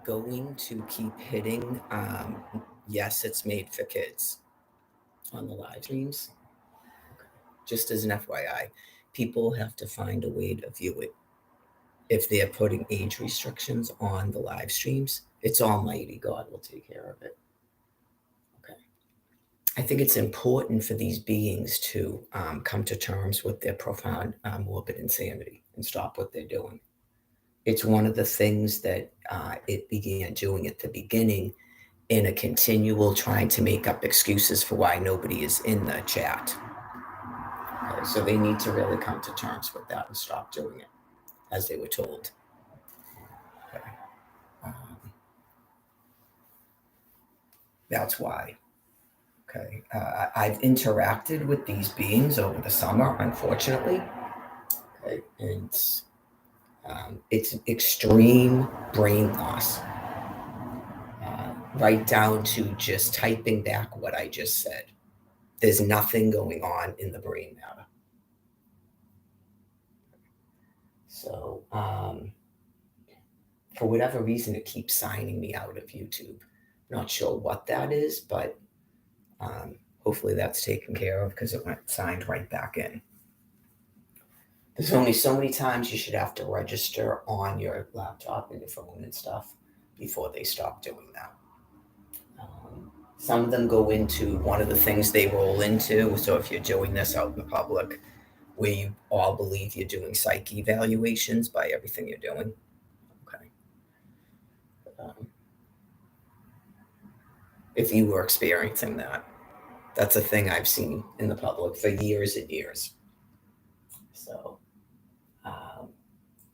going to keep hitting. Yes, it's made for kids on the live streams. Just as an FYI, people have to find a way to view it. If they're putting age restrictions on the live streams, it's Almighty God will take care of it. Okay. I think it's important for these beings to come to terms with their profound morbid insanity and stop what they're doing. It's one of the things that it began doing at the beginning in a continual trying to make up excuses for why nobody is in the chat. Okay, so they need to really come to terms with that and stop doing it as they were told. Okay. That's why. Okay. I've interacted with these beings over the summer, unfortunately. Okay. And it's extreme brain loss. Right down to just typing back what I just said. There's nothing going on in the brain matter. So, for whatever reason, it keeps signing me out of YouTube. Not sure what that is, but hopefully that's taken care of because it went signed right back in. There's only so many times you should have to register on your laptop and your phone and stuff before they stop doing that. Some of them go into one of the things they roll into. So if you're doing this out in the public, where you all believe you're doing psych evaluations by everything you're doing. Okay. If you were experiencing that, that's a thing I've seen in the public for years and years. So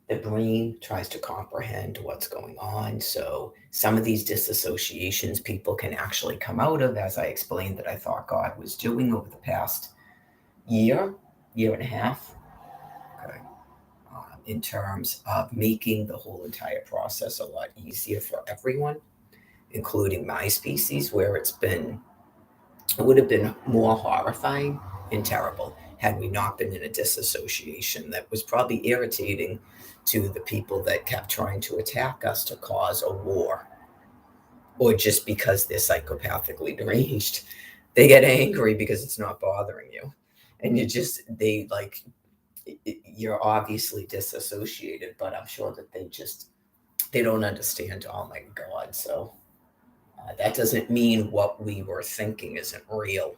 the brain tries to comprehend what's going on. So some of these disassociations people can actually come out of, as I explained that I thought God was doing over the past year and a half, okay, in terms of making the whole entire process a lot easier for everyone, including my species, where it would have been more horrifying and terrible had we not been in a disassociation that was probably irritating to the people that kept trying to attack us to cause a war, or just because they're psychopathically deranged. They get angry because it's not bothering you. And you're obviously disassociated, but I'm sure that they don't understand Almighty God. So that doesn't mean what we were thinking isn't real.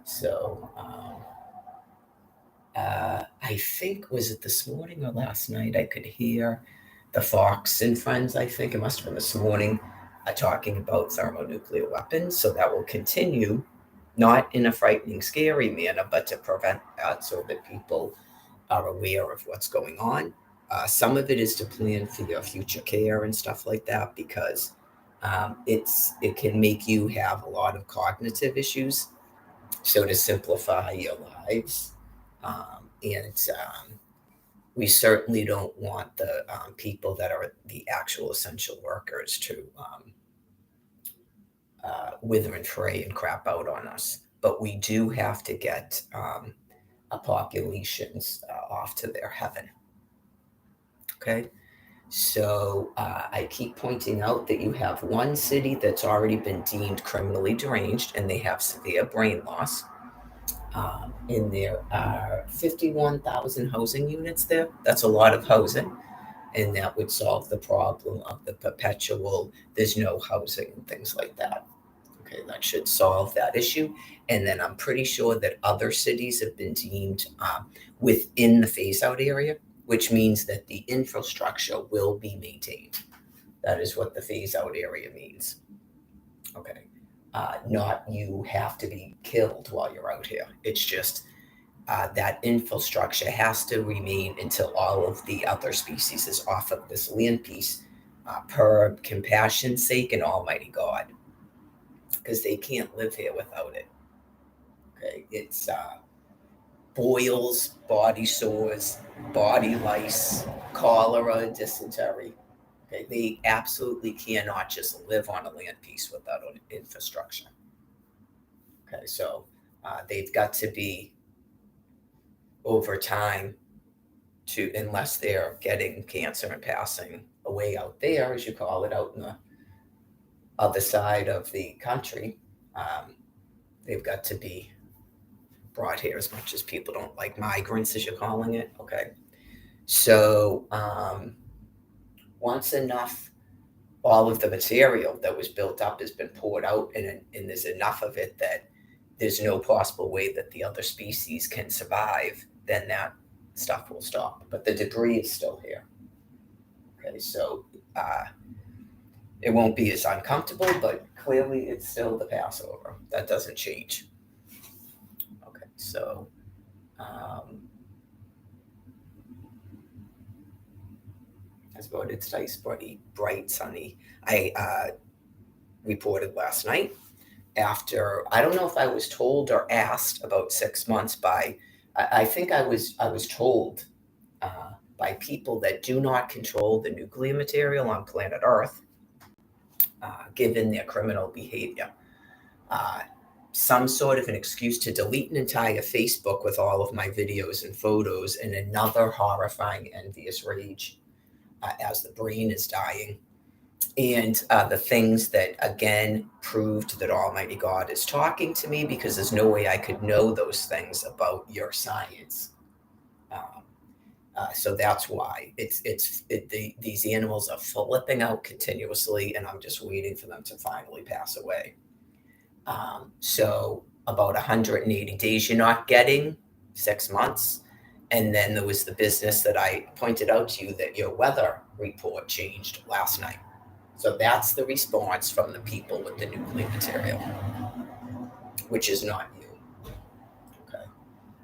So I think, was it this morning or last night, I could hear the Fox and Friends, I think it must have been this morning, talking about thermonuclear weapons. So that will continue, not in a frightening, scary manner, but to prevent that so that people are aware of what's going on. Some of it is to plan for your future care and stuff like that, because it can make you have a lot of cognitive issues. So to simplify your lives, we certainly don't want the people that are the actual essential workers to wither and fray and crap out on us. But we do have to get populations off to their heaven. Okay. So I keep pointing out that you have one city that's already been deemed criminally deranged and they have severe brain loss. And there are 51,000 housing units there. That's a lot of housing. And that would solve the problem of the perpetual, there's no housing and things like that. Okay, that should solve that issue. And then I'm pretty sure that other cities have been deemed within the phase out area, which means that the infrastructure will be maintained. That is what the phase out area means. Okay. Not you have to be killed while you're out here. It's just that infrastructure has to remain until all of the other species is off of this land piece, per compassion's sake and Almighty God, because they can't live here without it. Okay, it's boils, body sores, body lice, cholera, dysentery. Okay, they absolutely cannot just live on a land piece without an infrastructure. Okay, so they've got to be over time, to, unless they're getting cancer and passing away out there, as you call it, out in the other side of the country, they've got to be brought here, as much as people don't like migrants, as you're calling it. Okay. So once enough, all of the material that was built up has been poured out, and there's enough of it that there's no possible way that the other species can survive, then that stuff will stop. But the debris is still here. Okay, so it won't be as uncomfortable, but clearly it's still the Passover. That doesn't change. Okay, so that's about it. It's nice, bright, sunny. I reported last night after, I don't know if I was told or asked about 6 months by, I think I was told by people that do not control the nuclear material on planet Earth, given their criminal behavior. Some sort of an excuse to delete an entire Facebook with all of my videos and photos, and another horrifying, envious rage as the brain is dying. And the things that, again, proved that Almighty God is talking to me, because there's no way I could know those things about your science. So that's why these animals are flipping out continuously, and I'm just waiting for them to finally pass away. So about 180 days, you're not getting 6 months. And then there was the business that I pointed out to you, that your weather report changed last night. So that's the response from the people with the nuclear material, which is not you. Okay.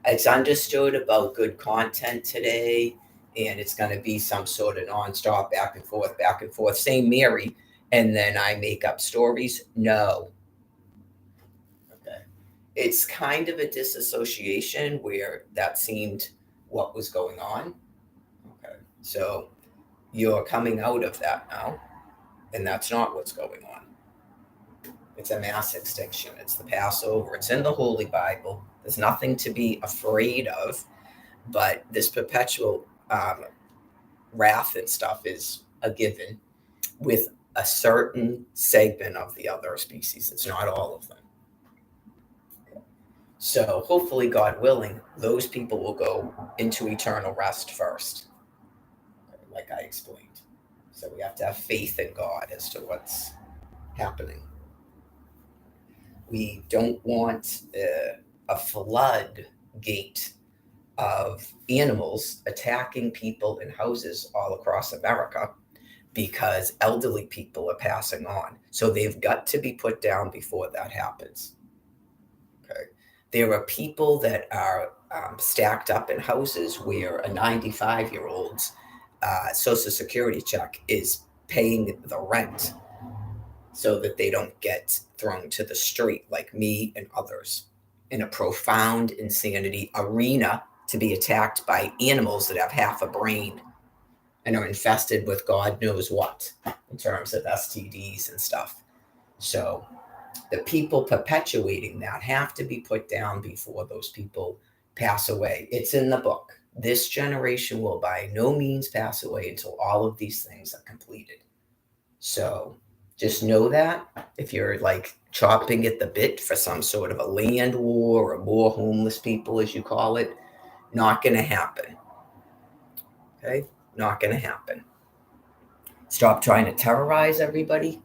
It's understood about good content today, and it's going to be some sort of nonstop back and forth. Same Mary, and then I make up stories. No. Okay. It's kind of a disassociation where that seemed what was going on. Okay. So you're coming out of that now, and that's not what's going on. It's a mass extinction. It's the Passover. It's in the Holy Bible. There's nothing to be afraid of, but this perpetual wrath and stuff is a given with a certain segment of the other species. It's not all of them. So hopefully, God willing, those people will go into eternal rest first, like I explained. So we have to have faith in God as to what's happening. We don't want a floodgate of animals attacking people in houses all across America, because elderly people are passing on. So they've got to be put down before that happens. Okay. There are people that are stacked up in houses where a 95-year-old's Social Security check is paying the rent, so that they don't get thrown to the street like me and others, in a profound insanity arena, to be attacked by animals that have half a brain and are infested with God knows what in terms of STDs and stuff. So the people perpetuating that have to be put down before those people pass away. It's in the book. This generation will by no means pass away until all of these things are completed. So just know that if you're like chopping at the bit for some sort of a land war or more homeless people, as you call it, not going to happen. Okay? Not going to happen. Stop trying to terrorize everybody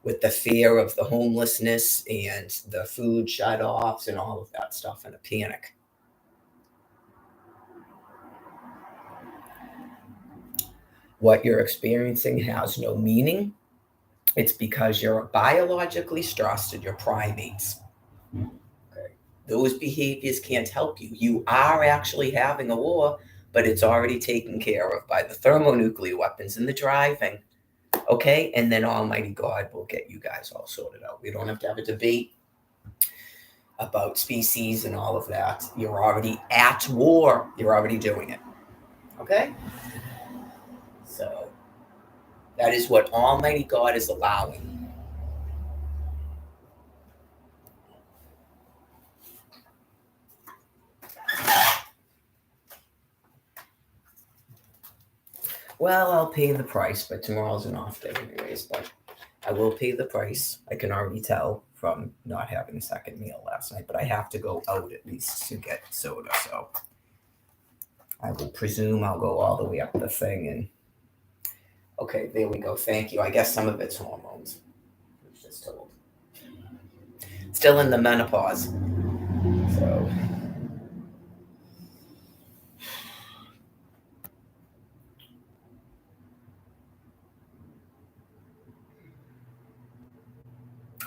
with the fear of the homelessness and the food shut-offs and all of that stuff in a panic. What you're experiencing has no meaning. It's because you're biologically stressed and you're primates. Okay. Those behaviors can't help you. You are actually having a war, but it's already taken care of by the thermonuclear weapons and the driving. Okay, and then Almighty God will get you guys all sorted out. We don't have to have a debate about species and all of that. You're already at war. You're already doing it. Okay? So that is what Almighty God is allowing. Well, I'll pay the price, but tomorrow's an off day anyways, but I will pay the price. I can already tell from not having a second meal last night, but I have to go out at least to get soda, so I will presume I'll go all the way up the thing and okay, there we go. Thank you. I guess some of it's hormones. I was just told. Still in the menopause. So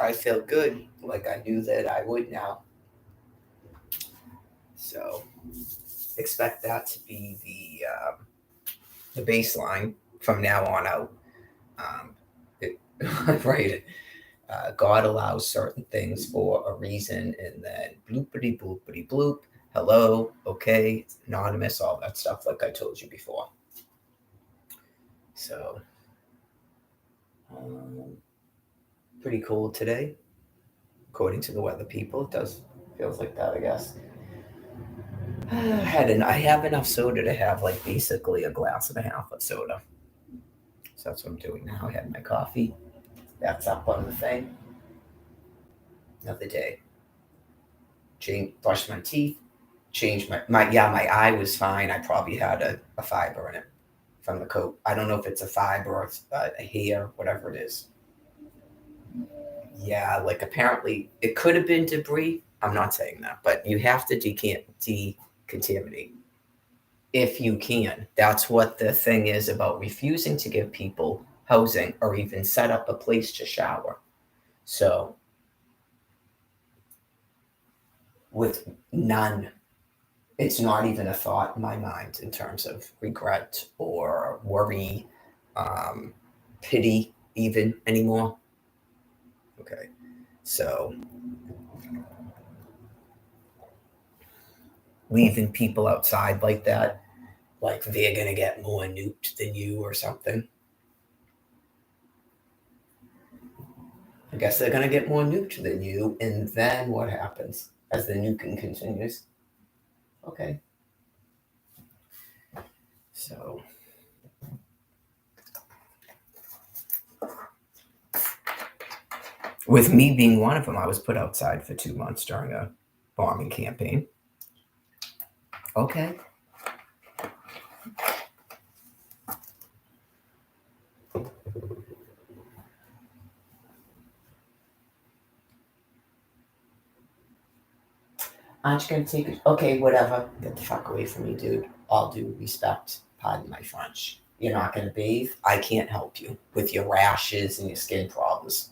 I feel good, like I knew that I would now. So expect that to be the baseline from now on out. It, right. God allows certain things for a reason, and then bloopity bloopity bloop. Hello, okay, it's anonymous, all that stuff, like I told you before. So, pretty cool today, according to the weather people. It does feels like that, I guess. I have enough soda to have like basically a glass and a half of soda. So that's what I'm doing now. I had my coffee. That's up on the thing. Another day. Brushed my teeth. Changed my eye was fine. I probably had a fiber in it from the coat. I don't know if it's a fiber or a hair, whatever it is. Yeah, like apparently it could have been debris. I'm not saying that, but you have to decontaminate if you can. That's what the thing is about refusing to give people housing or even set up a place to shower. So, with none, it's not even a thought in my mind in terms of regret or worry, um, pity, even anymore. Okay. So, leaving people outside like that, like they're going to get more nuked than you or something. I guess they're going to get more nuked than you. And then what happens as the nuking continues? Okay. So, with me being one of them, I was put outside for 2 months during a bombing campaign. Okay. Aren't you gonna take it? Okay, whatever. Get the fuck away from me, dude. All due respect. Pardon my French. You're not gonna bathe. I can't help you with your rashes and your skin problems.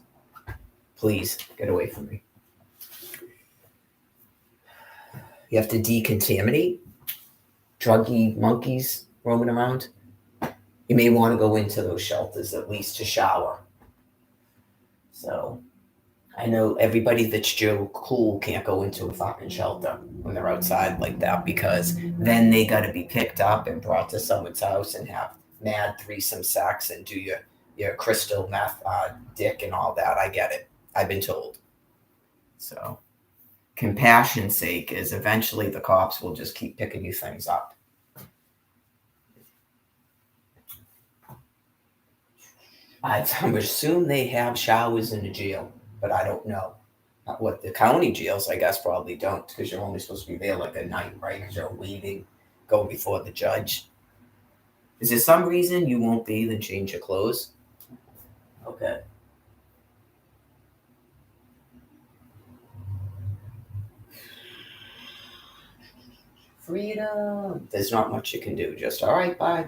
Please get away from me. You have to decontaminate druggy monkeys roaming around. You may want to go into those shelters at least to shower. So I know everybody that's Joe Cool can't go into a fucking shelter when they're outside like that because then they got to be picked up and brought to someone's house and have mad threesome sex and do your crystal meth dick and all that. I get it. I've been told. So, compassion's sake is eventually the cops will just keep picking you things up. I would assume they have showers in the jail, but I don't know. What the county jails, I guess, probably don't because you're only supposed to be there like a night, right? Because you're waiting, go before the judge. Is there some reason you won't bathe and change your clothes? Okay. Freedom. There's not much you can do. Just, all right, bye.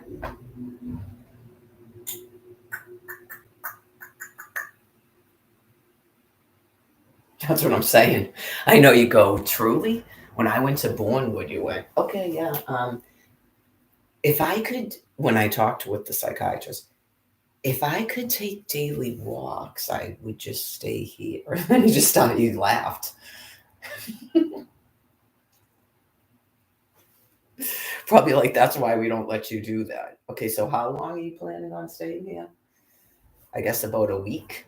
That's what I'm saying. I know you go, truly? When I went to Bournewood, you went, okay, yeah. If I could, when I talked with the psychiatrist, if I could take daily walks, I would just stay here. And he just thought you laughed. Probably like that's why we don't let you do that. Okay, so how long are you planning on staying here? I guess about a week.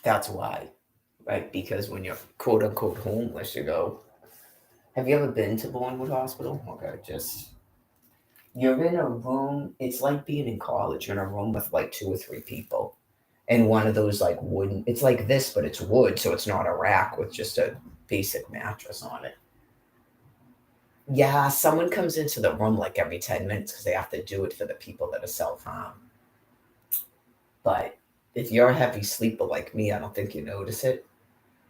That's why. right? Because when you're quote unquote homeless, you go, have you ever been to Bournemouth Hospital? Okay, just you're in a room. It's like being in college. You're in a room with like two or three people, and one of those like wooden. It's like this, but it's wood, so it's not a rack with just a basic mattress on it. Yeah, someone comes into the room like every 10 minutes because they have to do it for the people that are self harm. But if you're a heavy sleeper like me, I don't think you notice it.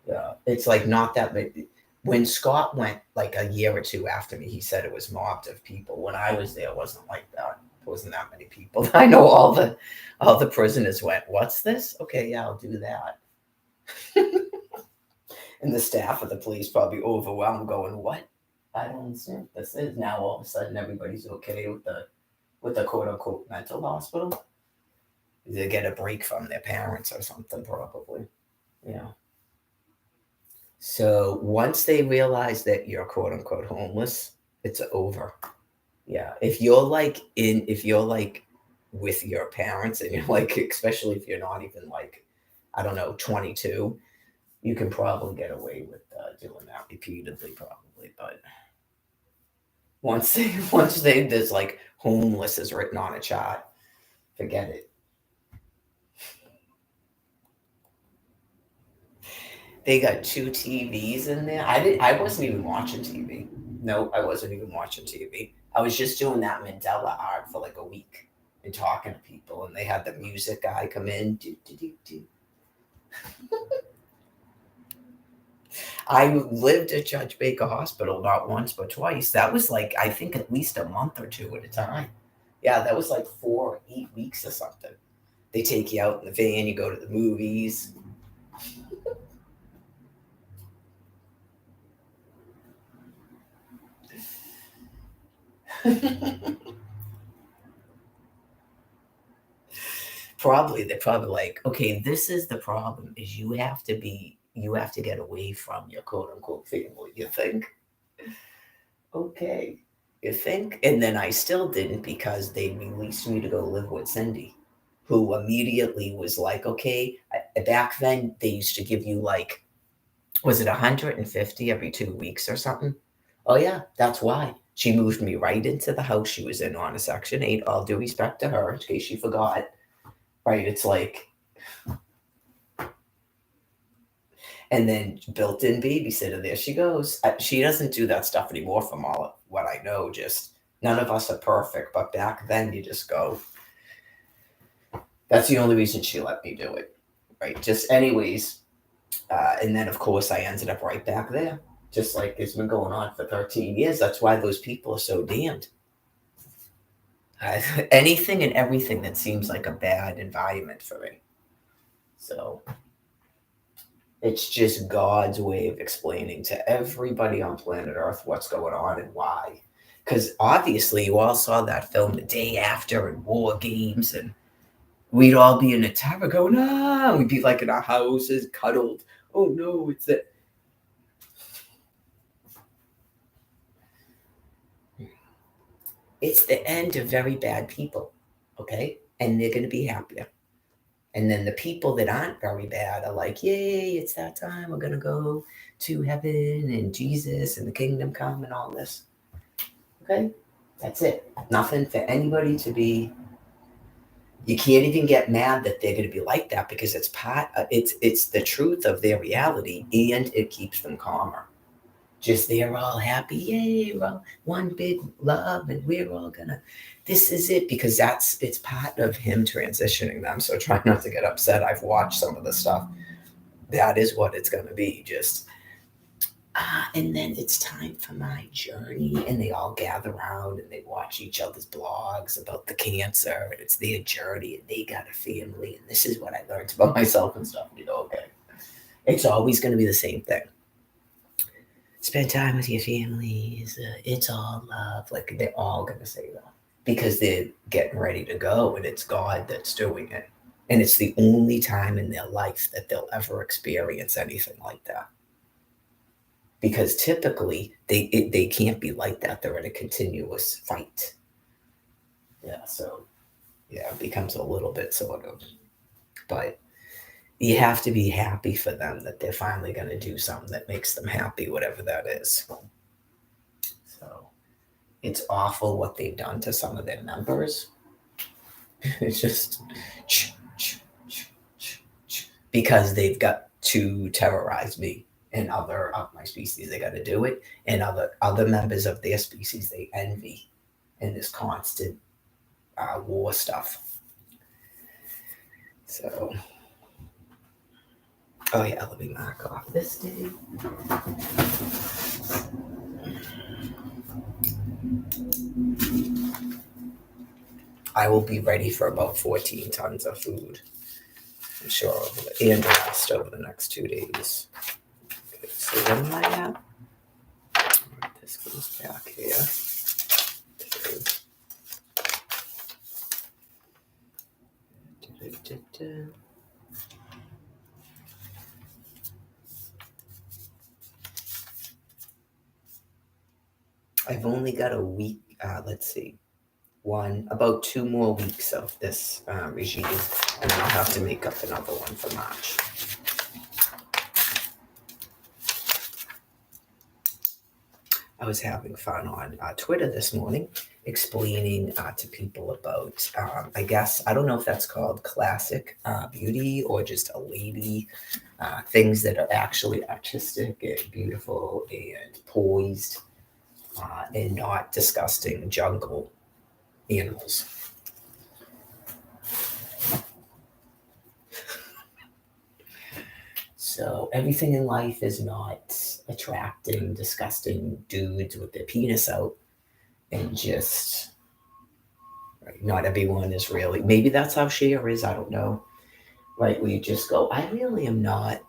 Yeah, it's like not that big. When Scott went like a year or two after me, he said it was mobbed of people. When I was there, it wasn't like that. There wasn't that many people. I know all the prisoners went, "What's this? Okay, yeah, I'll do that." And the staff of the police probably overwhelmed, going, "What? I don't understand what this is." Now all of a sudden everybody's okay with the quote unquote mental hospital. They get a break from their parents or something, probably. Yeah. So once they realize that you're quote unquote homeless, it's over. Yeah. If you're like with your parents and you're like, especially if you're not even like, I don't know, 22, you can probably get away with doing that repeatedly, probably. But there's like homeless is written on a chart, forget it. They got two TVs in there. I wasn't even watching TV. No, I wasn't even watching TV. I was just doing that Mandela art for like a week and talking to people. And they had the music guy come in. Do, do, do, do. I lived at Judge Baker Hospital not once but twice. That was like I think at least a month or two at a time. Yeah, that was like 4 or 8 weeks or something. They take you out in the van. You go to the movies. Probably they're probably like, okay, this is the problem: is you have to get away from your quote unquote family. You think, okay, you think, and then I still didn't because they released me to go live with Cindy, who immediately was like, okay. Back then they used to give you like, was it 150 every 2 weeks or something? Oh yeah, that's why she moved me right into the house she was in on a Section 8. All due respect to her, in case she forgot. Right, it's like, and then built-in babysitter. There she goes. She doesn't do that stuff anymore, from all of what I know. Just none of us are perfect, but back then you just go. That's the only reason she let me do it, right? Just anyways, and then of course I ended up right back there, just like it's been going on for 13 years. That's why those people are so damned. Anything and everything that seems like a bad environment for me. So it's just God's way of explaining to everybody on planet Earth what's going on and why. Because obviously, you all saw that film the day after and war games, and we'd all be in a tower going, ah, we'd be like in our houses, cuddled. Oh no, it's that. It's the end of very bad people, okay? And they're going to be happier. And then the people that aren't very bad are like, yay, it's that time. We're going to go to heaven and Jesus and the kingdom come and all this. Okay? That's it. Nothing for anybody to be. You can't even get mad that they're going to be like that because it's the truth of their reality, and it keeps them calmer. Just they're all happy, yay, well, one big love, and we're all gonna. This is it because it's part of him transitioning them. So try not to get upset. I've watched some of the stuff. That is what it's gonna be. Just and then it's time for my journey, and they all gather around and they watch each other's blogs about the cancer, and it's their journey, and they got a family, and this is what I learned about myself and stuff. You know, okay, it's always going to be the same thing. Spend time with your families. It's all love. Like they're all going to say that because they're getting ready to go, and it's God that's doing it, and it's the only time in their life that they'll ever experience anything like that, because typically they can't be like that. They're in a continuous fight. Yeah, so yeah, it becomes a little bit sort of, but you have to be happy for them that they're finally going to do something that makes them happy, whatever that is. So it's awful what they've done to some of their members. It's just because they've got to terrorize me and other of my species. They got to do it, and other members of their species they envy in this constant war stuff. So, oh yeah, let me mark off this day. I will be ready for about 14 tons of food. I'm sure, and the rest over the next 2 days. Okay, so when am I at? This goes back here. I've only got a week. Let's see, about 2 more weeks of this regime, and I'll have to make up another one for March. I was having fun on Twitter this morning explaining to people about, I guess, I don't know if that's called classic beauty or just a lady, things that are actually artistic and beautiful and poised and not disgusting jungle animals. So everything in life is not attracting, disgusting dudes with their penis out, and just right, not everyone is really. Maybe that's how Cher is. I don't know. Right, where you just go, I really am not.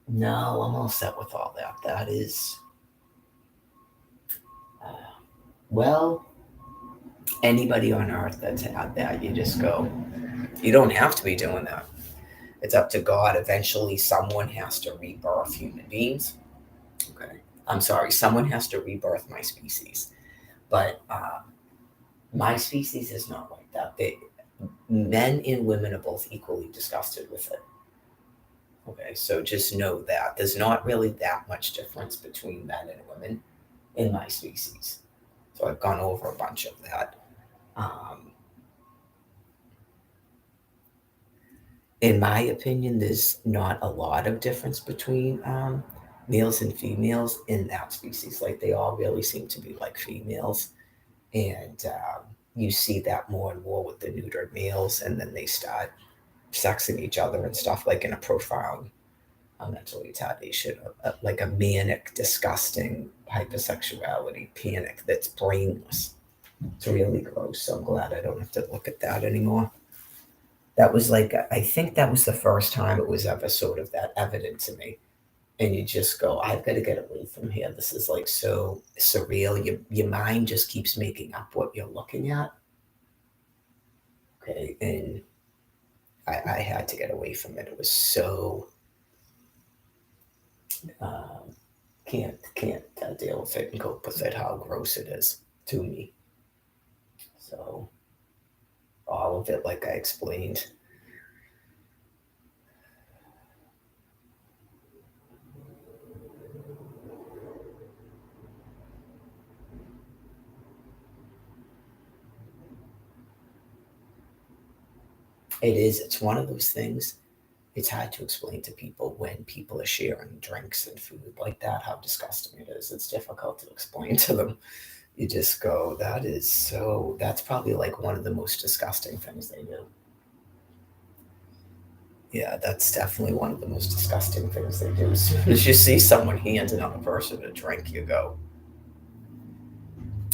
No, I'm all set with all that. That is, uh, well, anybody on earth that's had that, you just go. You don't have to be doing that. It's up to God. Eventually, someone has to rebirth human beings. Okay. I'm sorry, someone has to rebirth my species. But my species is not like that. Men and women are both equally disgusted with it. Okay, so just know that there's not really that much difference between men and women in my species. So I've gone over a bunch of that. In my opinion, there's not a lot of difference between males and females in that species. Like they all really seem to be like females, and you see that more and more with the neutered males, and then they start sexing each other and stuff like in a profound mental retardation, like a manic, disgusting hypersexuality panic that's brainless. It's really gross. So I'm glad I don't have to look at that anymore. That was like, I think that was the first time it was ever sort of that evident to me. And you just go, I've got to get away from here. This is like so surreal. Your mind just keeps making up what you're looking at. Okay. And I had to get away from it. It was so, um, can't deal with it and cope with it, how gross it is to me. So all of it, like I explained, it's one of those things. It's hard to explain to people when people are sharing drinks and food like that, how disgusting it is. It's difficult to explain to them. You just go, that's probably like one of the most disgusting things they do. Yeah, that's definitely one of the most disgusting things they do. As soon as you see someone hand another person a drink, you go,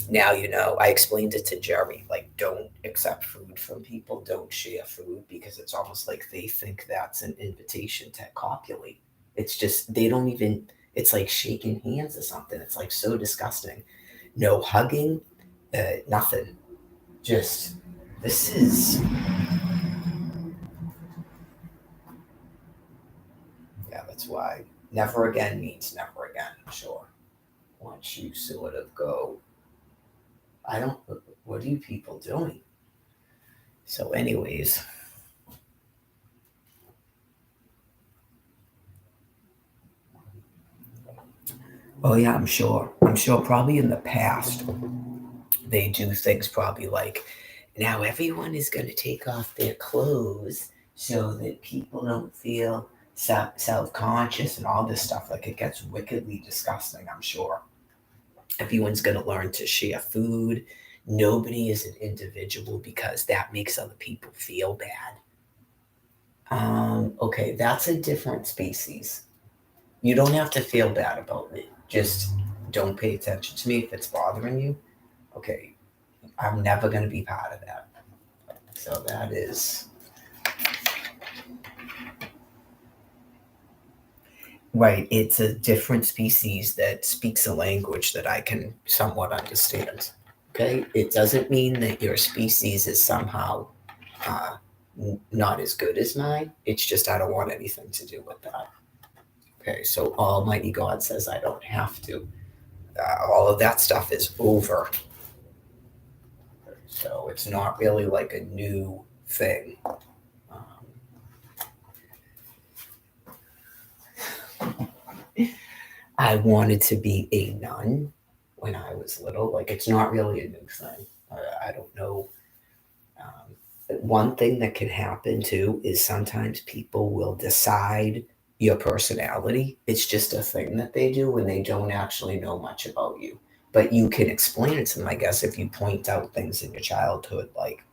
now you know. I explained it to Jerry, like, don't accept food from people, don't share food, because it's almost like they think that's an invitation to copulate. It's just they don't even, it's like shaking hands or something. It's like so disgusting. No hugging, nothing. Just, this is, yeah, that's why never again means never again. Sure, once you sort of go, I don't, what are you people doing? So anyways, Oh yeah, I'm sure. I'm sure probably in the past they do things probably like now everyone is going to take off their clothes so that people don't feel self-conscious and all this stuff. Like it gets wickedly disgusting, I'm sure. Everyone's going to learn to share food. Nobody is an individual because that makes other people feel bad. Okay, that's a different species. You don't have to feel bad about it. Just don't pay attention to me if it's bothering you. Okay, I'm never going to be part of that. So that is right. It's a different species that speaks a language that I can somewhat understand. Okay, it doesn't mean that your species is somehow uh, not as good as mine. It's just I don't want anything to do with that. Okay, so Almighty God says I don't have to. All of that stuff is over. So it's not really like a new thing. I wanted to be a nun when I was little. Like it's not really a new thing. I don't know. One thing that can happen too is sometimes people will decide your personality. It's just a thing that they do when they don't actually know much about you. But you can explain it to them, I guess, if you point out things in your childhood, like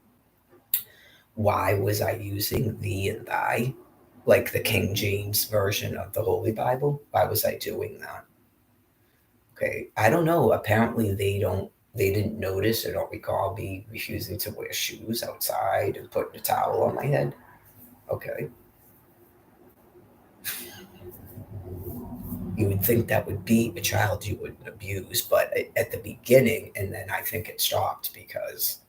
why was I using thee and thy, like the King James version of the Holy Bible? Why was I doing that? Okay, I don't know. Apparently, they didn't notice or don't recall me refusing to wear shoes outside and putting a towel on my head. Okay, you would think that would be a child you wouldn't abuse, but at the beginning, and then I think it stopped because,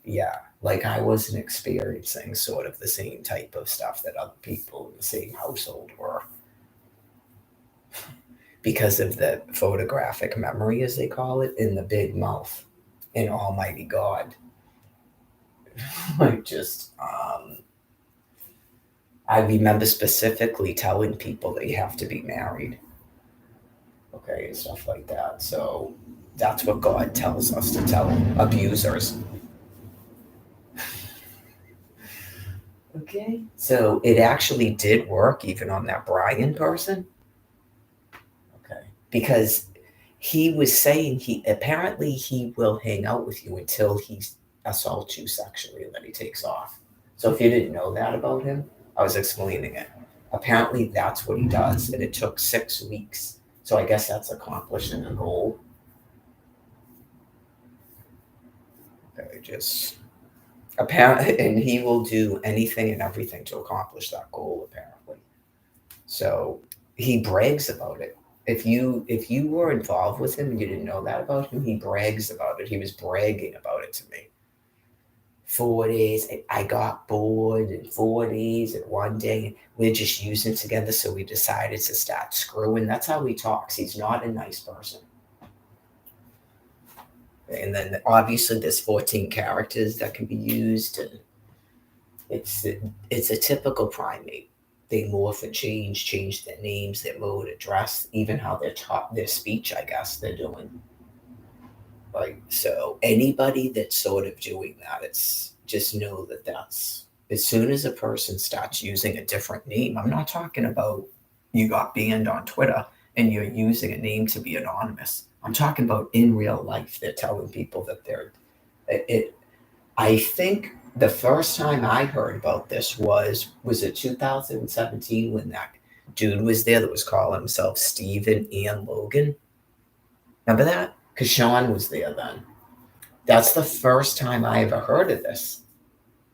yeah, like I wasn't experiencing sort of the same type of stuff that other people in the same household were because of the photographic memory, as they call it, in the big mouth in Almighty God. Like just I remember specifically telling people they have to be married, okay, and stuff like that. So that's what God tells us to tell abusers. Okay. So it actually did work even on that Brian person. Okay. Because he was saying he will hang out with you until he assaults you sexually and then he takes off. So if you didn't know that about him, I was explaining it. Apparently that's what he does, and it took 6 weeks. So I guess that's accomplishing a goal. Okay, just apparently, and he will do anything and everything to accomplish that goal. Apparently, so he brags about it. If you were involved with him and you didn't know that about him, he brags about it. He was bragging about it to me. 4 days. I got bored in 4 days and one day we're just using together. So we decided to start screwing. That's how he talks. He's not a nice person. And then obviously there's 14 characters that can be used. And it's it's a typical primate. They morph and change their names, their mode of dress, even how they're taught their speech, I guess they're doing. Like so anybody that's sort of doing that, it's just know that that's as soon as a person starts using a different name. I'm not talking about you got banned on Twitter and you're using a name to be anonymous. I'm talking about in real life they're telling people that they're it. I think the first time I heard about this was it 2017 when that dude was there that was calling himself Stephen Ian Logan. Remember that? Because Sean was there then. That's the first time I ever heard of this.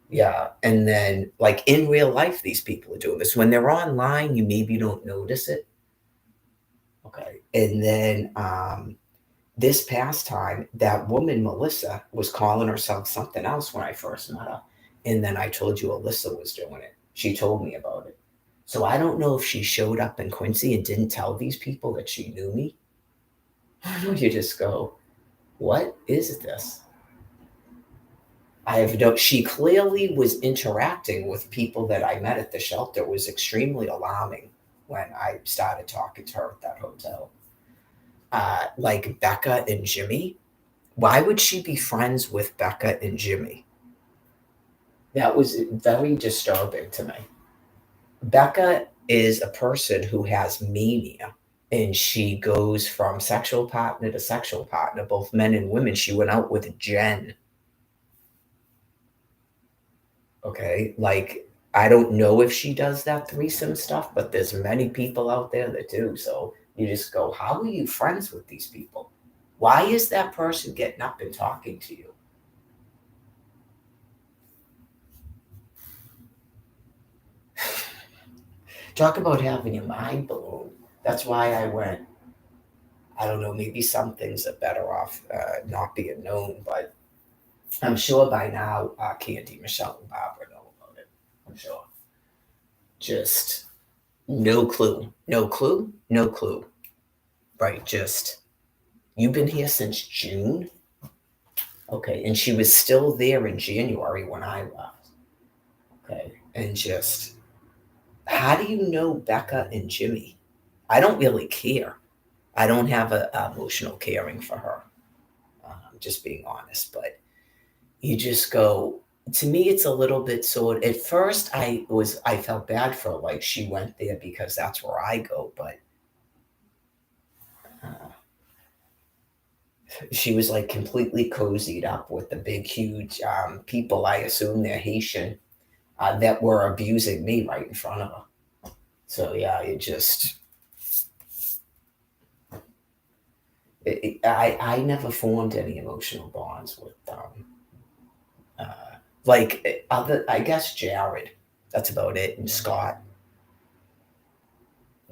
Yeah. And then, like in real life, these people are doing this. When they're online, you maybe don't notice it. Okay. And then this past time, that woman, Melissa, was calling herself something else when I first met her. And then I told you Alyssa was doing it. She told me about it. So I don't know if she showed up in Quincy and didn't tell these people that she knew me. You just go, what is this? I have no. She clearly was interacting with people that I met at the shelter. It was extremely alarming when I started talking to her at that hotel. like Becca and Jimmy. Why would she be friends with Becca and Jimmy? That was very disturbing to me. Becca is a person who has mania, and she goes from sexual partner to sexual partner, both men and women. She went out with Jen. Okay, like I don't know if she does that threesome stuff, but there's many people out there that do. So you just go, how are you friends with these people? Why is that person getting up and talking to you? Talk about having your mind blown. That's why I went. I don't know. Maybe some things are better off not being known, but I'm sure by now Candy, Michelle, and Barbara know about it. I'm sure. Just no clue. No clue. No clue. Right. Just you've been here since June. Okay. And she was still there in January when I left. Okay. And just how do you know Becca and Jimmy? I don't really care. I don't have a emotional caring for her. Just being honest, but you just go. To me, it's a little bit sort. At first, I felt bad for her, like she went there because that's where I go, but uh, she was like completely cozied up with the big, huge people. I assume they're Haitian that were abusing me right in front of her. So yeah, I never formed any emotional bonds with uh, like other. I guess Jared. That's about it. And Scott.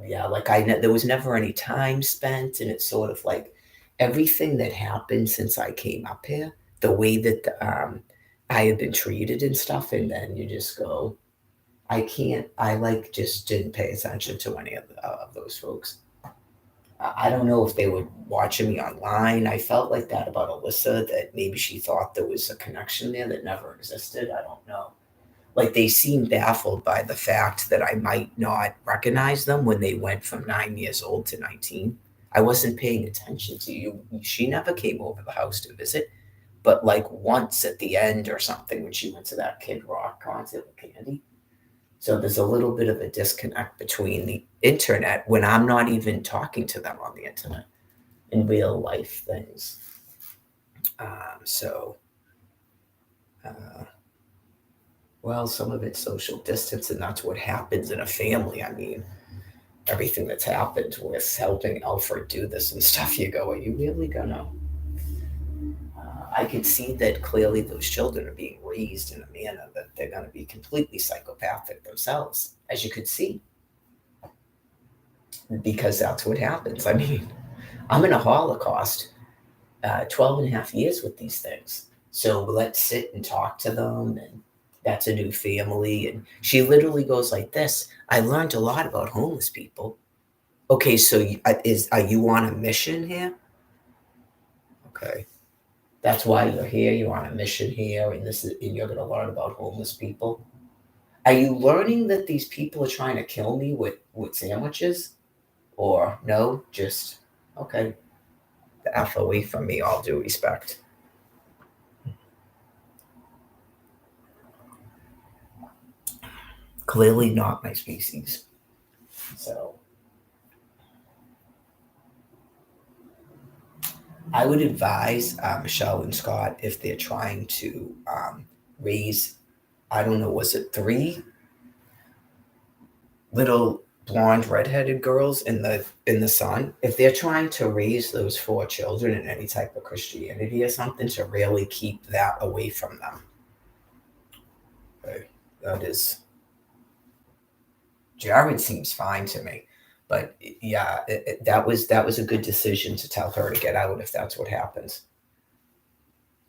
Yeah, like there was never any time spent, and it's sort of like everything that happened since I came up here, the way that I had been treated and stuff, and then you just go, I can't. I like just didn't pay attention to any of those folks. I don't know if they were watching me online. I felt like that about Alyssa, that maybe she thought there was a connection there that never existed. I don't know. Like they seemed baffled by the fact that I might not recognize them when they went from 9 years old to 19. I wasn't paying attention to you. She never came over the house to visit, but like once at the end or something when she went to that Kid Rock concert with Candy. So there's a little bit of a disconnect between the internet when I'm not even talking to them on the internet in real life things. So, uh, well, some of it's social distance, and that's what happens in a family. I mean, everything that's happened with helping Alfred do this and stuff, you go, are you really gonna? I can see that clearly those children are being raised in a manner that they're going to be completely psychopathic themselves, as you could see, because that's what happens. I mean, I'm in a Holocaust, 12 and a half years with these things. So let's sit and talk to them. And that's a new family. And she literally goes like this. I learned a lot about homeless people. Okay, so are you on a mission here? Okay, that's why you're here. You're on a mission here, and and you're going to learn about homeless people. Are you learning that these people are trying to kill me with sandwiches, or no? Just okay, the f away from me. All due respect. Clearly not my species. So I would advise Michelle and Scott if they're trying to raise. I don't know. Was it three little blonde redheaded girls in the sun? If they're trying to raise those four children in any type of Christianity or something, to really keep that away from them. Okay? That is Jared seems fine to me, but yeah, that was a good decision to tell her to get out if that's what happens.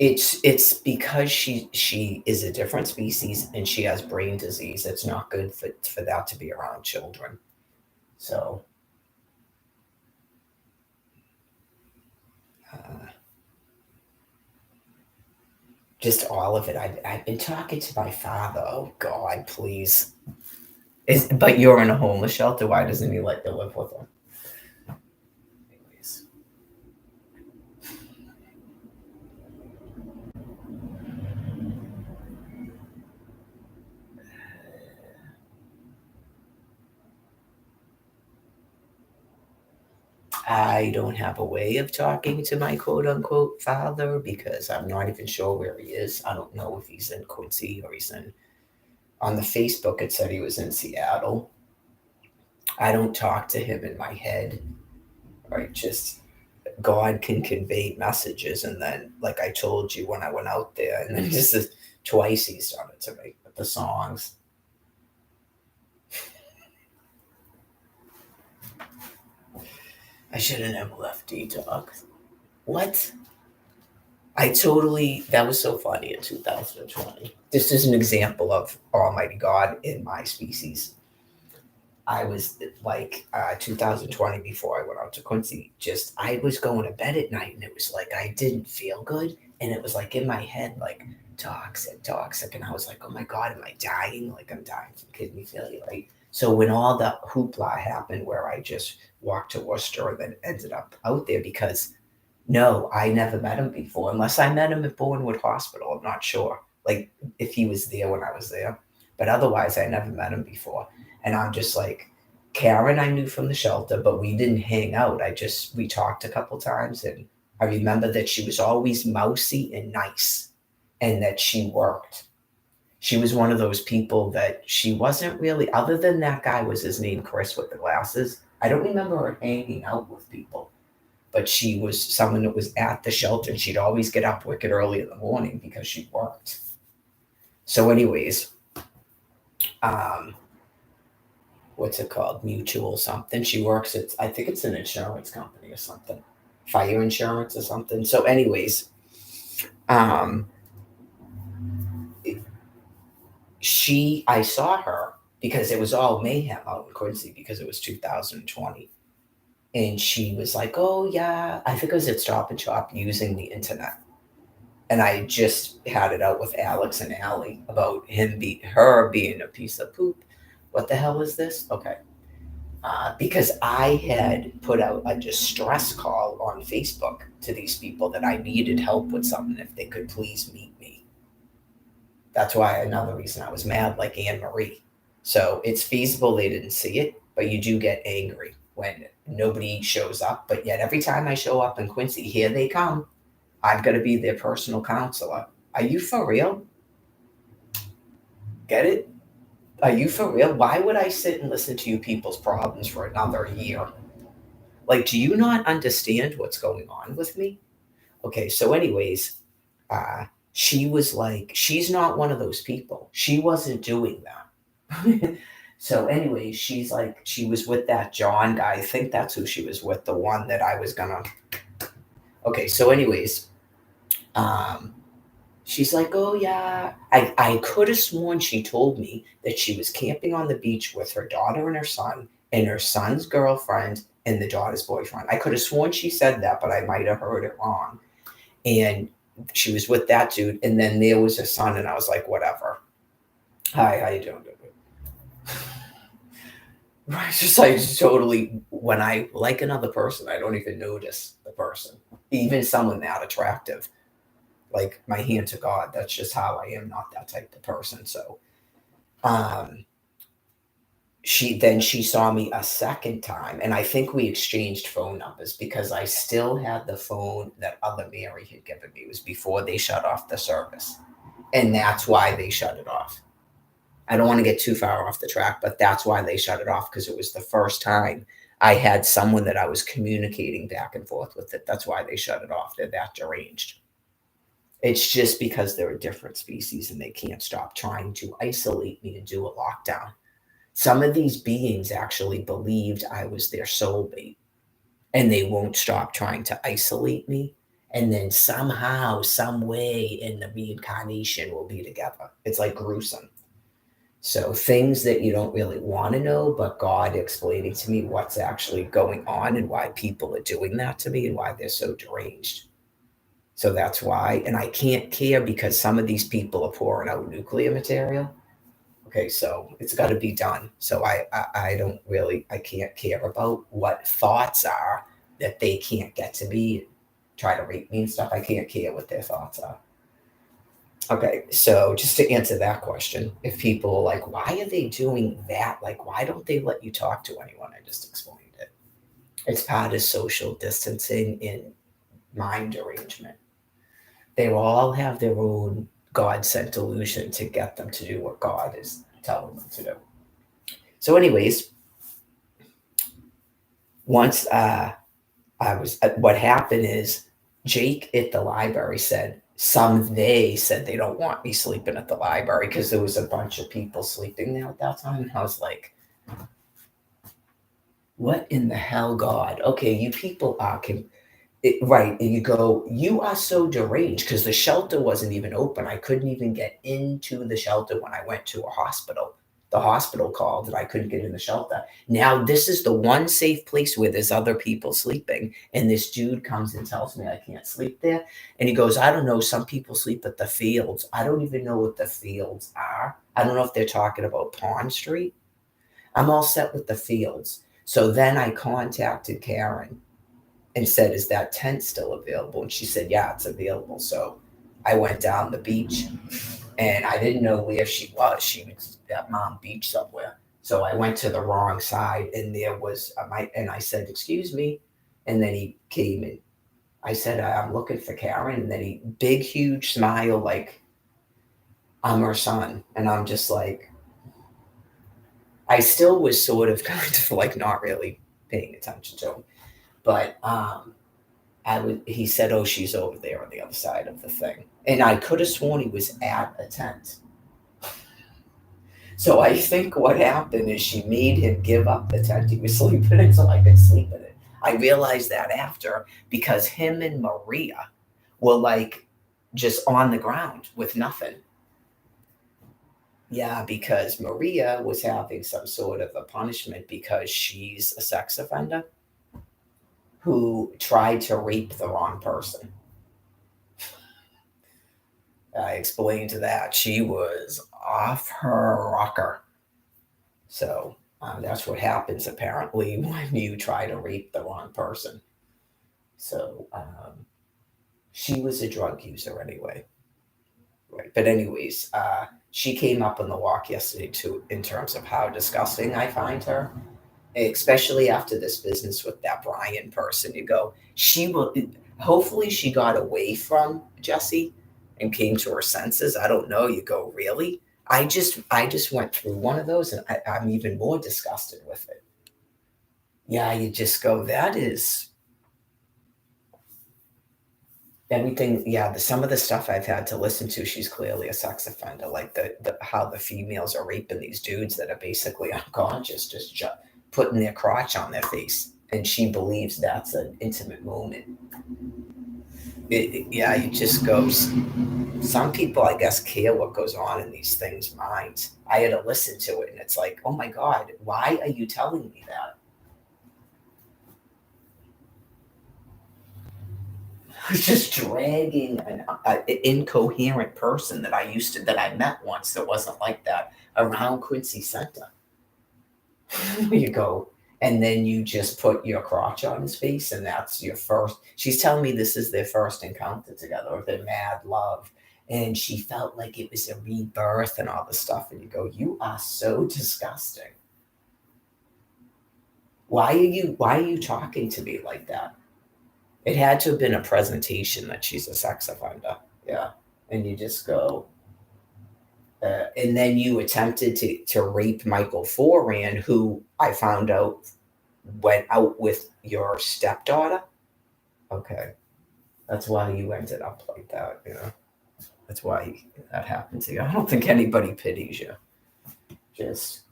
It's because she is a different species and she has brain disease. It's not good for that to be around children. So uh, just all of it. I've been talking to my father. Oh God, please. But you're in a homeless shelter. Why doesn't he let you live with him? Anyways. I don't have a way of talking to my quote unquote father because I'm not even sure where he is. I don't know if he's in Quincy or he's in, on the Facebook, it said he was in Seattle. I don't talk to him in my head. Right? Just God can convey messages. And then, like I told you when I went out there, and then just twice he's done it to me with the songs. I should have never left detox. What? That was so funny in 2020. This is an example of Almighty God in my species. I was like 2020 before I went out to Quincy. Just I was going to bed at night and it was like I didn't feel good, and it was like in my head like toxic, toxic, and I was like, oh my God, am I dying? Like I'm dying from kidney failure, right? So when all the hoopla happened, where I just walked to Worcester and then ended up out there because no, I never met him before, unless I met him at Bournewood Hospital. I'm not sure, like if he was there when I was there, but otherwise I never met him before. And I'm just like, Karen, I knew from the shelter, but we didn't hang out. We talked a couple times, and I remember that she was always mousy and nice, and that she worked. She was one of those people that she wasn't really, other than that guy was his name, Chris with the glasses. I don't remember her hanging out with people, but she was someone that was at the shelter, and she'd always get up wicked early in the morning because she worked. So, anyways, um, what's it called? Mutual something. She works at, I think it's an insurance company or something, fire insurance or something. So, anyways, um, I saw her because it was all mayhem out in Quincy because it was 2020. And she was like, oh, yeah, I think it was at Stop and Shop using the internet. And I just had it out with Alex and Allie about her being a piece of poop. What the hell is this? Okay. Because I had put out a distress call on Facebook to these people that I needed help with something, if they could please meet me. That's why another reason I was mad, like Anne Marie. So it's feasible they didn't see it, but you do get angry when nobody shows up. But yet every time I show up in Quincy, here they come. I've got to be their personal counselor. Are you for real? Get it? Are you for real? Why would I sit and listen to you people's problems for another year? Like, do you not understand what's going on with me? Okay, so, anyways, she was like, she's not one of those people. She wasn't doing that. So, anyways, she's like, she was with that John guy. I think that's who she was with, the one that I was gonna. Okay, so, anyways, um, she's like, oh, yeah. I could have sworn she told me that she was camping on the beach with her daughter and her son's girlfriend and the daughter's boyfriend. I could have sworn she said that, but I might have heard it wrong. And she was with that dude. And then there was a son, and I was like, whatever. Hi, how you doing? Right, just totally, when I like another person, I don't even notice the person, even someone that attractive. Like my hand to God, that's just how I am, not that type of person. So um she saw me a second time, and I think we exchanged phone numbers because I still had the phone that other Mary had given me. It was before they shut off the service. And that's why they shut it off. I don't want to get too far off the track, but that's why they shut it off, because it was the first time I had someone that I was communicating back and forth with. It. That's why they shut it off. They're that deranged. It's just because they're a different species and they can't stop trying to isolate me and do a lockdown. Some of these beings actually believed I was their soulmate, and they won't stop trying to isolate me. And then somehow, some way in the reincarnation, we'll be together. It's like gruesome. So things that you don't really want to know, but God explaining to me what's actually going on and why people are doing that to me and why they're so deranged. So that's why, and I can't care because some of these people are pouring out nuclear material. Okay, so it's got to be done. So I don't really, I can't care about what thoughts are that they can't get to me, try to rape me and stuff. I can't care what their thoughts are. Okay, so just to answer that question, if people are like, why are they doing that? Like, why don't they let you talk to anyone? I just explained it. It's part of social distancing in mind derangement. They all have their own God sent delusion to get them to do what God is telling them to do. So, anyways, once what happened is Jake at the library said, they said they don't want me sleeping at the library because there was a bunch of people sleeping there at that time. And I was like, what in the hell, God? Okay, you people are right. And you go, you are so deranged because the shelter wasn't even open. I couldn't even get into the shelter when I went to a hospital. The hospital called and I couldn't get in the shelter. Now, this is the one safe place where there's other people sleeping. And this dude comes and tells me I can't sleep there. And he goes, I don't know. Some people sleep at the fields. I don't even know what the fields are. I don't know if they're talking about Pond Street. I'm all set with the fields. So then I contacted Karen and said, is that tent still available? And she said, yeah, it's available. So I went down the beach and I didn't know where she was. She was at Mount Beach somewhere. So I went to the wrong side and there was and I said, excuse me. And then he came and I said, I'm looking for Karen. And then big, huge smile, like I'm her son. And I'm just like, I still was sort of kind of like not really paying attention to him. But he said, oh, she's over there on the other side of the thing. And I could have sworn he was at a tent. So I think what happened is she made him give up the tent he was sleeping in so I could sleep in it. I realized that after because him and Maria were like just on the ground with nothing. Yeah, because Maria was having some sort of a punishment because she's a sex offender who tried to rape the wrong person. I explained that she was off her rocker. So that's what happens apparently when you try to rape the wrong person. So she was a drug user anyway. Right. But anyways, she came up on the walk yesterday too in terms of how disgusting I find her, especially after this business with that Brian person. You go, she will. Hopefully, she got away from Jesse and came to her senses. I don't know. You go, really? I just went through one of those, and I'm even more disgusted with it. Yeah, you just go. That is everything. Yeah, some of the stuff I've had to listen to. She's clearly a sex offender. Like the how the females are raping these dudes that are basically unconscious, just putting their crotch on their face, and she believes that's an intimate moment. Yeah, it just goes. Some people, I guess, care what goes on in these things' minds. I had to listen to it, and it's like, oh my God, why are you telling me that? Just dragging an incoherent person that I met once that wasn't like that around Quincy Center. You go, and then you just put your crotch on his face, and that's your first. She's telling me this is their first encounter together, or their mad love. And she felt like it was a rebirth and all this stuff. And you go, you are so disgusting. Why are you talking to me like that? It had to have been a presentation that she's a sex offender. Yeah. And you just go, and then you attempted to rape Michael Foran, who I found out went out with your stepdaughter. Okay. That's why you ended up like that, you know. That's why that happened to you. I don't think anybody pities you. Just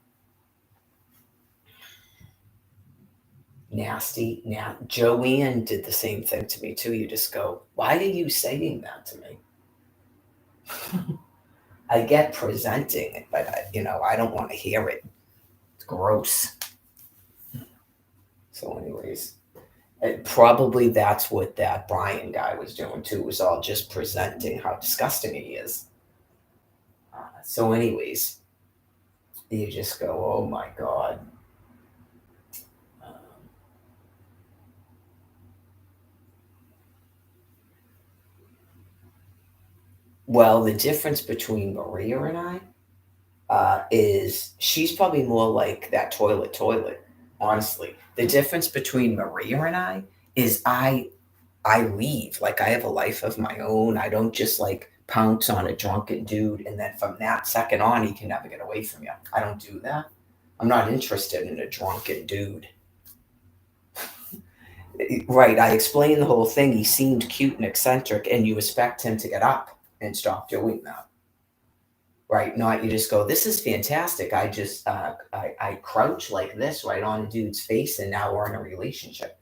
nasty. Now, Joanne did the same thing to me too. You just go, why are you saying that to me? I get presenting it, but I don't want to hear it. It's gross. So, anyways, probably that's what that Brian guy was doing too. Was all just presenting how disgusting he is. So, anyways, you just go, oh my God. Well, the difference between Maria and I is she's probably more like that toilet. Honestly, the difference between Maria and I is I leave. Like I have a life of my own. I don't just like pounce on a drunken dude and then from that second on he can never get away from you. I don't do that. I'm not interested in a drunken dude. Right, I explained the whole thing. He seemed cute and eccentric, and you expect him to get up and stop doing that. Right, not you just go, this is fantastic. I just I crouch like this right on a dude's face, and now we're in a relationship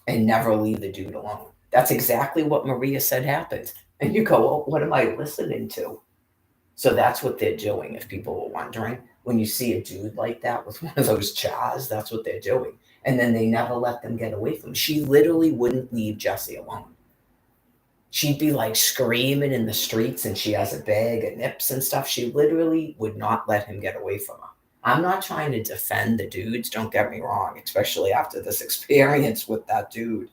and never leave the dude alone. That's exactly what Maria said happened. And you go, well, what am I listening to? So that's what they're doing. If people were wondering, when you see a dude like that with one of those chas, that's what they're doing. And then they never let them get away from him. She literally wouldn't leave Jesse alone. She'd be like screaming in the streets and she has a bag of nips and stuff. She literally would not let him get away from her. I'm not trying to defend the dudes, don't get me wrong, especially after this experience with that dude.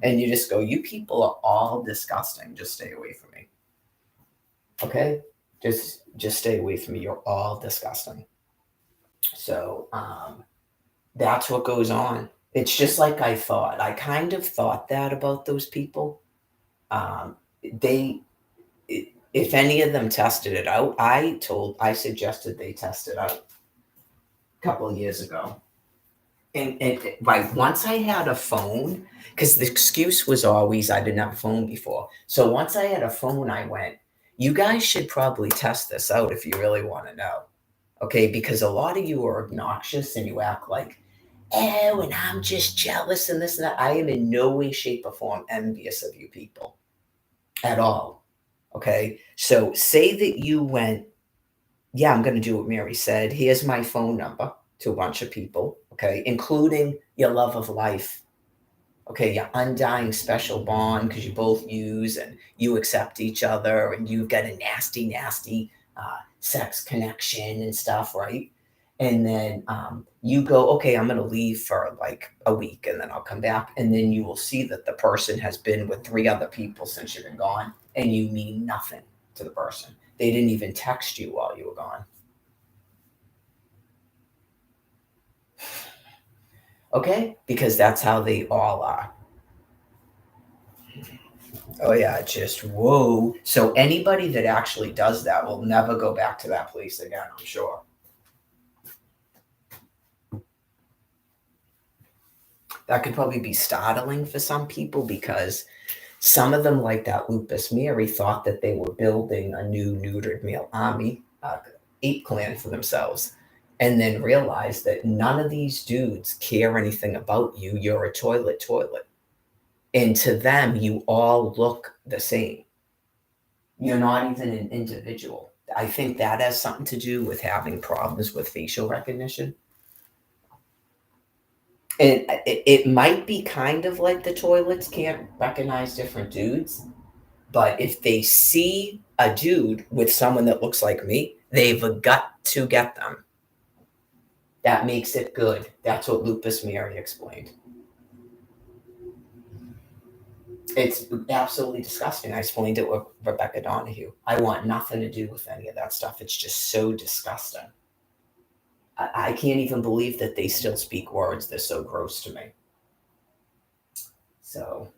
And you just go, you people are all disgusting. Just stay away from me. Okay? Just stay away from me. You're all disgusting. So that's what goes on. It's just like I thought. I kind of thought that about those people. They if any of them tested it out, I suggested they test it out a couple of years ago. And right once I had a phone, because the excuse was always I didn't have a phone before. So once I had a phone, I went, you guys should probably test this out if you really want to know. Okay, because a lot of you are obnoxious and you act like, oh, and I'm just jealous and this and that. I am in no way, shape, or form envious of you people at all. Okay. So say that you went, yeah, I'm going to do what Mary said. Here's my phone number to a bunch of people. Okay. Including your love of life. Okay. Your undying special bond because you both use and you accept each other and you've got a nasty, nasty sex connection and stuff. Right. And then you go, okay, I'm going to leave for like a week and then I'll come back. And then you will see that the person has been with 3 other people since you've been gone and you mean nothing to the person. They didn't even text you while you were gone. Okay? Because that's how they all are. Oh, yeah, just whoa. So anybody that actually does that will never go back to that place again, I'm sure. That could probably be startling for some people because some of them, like that Lupus Mary, thought that they were building a new neutered male army, ape clan for themselves, and then realized that none of these dudes care anything about you. You're a toilet. And to them, you all look the same. You're not even an individual. I think that has something to do with having problems with facial recognition. And it might be kind of like the toilets can't recognize different dudes. But if they see a dude with someone that looks like me, they've got to get them. That makes it good. That's what Lupus Mary explained. It's absolutely disgusting. I explained it with Rebecca Donahue. I want nothing to do with any of that stuff. It's just so disgusting. I can't even believe that they still speak words. They're so gross to me. So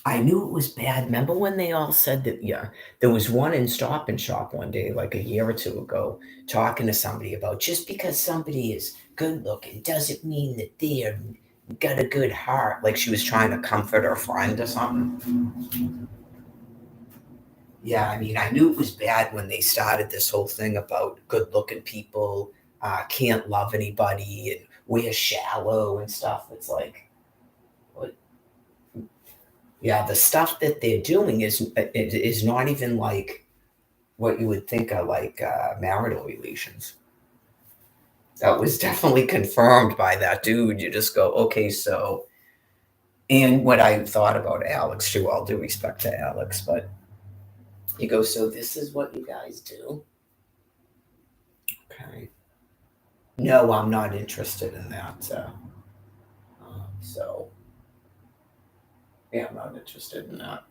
I knew it was bad. Remember when they all said that, yeah, there was one in Stop and Shop one day, like a year or two ago, talking to somebody about just because somebody is good looking doesn't mean that they're got a good heart. Like she was trying to comfort her friend or something. Yeah, I mean, I knew it was bad when they started this whole thing about good looking people can't love anybody and we're shallow and stuff. It's like, what? Yeah, the stuff that they're doing is not even like what you would think of like marital relations. That was definitely confirmed by that dude. You just go, okay, so, and what I thought about Alex too, all due respect to Alex, but you go, so this is what you guys do? Okay. No, I'm not interested in that. So, yeah, I'm not interested in that.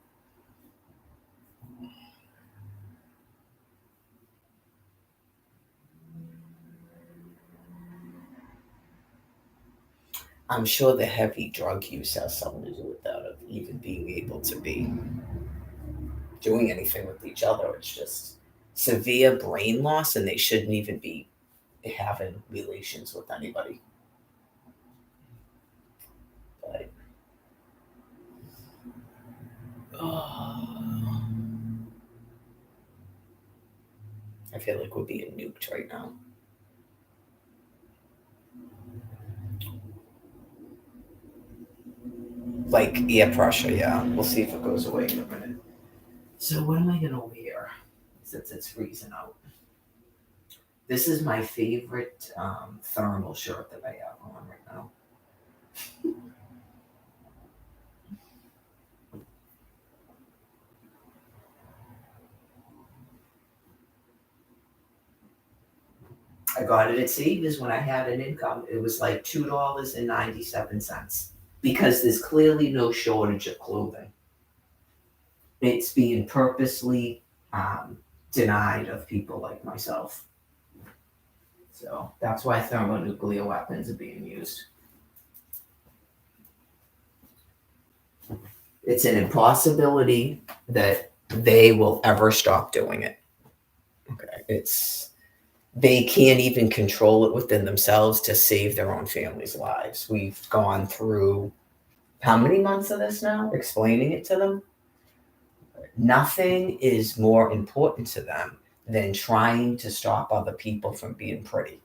I'm sure the heavy drug use has something to do with that, of even being able to be doing anything with each other. It's just severe brain loss, and they shouldn't even be having relations with anybody. But oh, I feel like we're being nuked right now. Like ear pressure, yeah. We'll see if it goes away in a minute. So, what am I gonna wear since it's freezing out? This is my favorite thermal shirt that I have on right now. I got it at Savers when I had an income. It was like $2.97 because there's clearly no shortage of clothing. It's being purposely um, denied of people like myself. So that's why thermonuclear weapons are being used. It's an impossibility that they will ever stop doing it. Okay. They can't even control it within themselves to save their own families' lives. We've gone through how many months of this now? Explaining it to them. Nothing is more important to them than trying to stop other people from being pretty.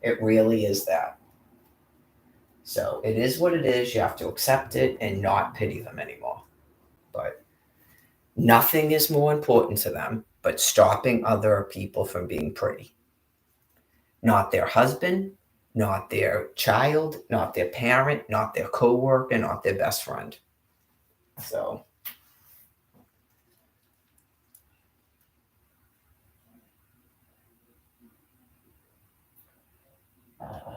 It really is that. So it is what it is. You have to accept it and not pity them anymore. But nothing is more important to them but stopping other people from being pretty. Not their husband, not their child, not their parent, not their coworker, not their best friend. So uh,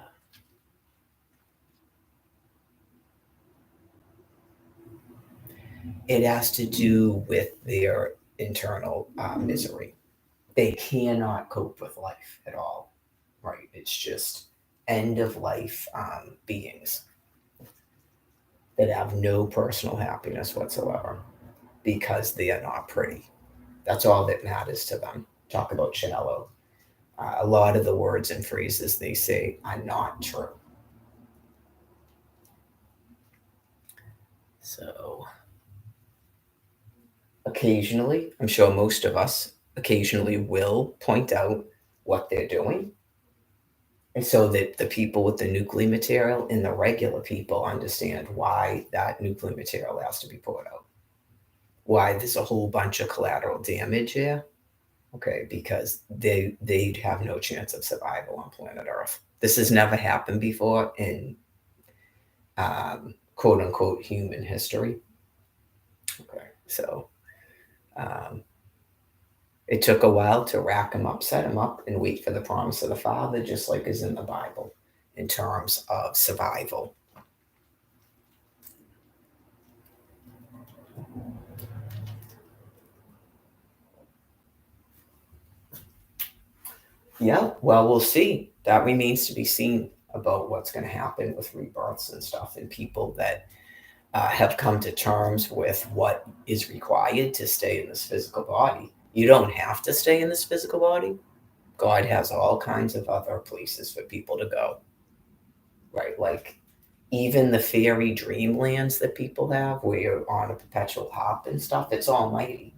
it has to do with their internal misery. They cannot cope with life at all, right? It's just end of life beings that have no personal happiness whatsoever because they are not pretty. That's all that matters to them. Talk about shallow. A lot of the words and phrases they say are not true. So occasionally, I'm sure most of us occasionally will point out what they're doing. And so that the people with the nuclear material and the regular people understand why that nuclear material has to be poured out. Why there's a whole bunch of collateral damage here. Okay, because they'd have no chance of survival on planet Earth. This has never happened before in quote unquote human history. Okay, so um, it took a while to rack him up, set him up, and wait for the promise of the Father, just like is in the Bible, in terms of survival. Yeah, well, we'll see. That remains to be seen about what's going to happen with rebirths and stuff, and people that have come to terms with what is required to stay in this physical body. You don't have to stay in this physical body. God has all kinds of other places for people to go, right? Like even the fairy dreamlands that people have where you're on a perpetual hop and stuff, it's almighty.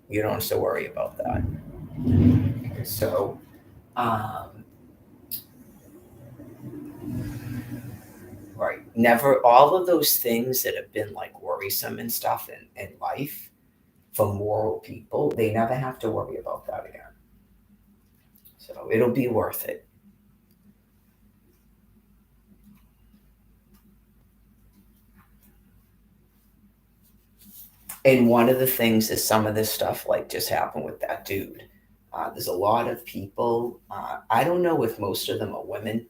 You don't have to worry about that. Okay, so, um, right. Never, all of those things that have been like worrisome and stuff in life for moral people, they never have to worry about that again. So it'll be worth it. And one of the things is some of this stuff like just happened with that dude. There's a lot of people. I don't know if most of them are women.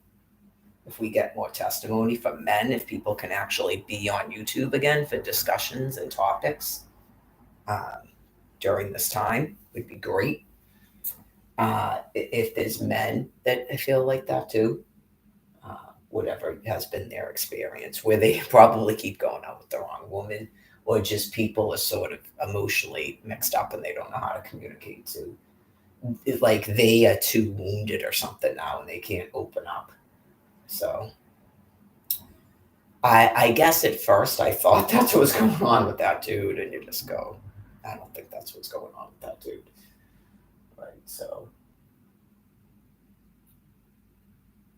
If we get more testimony from men, if people can actually be on YouTube again for discussions and topics um, during this time, would be great. If there's men that feel like that too, whatever has been their experience, where they probably keep going out with the wrong woman, or just people are sort of emotionally mixed up and they don't know how to communicate to. It's like they are too wounded or something now and they can't open up. So I guess at first I thought that's what was going on with that dude, and you just go, I don't think that's what's going on with that dude. Right. So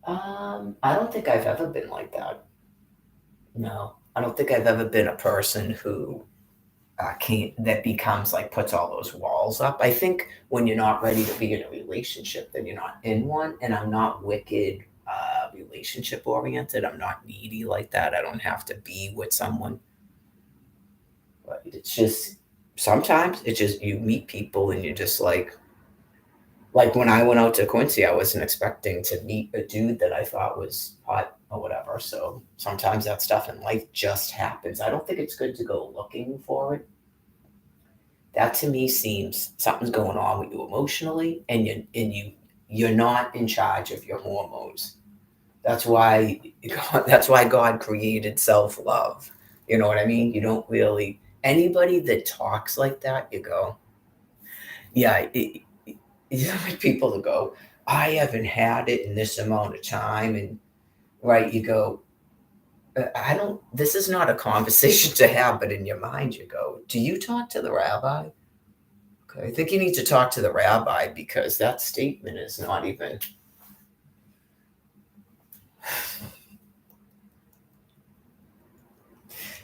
I don't think I've ever been like that. No. I don't think I've ever been a person who can't that becomes like puts all those walls up. I think when you're not ready to be in a relationship, then you're not in one. And I'm not wicked relationship oriented. I'm not needy like that. I don't have to be with someone. But it's just sometimes it's just you meet people and you're just like when I went out to Quincy, I wasn't expecting to meet a dude that I thought was hot or whatever. So sometimes that stuff in life just happens. I don't think it's good to go looking for it. That to me seems something's going on with you emotionally, and you're not in charge of your hormones. That's why God created self love. You know what I mean? You don't really anybody that talks like that. You go, yeah. You like people that go, I haven't had it in this amount of time, and right, you go, I don't. This is not a conversation to have, but in your mind, you go, do you talk to the rabbi? Okay, I think you need to talk to the rabbi because that statement is not even.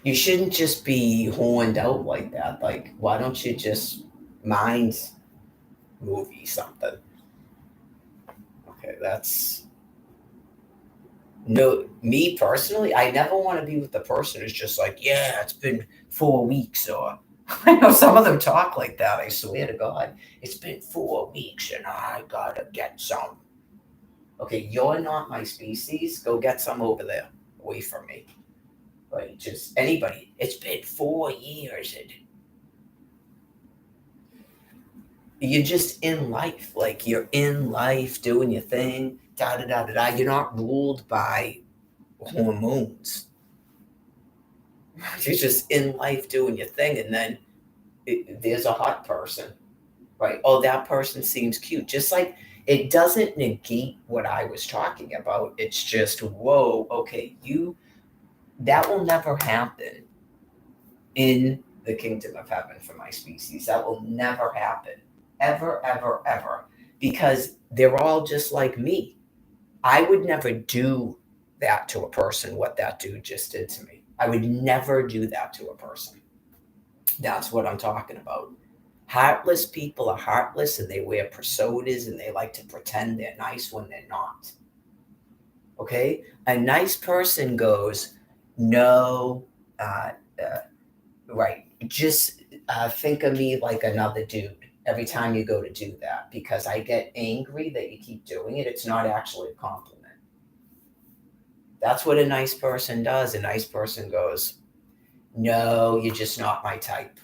You shouldn't just be horned out like that. Like, why don't you just mind movie something? Okay, that's no me personally. I never want to be with the person who's just like, yeah, it's been 4 weeks, or I know some of them talk like that. I swear to God, it's been 4 weeks and I gotta get some. Okay, you're not my species. Go get some over there, away from me. Like just anybody. It's been 4 years and you're just in life. Like you're in life doing your thing, da da da da da. You're not ruled by hormones. You're just in life doing your thing, and then there's a hot person, right? Oh, that person seems cute. Just like it doesn't negate what I was talking about. It's just, whoa, okay, you that will never happen in the kingdom of heaven for my species. That will never happen. Ever, ever, ever. Because they're all just like me. I would never do that to a person, what that dude just did to me. I would never do that to a person. That's what I'm talking about. Heartless people are heartless and they wear personas and they like to pretend they're nice when they're not. Okay? A nice person goes, no, uh, uh, right. Just think of me like another dude every time you go to do that because I get angry that you keep doing it. It's not actually a compliment. That's what a nice person does. A nice person goes, no, you're just not my type.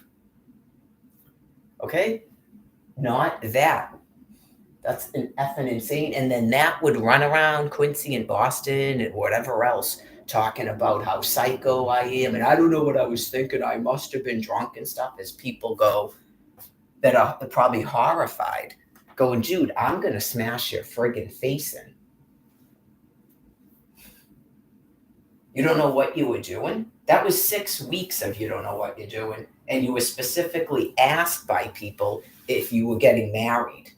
Okay? Not that. That's an effing insane. And then that would run around Quincy and Boston and whatever else, talking about how psycho I am. And I don't know what I was thinking. I must have been drunk and stuff as people go that are probably horrified, going, dude, I'm going to smash your friggin' face in. You don't know what you were doing? That was 6 weeks of you don't know what you're doing. And you were specifically asked by people if you were getting married.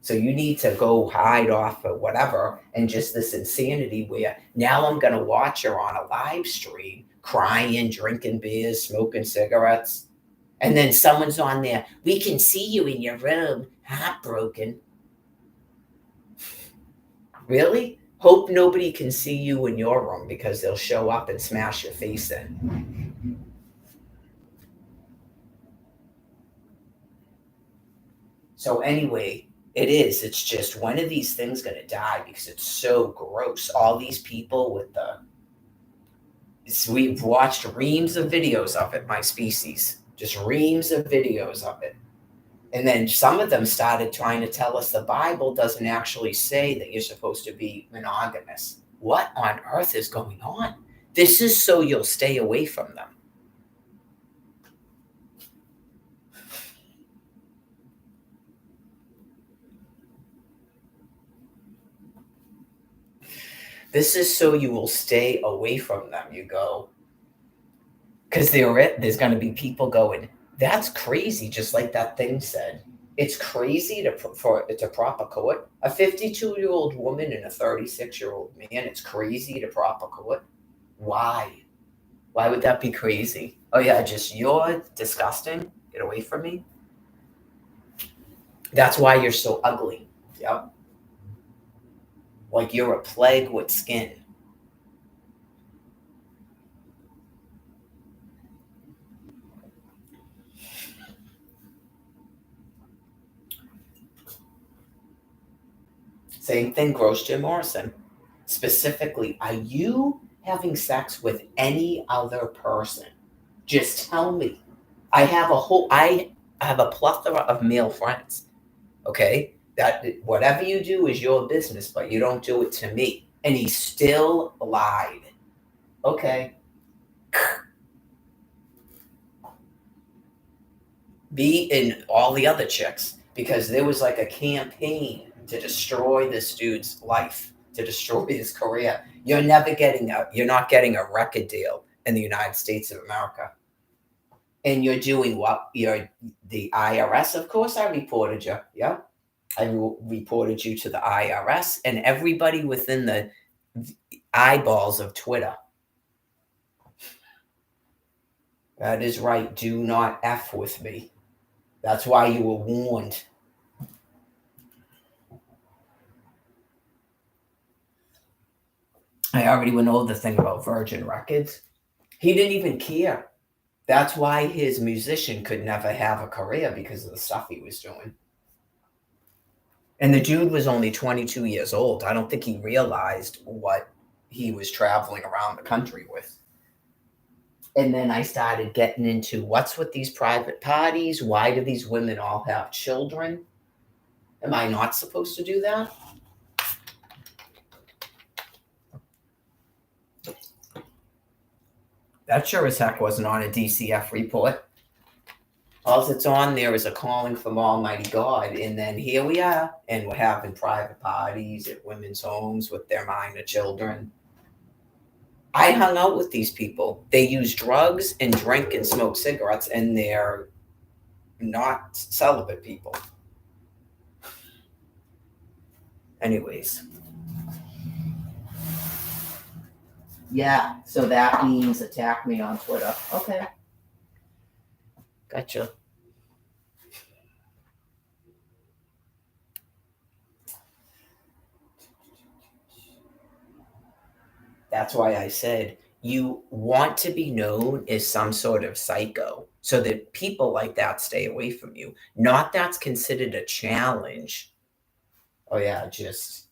So you need to go hide off or whatever, and just this insanity where now I'm going to watch her on a live stream, crying, drinking beers, smoking cigarettes. And then someone's on there, we can see you in your room, heartbroken. Really? Hope nobody can see you in your room because they'll show up and smash your face in. So anyway, it's just, when are these things going to die? Because it's so gross. All these people with we've watched reams of videos of it, my species, just reams of videos of it. And then some of them started trying to tell us the Bible doesn't actually say that you're supposed to be monogamous. What on earth is going on? This is so you'll stay away from them. This is so you will stay away from them. You go, because there's going to be people going, that's crazy, just like that thing said. It's crazy for it's a proper court. A 52-year-old woman and a 36-year-old man, it's crazy to proper court. Why? Why would that be crazy? Oh, yeah, just you're disgusting. Get away from me. That's why you're so ugly. Yep. Like you're a plague with skin. Same thing, Gross Jim Morrison. Specifically, are you having sex with any other person? Just tell me. I have a plethora of male friends. Okay? That whatever you do is your business, but you don't do it to me. And he still lied. Okay. Me and all the other chicks, because there was like a campaign to destroy this dude's life, to destroy his career. You're not getting a record deal in the United States of America. And you're doing what? You're the IRS, of course. I reported you. Yeah, I reported you to the IRS and everybody within the eyeballs of Twitter. That is right. Do not F with me. That's why you were warned. I already went over the thing about Virgin Records. He didn't even care. That's why his musician could never have a career, because of the stuff he was doing. And the dude was only 22 years old. I don't think he realized what he was traveling around the country with. And then I started getting into what's with these private parties? Why do these women all have children? Am I not supposed to do that? That sure as heck wasn't on a DCF report. All that's on there is a calling from Almighty God. And then here we are, and we're having private parties at women's homes with their minor children. I hung out with these people. They use drugs and drink and smoke cigarettes, and they're not celibate people. Anyways. Yeah, so that means attack me on Twitter. Okay. Gotcha. That's why I said you want to be known as some sort of psycho so that people like that stay away from you. Not that's considered a challenge. Oh, yeah, just,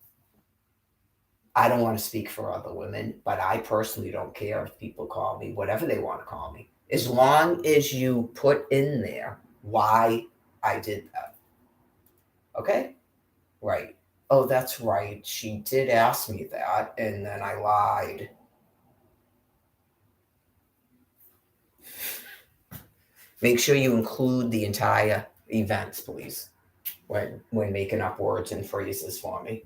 I don't want to speak for other women, but I personally don't care if people call me whatever they want to call me. As long as you put in there why I did that. Okay? Right. Oh, that's right. She did ask me that, and then I lied. Make sure you include the entire events, please, when making up words and phrases for me.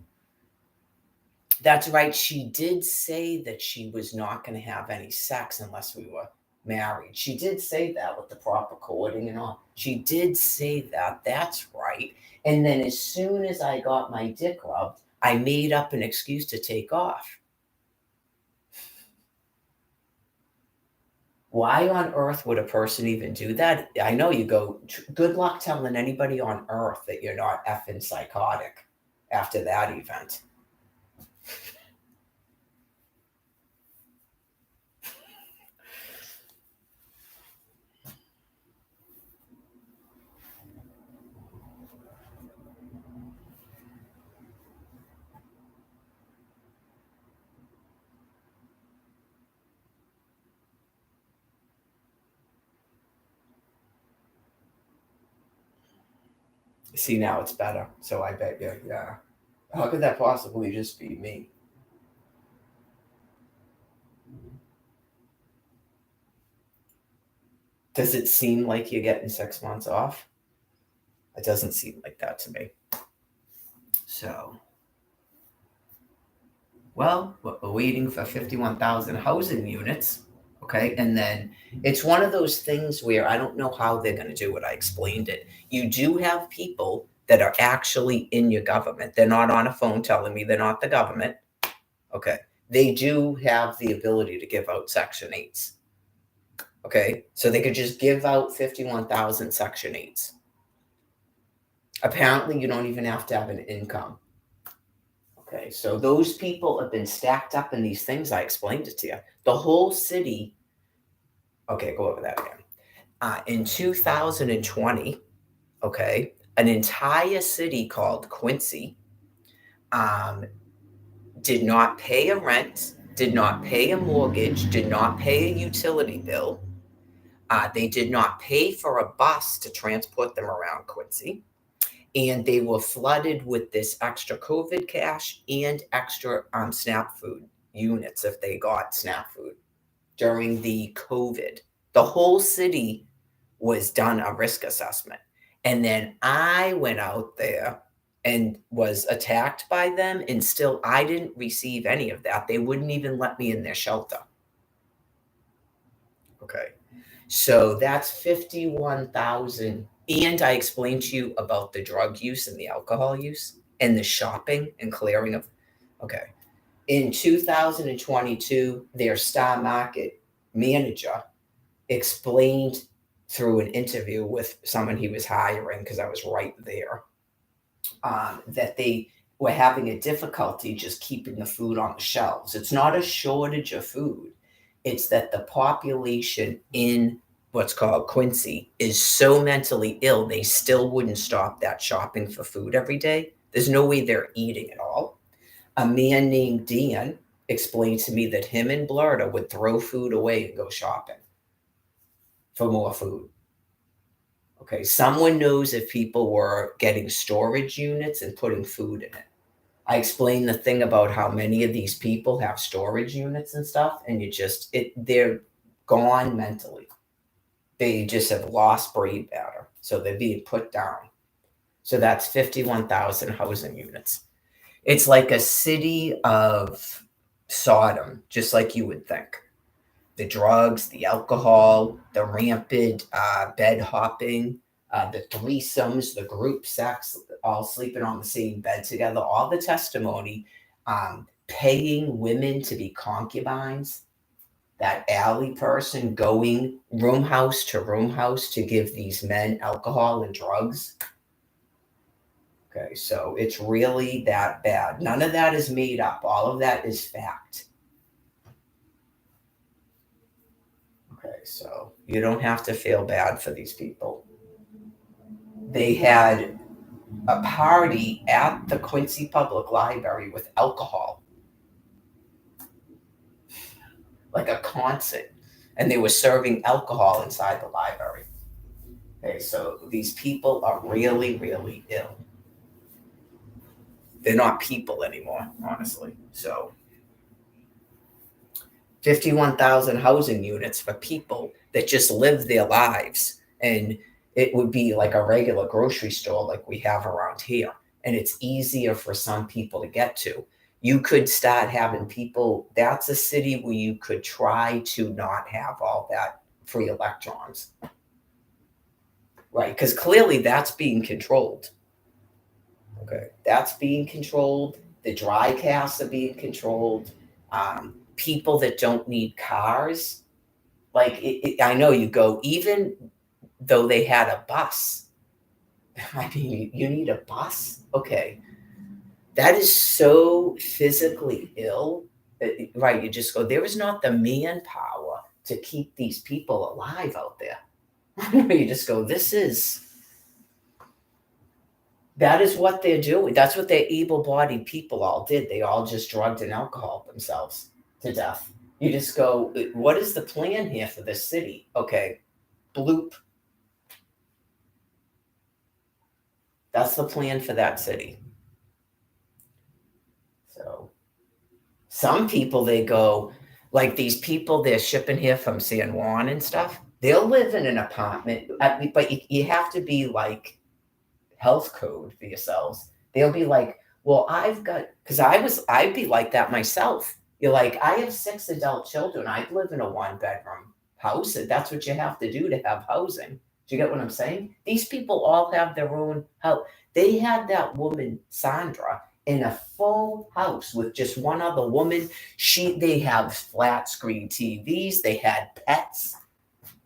That's right. She did say that she was not going to have any sex unless we were married. She did say that with the proper courting and all. She did say that. That's right. And then as soon as I got my dick rubbed, I made up an excuse to take off. Why on earth would a person even do that? I know you go, good luck telling anybody on earth that you're not effing psychotic after that event. See, now it's better. So I bet you, yeah. How could that possibly just be me? Does it seem like you're getting 6 months off? It doesn't seem like that to me. So, well, we're waiting for 51,000 housing units. Okay. And then it's one of those things where I don't know how they're going to do it. I explained it. You do have people that are actually in your government. They're not on a phone telling me they're not the government. Okay. They do have the ability to give out Section 8s. Okay. So they could just give out 51,000 Section 8s. Apparently, you don't even have to have an income. Okay, so those people have been stacked up in these things. I explained it to you. The whole city. Okay, go over that again. In 2020, okay, an entire city called Quincy um, did not pay a rent, did not pay a mortgage, did not pay a utility bill. They did not pay for a bus to transport them around Quincy. And they were flooded with this extra COVID cash and extra SNAP food units if they got SNAP food during the COVID. The whole city was done a risk assessment. And then I went out there and was attacked by them, and still I didn't receive any of that. They wouldn't even let me in their shelter. Okay. So that's 51,000. And I explained to you about the drug use and the alcohol use and the shopping and clearing of. Okay. In 2022, their Star Market manager explained through an interview with someone he was hiring, because I was right there, that they were having a difficulty just keeping the food on the shelves. It's not a shortage of food. It's that the population in what's called Quincy is so mentally ill, they still wouldn't stop that shopping for food every day. There's no way they're eating at all. A man named Dan explained to me that him and Blurta would throw food away and go shopping for more food. Okay, someone knows if people were getting storage units and putting food in it. I explained the thing about how many of these people have storage units and stuff, and they're gone mentally. They just have lost brain matter, so they're being put down. So that's 51,000 housing units. It's like a city of Sodom, just like you would think. The drugs, the alcohol, the rampant bed hopping, the threesomes, the group sex, all sleeping on the same bed together, all the testimony, paying women to be concubines, that alley person going room house to give these men alcohol and drugs. Okay, so it's really that bad. None of that is made up. All of that is fact. Okay, so you don't have to feel bad for these people. They had a party at the Quincy Public Library with alcohol, like a concert, and they were serving alcohol inside the library. Okay, so these people are really, really ill. They're not people anymore, honestly. So 51,000 housing units for people that just live their lives. And it would be like a regular grocery store like we have around here. And it's easier for some people to get to. You could start having people, that's a city where you could try to not have all that free electrons. Right? Because clearly that's being controlled. Okay. That's being controlled. The dry casts are being controlled. People that don't need cars. Like, I know you go, even though they had a bus. I mean, you need a bus? Okay. That is so physically ill. Right. You just go, there is not the manpower to keep these people alive out there. You just go, that is what they're doing. That's what the able-bodied people all did. They all just drugged and alcohol themselves to death. You just go, what is the plan here for this city? Okay, bloop. That's the plan for that city. So some people, they go, like these people they're shipping here from San Juan and stuff, they'll live in an apartment, but you have to be like health code for yourselves. They'll be like, well, I've got, because I'd be like that myself. You're like, I have 6 adult children. I'd live in a 1-bedroom house. And that's what you have to do to have housing. Do you get what I'm saying? These people all have their own house. They had that woman, Sandra, in a full house with just one other woman. They have flat screen TVs. They had pets.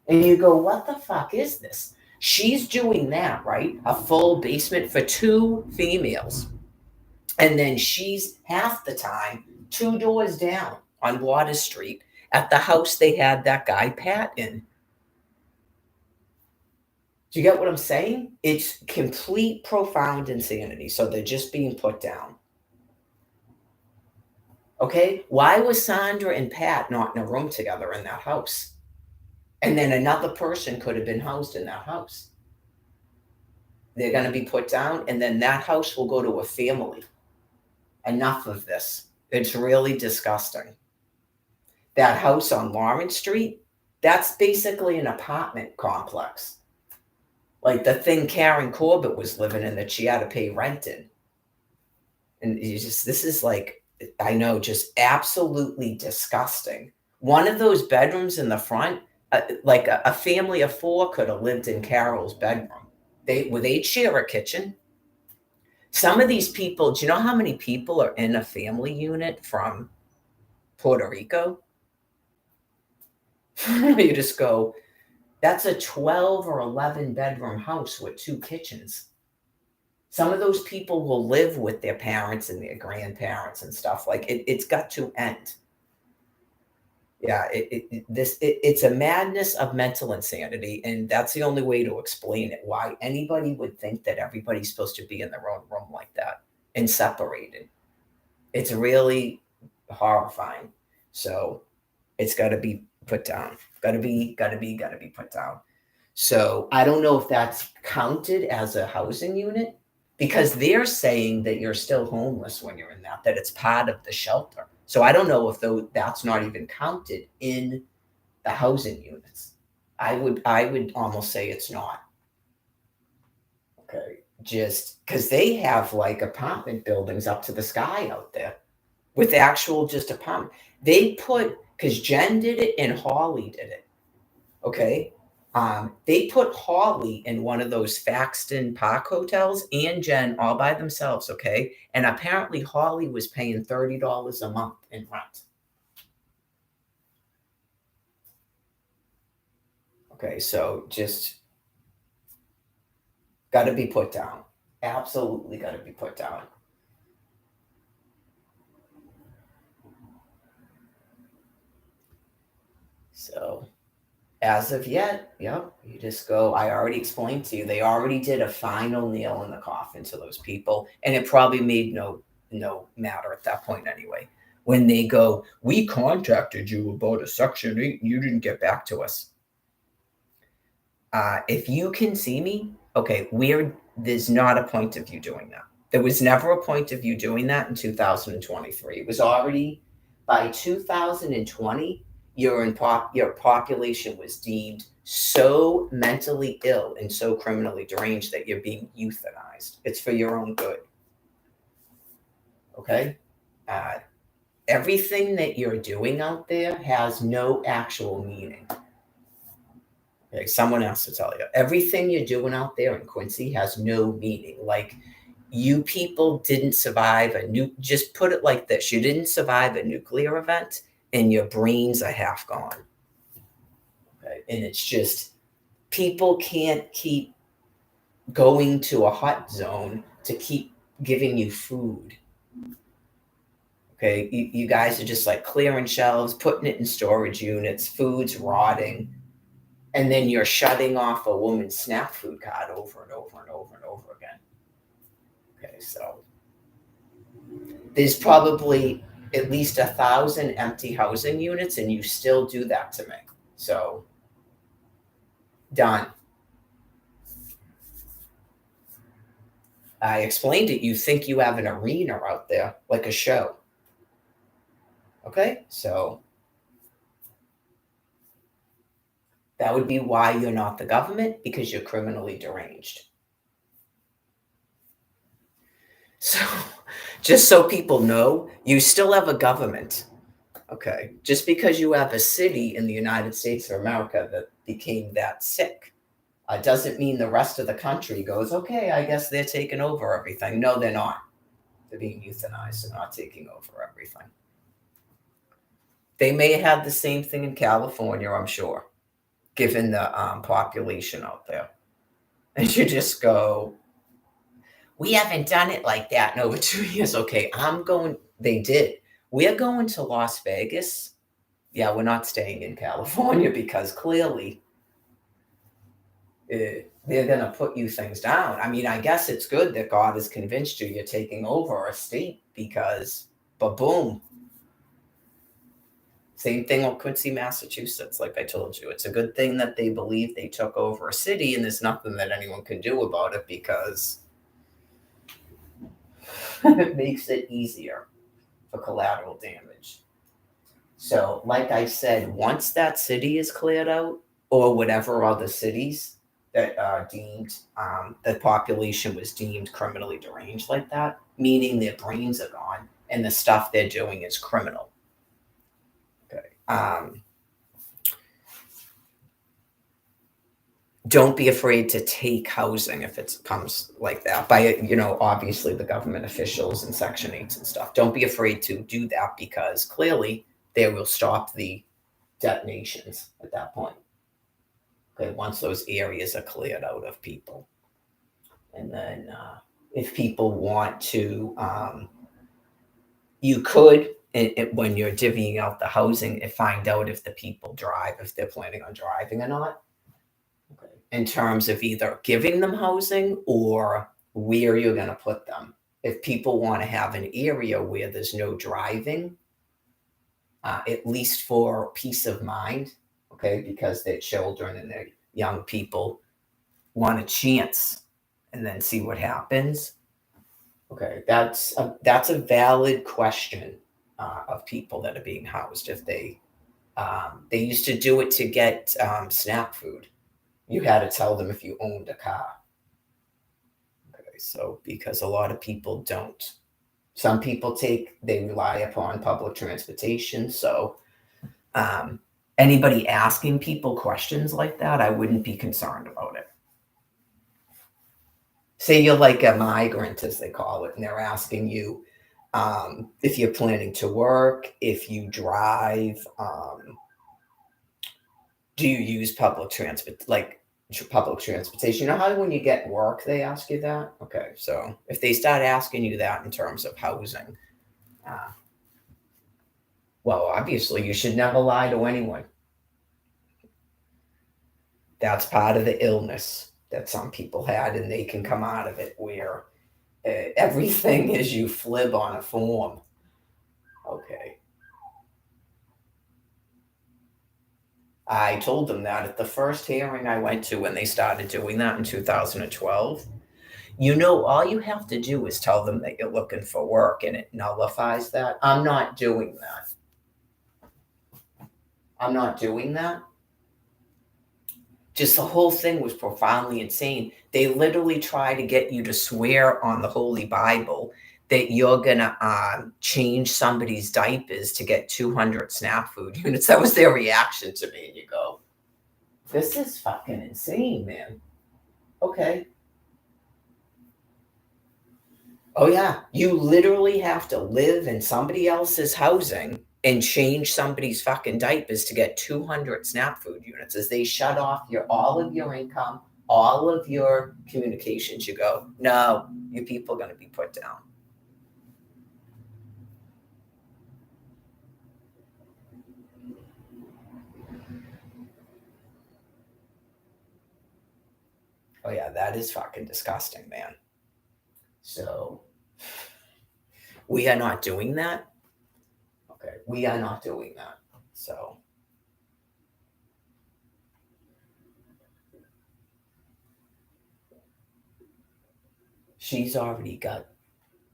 And you go, what the fuck is this? She's doing that, right? A full basement for 2 females. And then she's half the time 2 doors down on Water Street at the house they had that guy Pat in. Do you get what I'm saying? It's complete, profound insanity. So they're just being put down. Okay? Why was Sandra and Pat not in a room together in that house? And then another person could have been housed in that house. They're going to be put down, and then that house will go to a family. Enough of this. It's really disgusting. That house on Lawrence Street, that's basically an apartment complex. Like the thing Karen Corbett was living in that she had to pay rent in. And this is like, I know, just absolutely disgusting. One of those bedrooms in the front, like a family of 4 could have lived in Carol's bedroom. They'd share a kitchen. Some of these people, do you know how many people are in a family unit from Puerto Rico? You just go, that's a 12 or 11 bedroom house with 2 kitchens. Some of those people will live with their parents and their grandparents and stuff. Like it's got to end. Yeah, it's a madness of mental insanity, and that's the only way to explain it. Why anybody would think that everybody's supposed to be in their own room like that and separated. It's really horrifying. So it's got to be put down. Got to be put down. So I don't know if that's counted as a housing unit, because they're saying that you're still homeless when you're in that it's part of the shelter. So I don't know if that's not even counted in the housing units. I would almost say it's not. Okay. Just because they have like apartment buildings up to the sky out there with actual just apartment. Because Jen did it and Holly did it. Okay. They put Holly in one of those Faxton Park hotels and Jen all by themselves, okay? And apparently Holly was paying $30 a month in rent. Okay, so just got to be put down. Absolutely got to be put down. So as of yet, yep, you just go, I already explained to you, they already did a final nail in the coffin to those people, and it probably made no matter at that point anyway. When they go, we contacted you about a Section 8, you didn't get back to us. If you can see me, okay, there's not a point of you doing that. There was never a point of you doing that in 2023. It was already, by 2020, your population was deemed so mentally ill and so criminally deranged that you're being euthanized. It's for your own good. Okay? Everything that you're doing out there has no actual meaning. Okay, someone else to tell you. Everything you're doing out there in Quincy has no meaning. Like, you people didn't survive just put it like this. You didn't survive a nuclear event, and your brains are half gone. Okay? And it's just, people can't keep going to a hot zone to keep giving you food. Okay, you guys are just like clearing shelves, putting it in storage units, food's rotting, and then you're shutting off a woman's SNAP food card over and over and over and over again. Okay, so there's probably at least 1,000 empty housing units, and you still do that to me. So, done. I explained it. You think you have an arena out there, like a show. Okay? So that would be why you're not the government, because you're criminally deranged. So, just so people know, you still have a government. Okay. Just because you have a city in the United States of America that became that sick doesn't mean the rest of the country goes, okay, I guess they're taking over everything. No, they're not. They're being euthanized. They're not taking over everything. They may have the same thing in California, I'm sure, given the population out there. And you just go, we haven't done it like that in over 2 years. Okay, they did. We're going to Las Vegas. Yeah, we're not staying in California because clearly they're going to put you things down. I mean, I guess it's good that God has convinced you you're taking over a state because, but boom. Same thing with Quincy, Massachusetts. Like I told you, it's a good thing that they believe they took over a city, and there's nothing that anyone can do about it because it makes it easier for collateral damage. So, like I said, once that city is cleared out, or whatever other cities that are deemed, the population was deemed criminally deranged like that, meaning their brains are gone and the stuff they're doing is criminal. Okay. Don't be afraid to take housing if it comes like that by, obviously the government officials and Section 8s and stuff. Don't be afraid to do that because clearly they will stop the detonations at that point. Okay, once those areas are cleared out of people. And then if people want to, you could, when you're divvying out the housing, and find out if the people drive, if they're planning on driving or not. Okay. In terms of either giving them housing or where you're going to put them. If people want to have an area where there's no driving, at least for peace of mind, okay, because their children and their young people want a chance and then see what happens. Okay, that's a valid question of people that are being housed. If they used to do it to get SNAP food, you had to tell them if you owned a car. Okay, so because a lot of people don't. Some people they rely upon public transportation. So anybody asking people questions like that, I wouldn't be concerned about it. Say you're like a migrant, as they call it, and they're asking you if you're planning to work, if you drive, do you use public transportation? You know how when you get work, they ask you that? Okay, so if they start asking you that in terms of housing, well, obviously you should never lie to anyone. That's part of the illness that some people had, and they can come out of it where everything is you flib on a form. Okay. I told them that at the first hearing I went to when they started doing that in 2012. All you have to do is tell them that you're looking for work and it nullifies that. I'm not doing that. I'm not doing that. Just the whole thing was profoundly insane. They literally try to get you to swear on the Holy Bible that you're going to change somebody's diapers to get 200 SNAP food units. That was their reaction to me. And you go, this is fucking insane, man. Okay. Oh, yeah. You literally have to live in somebody else's housing and change somebody's fucking diapers to get 200 SNAP food units as they shut off all of your income, all of your communications. You go, no, you people are going to be put down. Oh, yeah, that is fucking disgusting, man. So we are not doing that. Okay, we are not doing that. So She's already got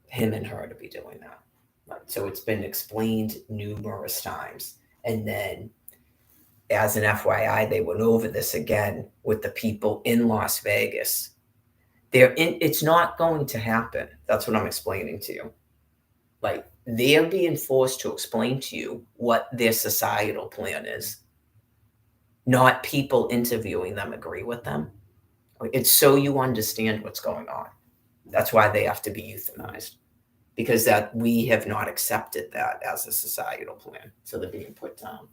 him and her to be doing that. Right. So it's been explained numerous times. And then, as an FYI, they went over this again with the people in Las Vegas. It's not going to happen. That's what I'm explaining to you. Like, they're being forced to explain to you what their societal plan is, not people interviewing them agree with them. It's so you understand what's going on. That's why they have to be euthanized, because that we have not accepted that as a societal plan. So they're being put down.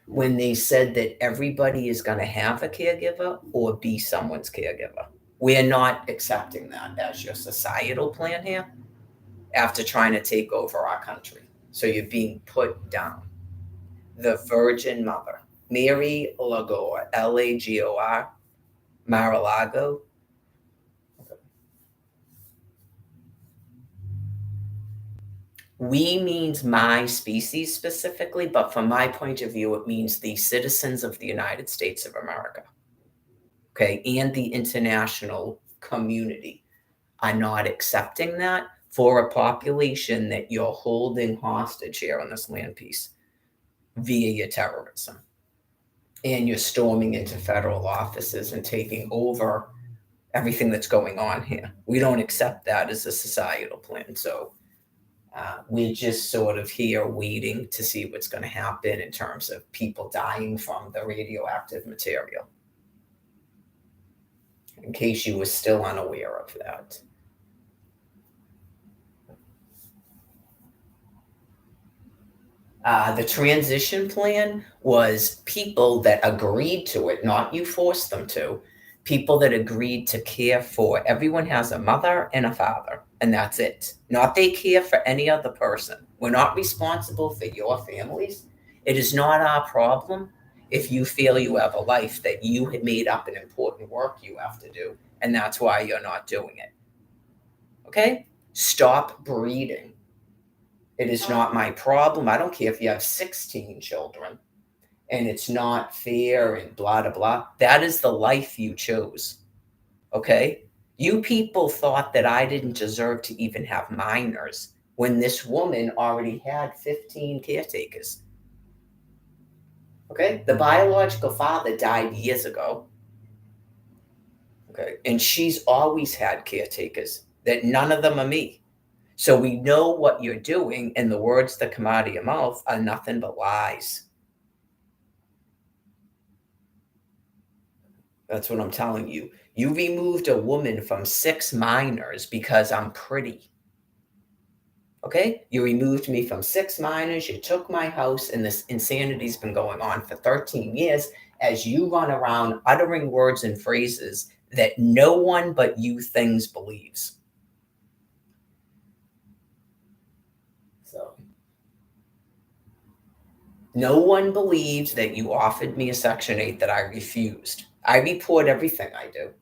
When they said that everybody is going to have a caregiver or be someone's caregiver, we're not accepting that as your societal plan here after trying to take over our country. So you're being put down. The Virgin Mother, Mary Lagor, Lagor, Mar-a-Lago. We means my species specifically, but from my point of view, it means the citizens of the United States of America. Okay, and the international community are not accepting that for a population that you're holding hostage here on this land piece via your terrorism. And you're storming into federal offices and taking over everything that's going on here. We don't accept that as a societal plan. So we're just sort of here waiting to see what's going to happen in terms of people dying from the radioactive material, in case you were still unaware of that. The transition plan was people that agreed to it, not you forced them to. People that agreed to care for, everyone has a mother and a father, and that's it. Not they care for any other person. We're not responsible for your families. It is not our problem if you feel you have a life that you had made up an important work you have to do, and that's why you're not doing it. Okay? Stop breeding. It is not my problem. I don't care if you have 16 children and it's not fair and blah, blah, blah. That is the life you chose. Okay? You people thought that I didn't deserve to even have minors when this woman already had 15 caretakers. Okay? The biological father died years ago. Okay? And she's always had caretakers, that none of them are me. So we know what you're doing, and the words that come out of your mouth are nothing but lies. That's what I'm telling you. You removed a woman from 6 minors because I'm pretty. Okay? You removed me from 6 minors. You took my house, and this insanity's been going on for 13 years as you run around uttering words and phrases that no one but you things believes. No one believes that you offered me a Section 8 that I refused. I report everything I do.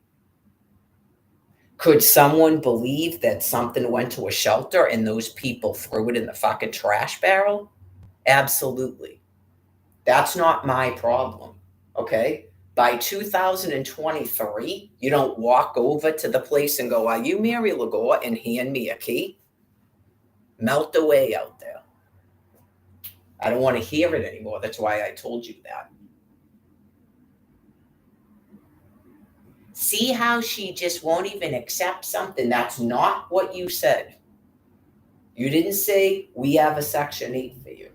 Could someone believe that something went to a shelter and those people threw it in the fucking trash barrel? Absolutely. That's not my problem, okay? By 2023, you don't walk over to the place and go, "Are you Mary Lagor?" and hand me a key. Melt away out there. I don't want to hear it anymore. That's why I told you that. See how she just won't even accept something? That's not what you said. You didn't say, "We have a Section 8 for you."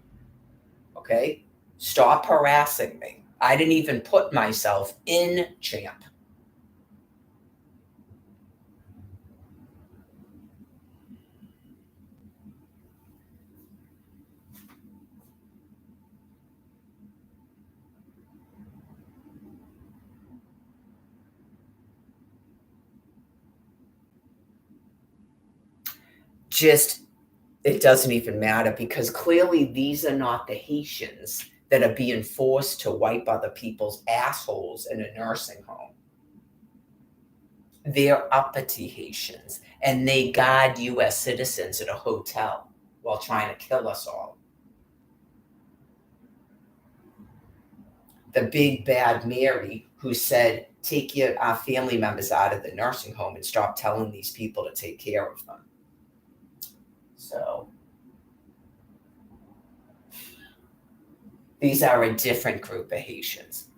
Okay? Stop harassing me. I didn't even put myself in Champ. Just, it doesn't even matter, because clearly these are not the Haitians that are being forced to wipe other people's assholes in a nursing home. They're uppity Haitians, and they guard U.S. citizens at a hotel while trying to kill us all. The big bad Mary, who said take your family members out of the nursing home and stop telling these people to take care of them. So these are a different group of Haitians.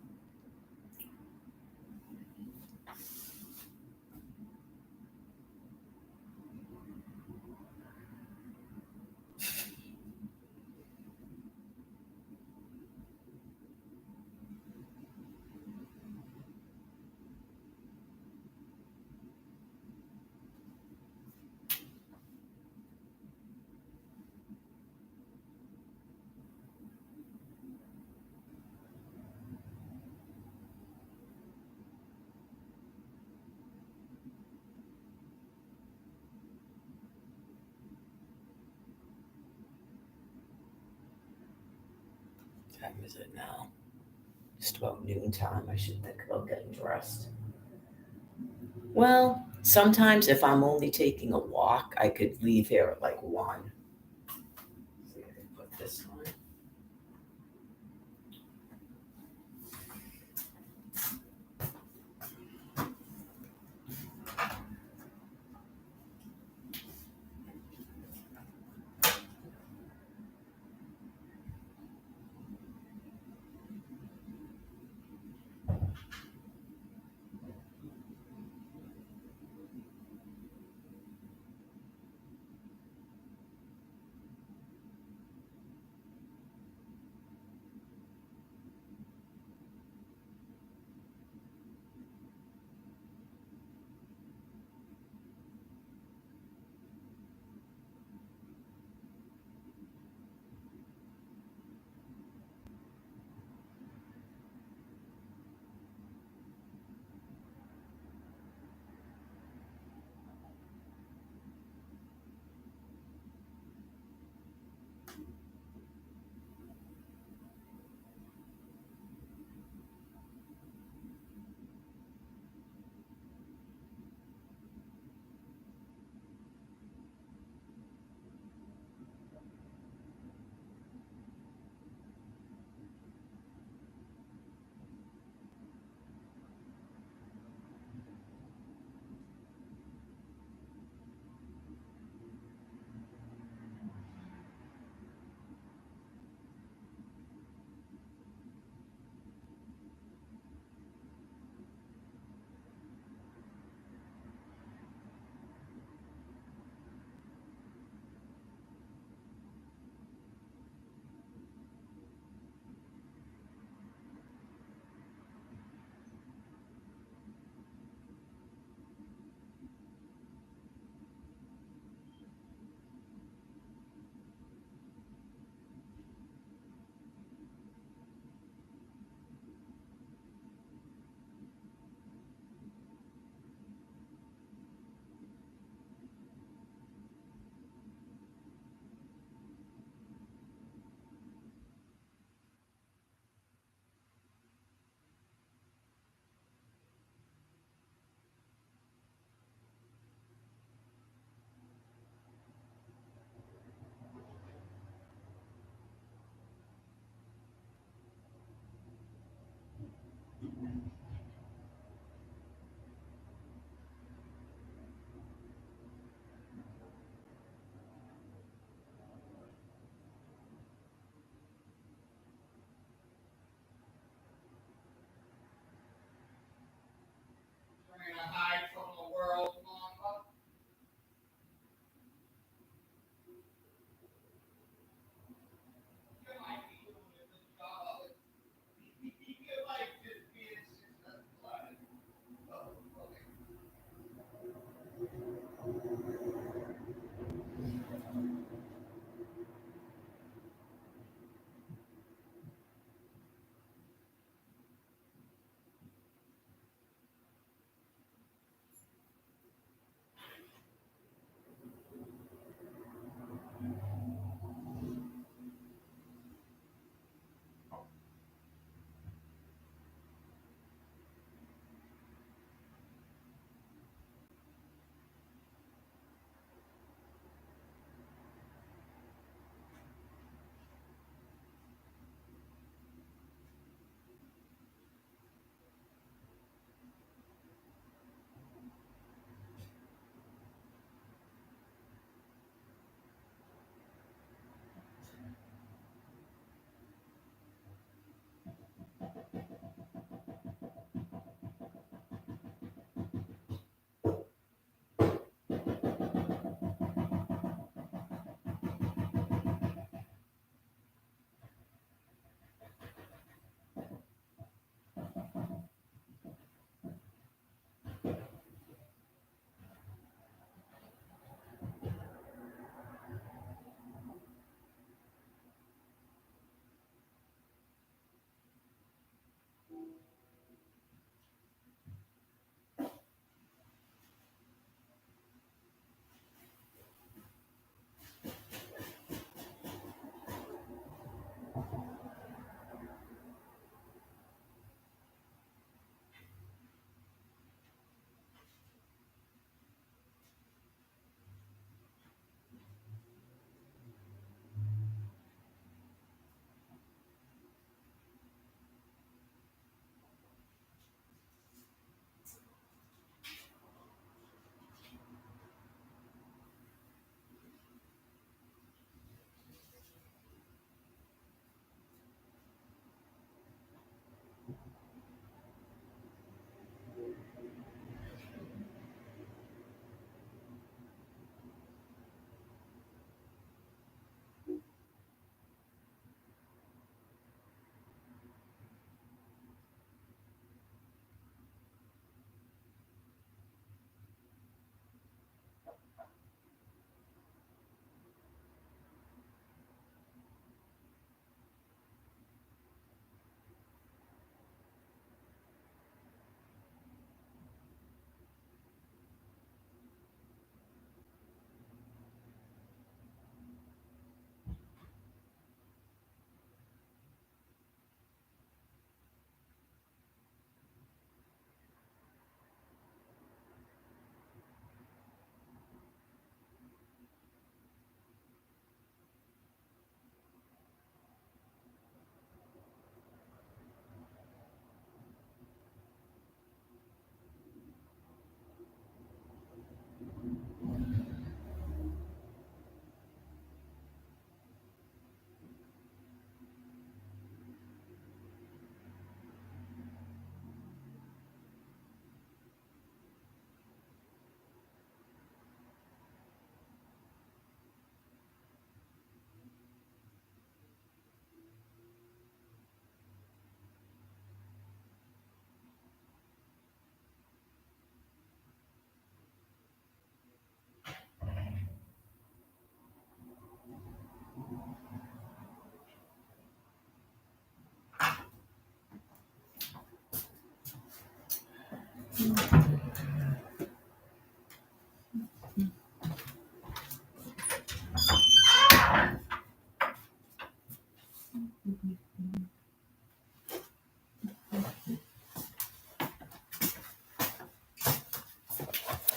What time is it now? Just about noontime. I should think about getting dressed. Well, sometimes if I'm only taking a walk, I could leave here at like 1. See if I can put this on.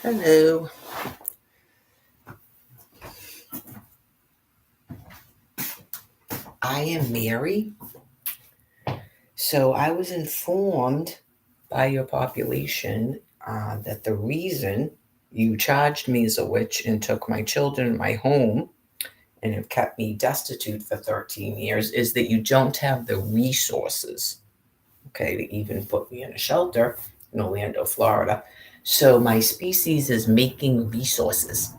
Hello. I am Mary. So I was informed by your population that the reason you charged me as a witch and took my children and my home and have kept me destitute for 13 years is that you don't have the resources, okay, to even put me in a shelter in Orlando, Florida. So my species is making resources.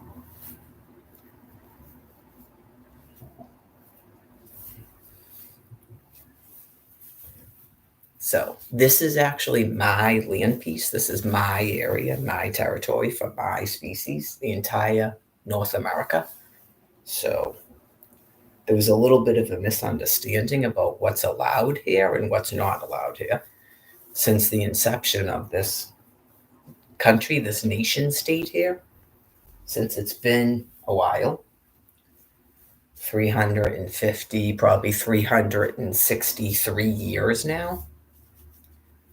So this is actually my land piece. This is my area, my territory for my species, the entire North America. So there was a little bit of a misunderstanding about what's allowed here and what's not allowed here since the inception of this country, this nation state here, since it's been a while. 350, probably 363 years now.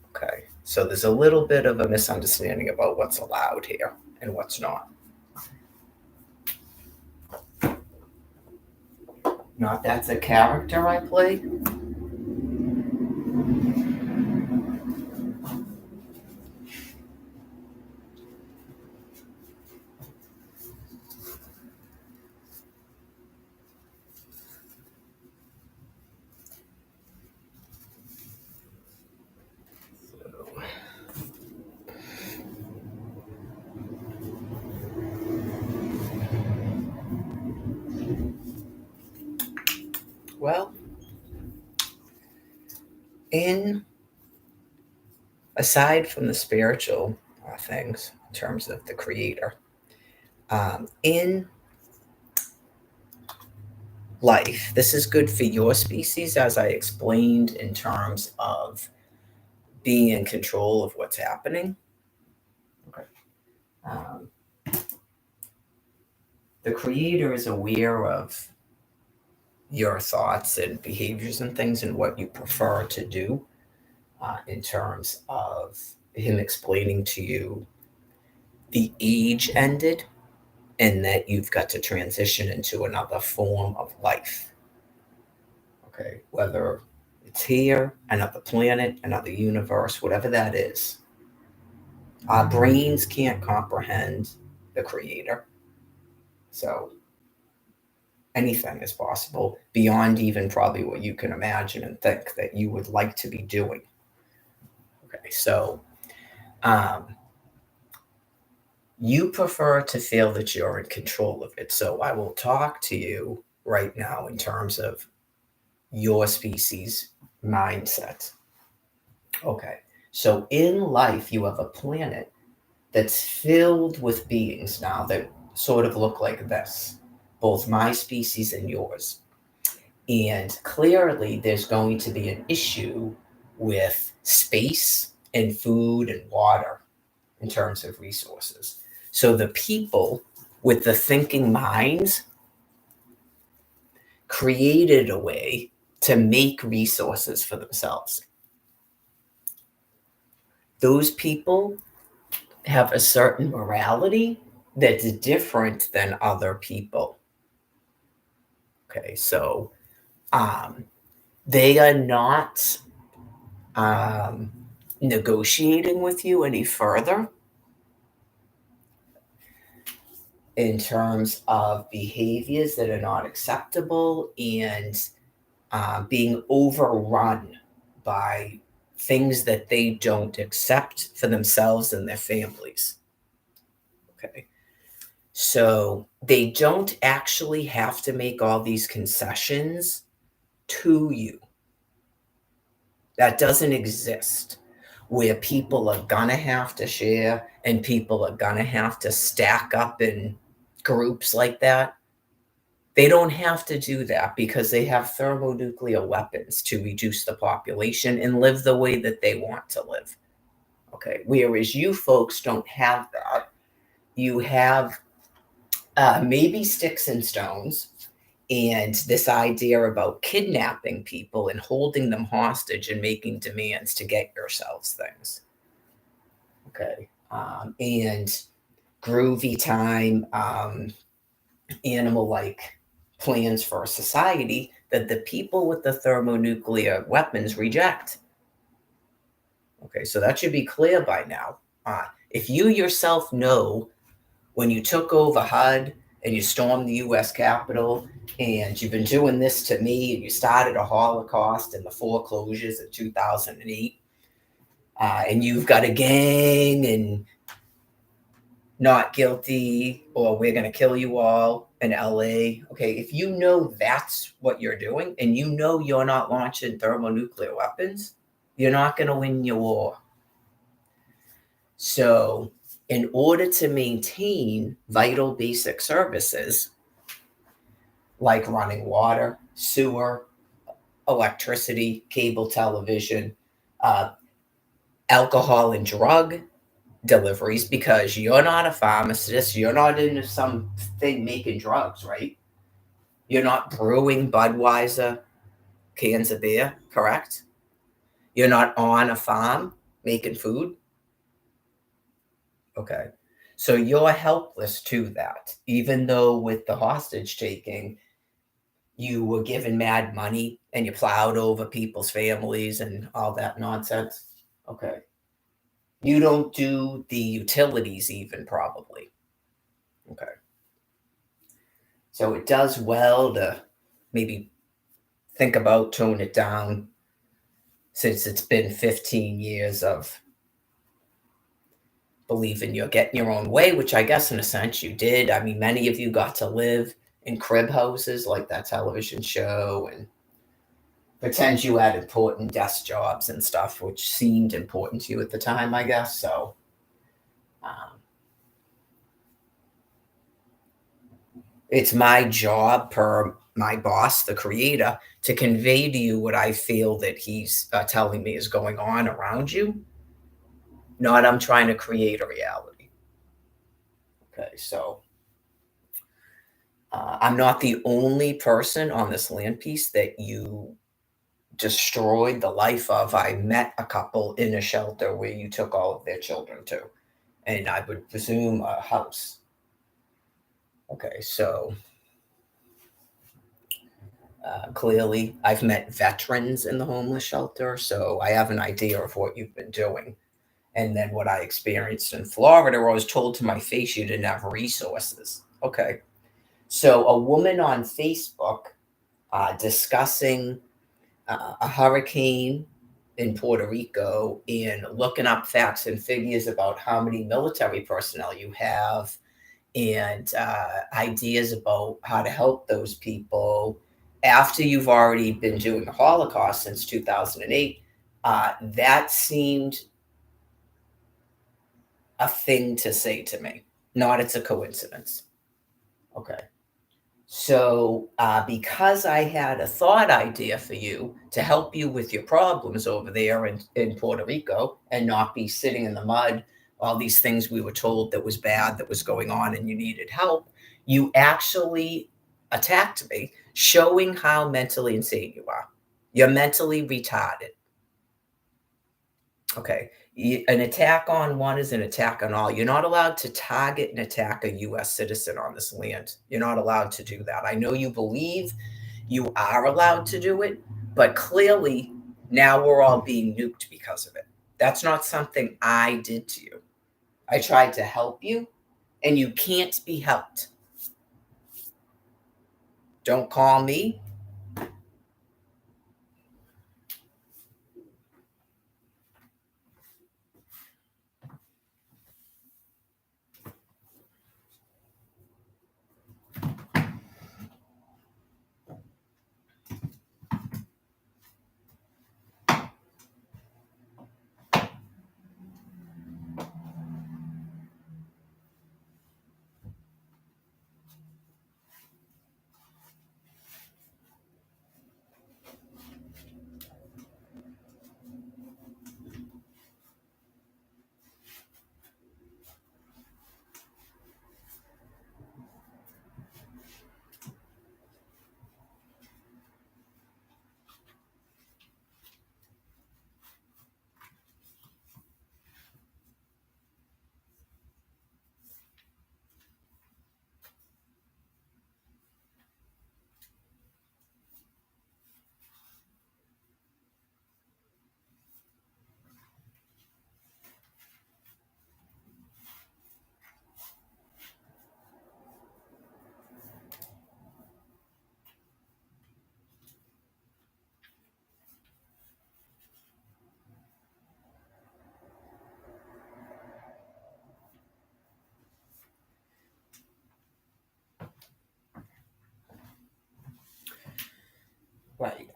Okay, so there's a little bit of a misunderstanding about what's allowed here and what's not. Not that's a character I play. Well, in aside from the spiritual things in terms of the creator, in life, this is good for your species, as I explained, in terms of being in control of what's happening. Okay. The creator is aware of your thoughts and behaviors and things and what you prefer to do in terms of him explaining to you the age ended and that you've got to transition into another form of life. Okay, whether it's here, another planet, another universe, whatever that is. Our brains can't comprehend the creator. So anything is possible beyond even probably what you can imagine and think that you would like to be doing. Okay, so you prefer to feel that you're in control of it. So I will talk to you right now in terms of your species mindset. Okay, so in life, you have a planet that's filled with beings now that sort of look like this, both my species and yours. And clearly, there's going to be an issue with space and food and water in terms of resources. So the people with the thinking minds created a way to make resources for themselves. Those people have a certain morality that's different than other people. Okay, so they are not negotiating with you any further in terms of behaviors that are not acceptable and being overrun by things that they don't accept for themselves and their families. Okay. So they don't actually have to make all these concessions to you. That doesn't exist where people are gonna have to share and people are gonna have to stack up in groups like that. They don't have to do that because they have thermonuclear weapons to reduce the population and live the way that they want to live. Okay. Whereas you folks don't have that. You have maybe sticks and stones and this idea about kidnapping people and holding them hostage and making demands to get yourselves things. Okay. And groovy time, animal like plans for a society that the people with the thermonuclear weapons reject. Okay, so that should be clear by now. If you yourself know when you took over HUD and you stormed the US Capitol and you've been doing this to me and you started a Holocaust and the foreclosures in 2008, and you've got a gang and not guilty or we're going to kill you all in LA. Okay, if you know that's what you're doing and you know you're not launching thermonuclear weapons, you're not going to win your war. So, in order to maintain vital basic services like running water, sewer, electricity, cable television, uh, alcohol and drug deliveries, because you're not a pharmacist, you're not into something making drugs, right? You're not brewing Budweiser cans of beer, correct? You're not on a farm making food. Okay. So you're helpless to that, even though with the hostage taking, you were given mad money and you plowed over people's families and all that nonsense. Okay. You don't do the utilities, even probably. Okay. So it does well to maybe think about tone it down since it's been 15 years of believing you're getting your own way, which I guess in a sense you did. I mean, many of you got to live in crib houses like that television show and pretend you had important desk jobs and stuff, which seemed important to you at the time, I guess. So, um, it's my job per my boss, the creator, to convey to you what I feel that he's telling me is going on around you. Not I'm trying to create a reality. Okay, so I'm not the only person on this land piece that you destroyed the life of. I met a couple in a shelter where you took all of their children to, and I would presume a house. Okay, so clearly I've met veterans in the homeless shelter, so I have an idea of what you've been doing. And then what I experienced in Florida, where I was told to my face you didn't have resources. Okay, so a woman on Facebook discussing a hurricane in Puerto Rico and looking up facts and figures about how many military personnel you have and ideas about how to help those people after you've already been doing the Holocaust since 2008. That seemed a thing to say to me. Not it's a coincidence. Okay. So, because I had a thought idea for you to help you with your problems over there in Puerto Rico and not be sitting in the mud, all these things we were told that was bad that was going on and you needed help, you actually attacked me, showing how mentally insane you are. You're mentally retarded. Okay. An attack on one is an attack on all. You're not allowed to target and attack a US citizen on this land. You're not allowed to do that. I know you believe you are allowed to do it, but clearly now we're all being nuked because of it. That's not something I did to you. I tried to help you, and you can't be helped. Don't call me.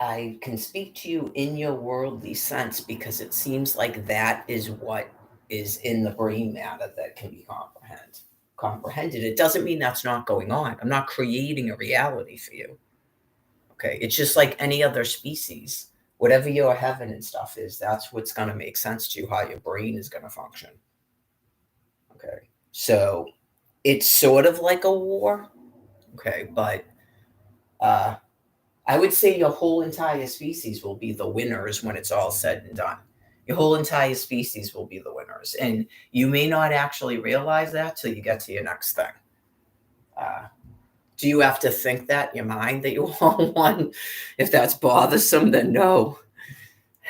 I can speak to you in your worldly sense because it seems like that is what is in the brain matter that can be comprehended. It doesn't mean that's not going on. I'm not creating a reality for you. Okay. It's just like any other species. Whatever your heaven and stuff is, that's what's going to make sense to you, how your brain is going to function. Okay. So it's sort of like a war. Okay. But I would say your whole entire species will be the winners when it's all said and done. Your whole entire species will be the winners. And you may not actually realize that till you get to your next thing. Do you have to think that in your mind that you all won? If that's bothersome, then no.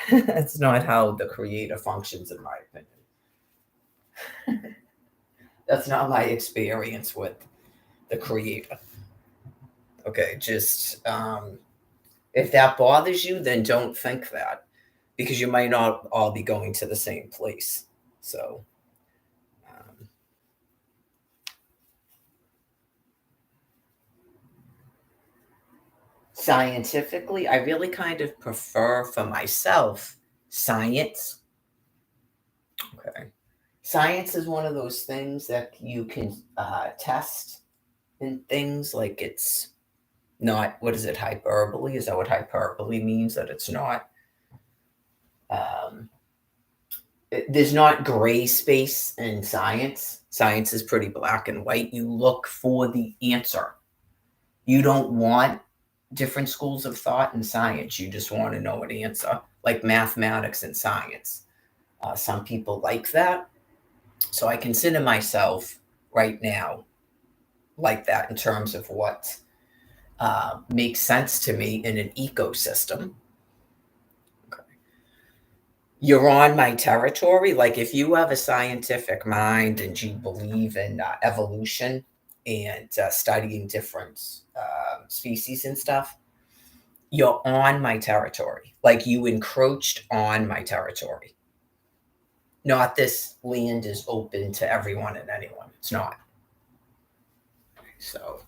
That's not how the creator functions, in my opinion. That's not my experience with the creator. Okay, just if that bothers you, then don't think that because you might not all be going to the same place. So, scientifically, I really kind of prefer for myself science. Okay. Science is one of those things that you can test in things like it's not, what is it, hyperbole? Is that what hyperbole means? That it's not, there's not gray space in science. Science is pretty black and white. You look for the answer. You don't want different schools of thought in science. You just want to know an answer, like mathematics and science. Some people like that. So I consider myself right now like that in terms of what makes sense to me in an ecosystem. Okay. You're on my territory. Like if you have a scientific mind and you believe in evolution and studying different species and stuff, you're on my territory. Like you encroached on my territory. Not this land is open to everyone and anyone. It's not. So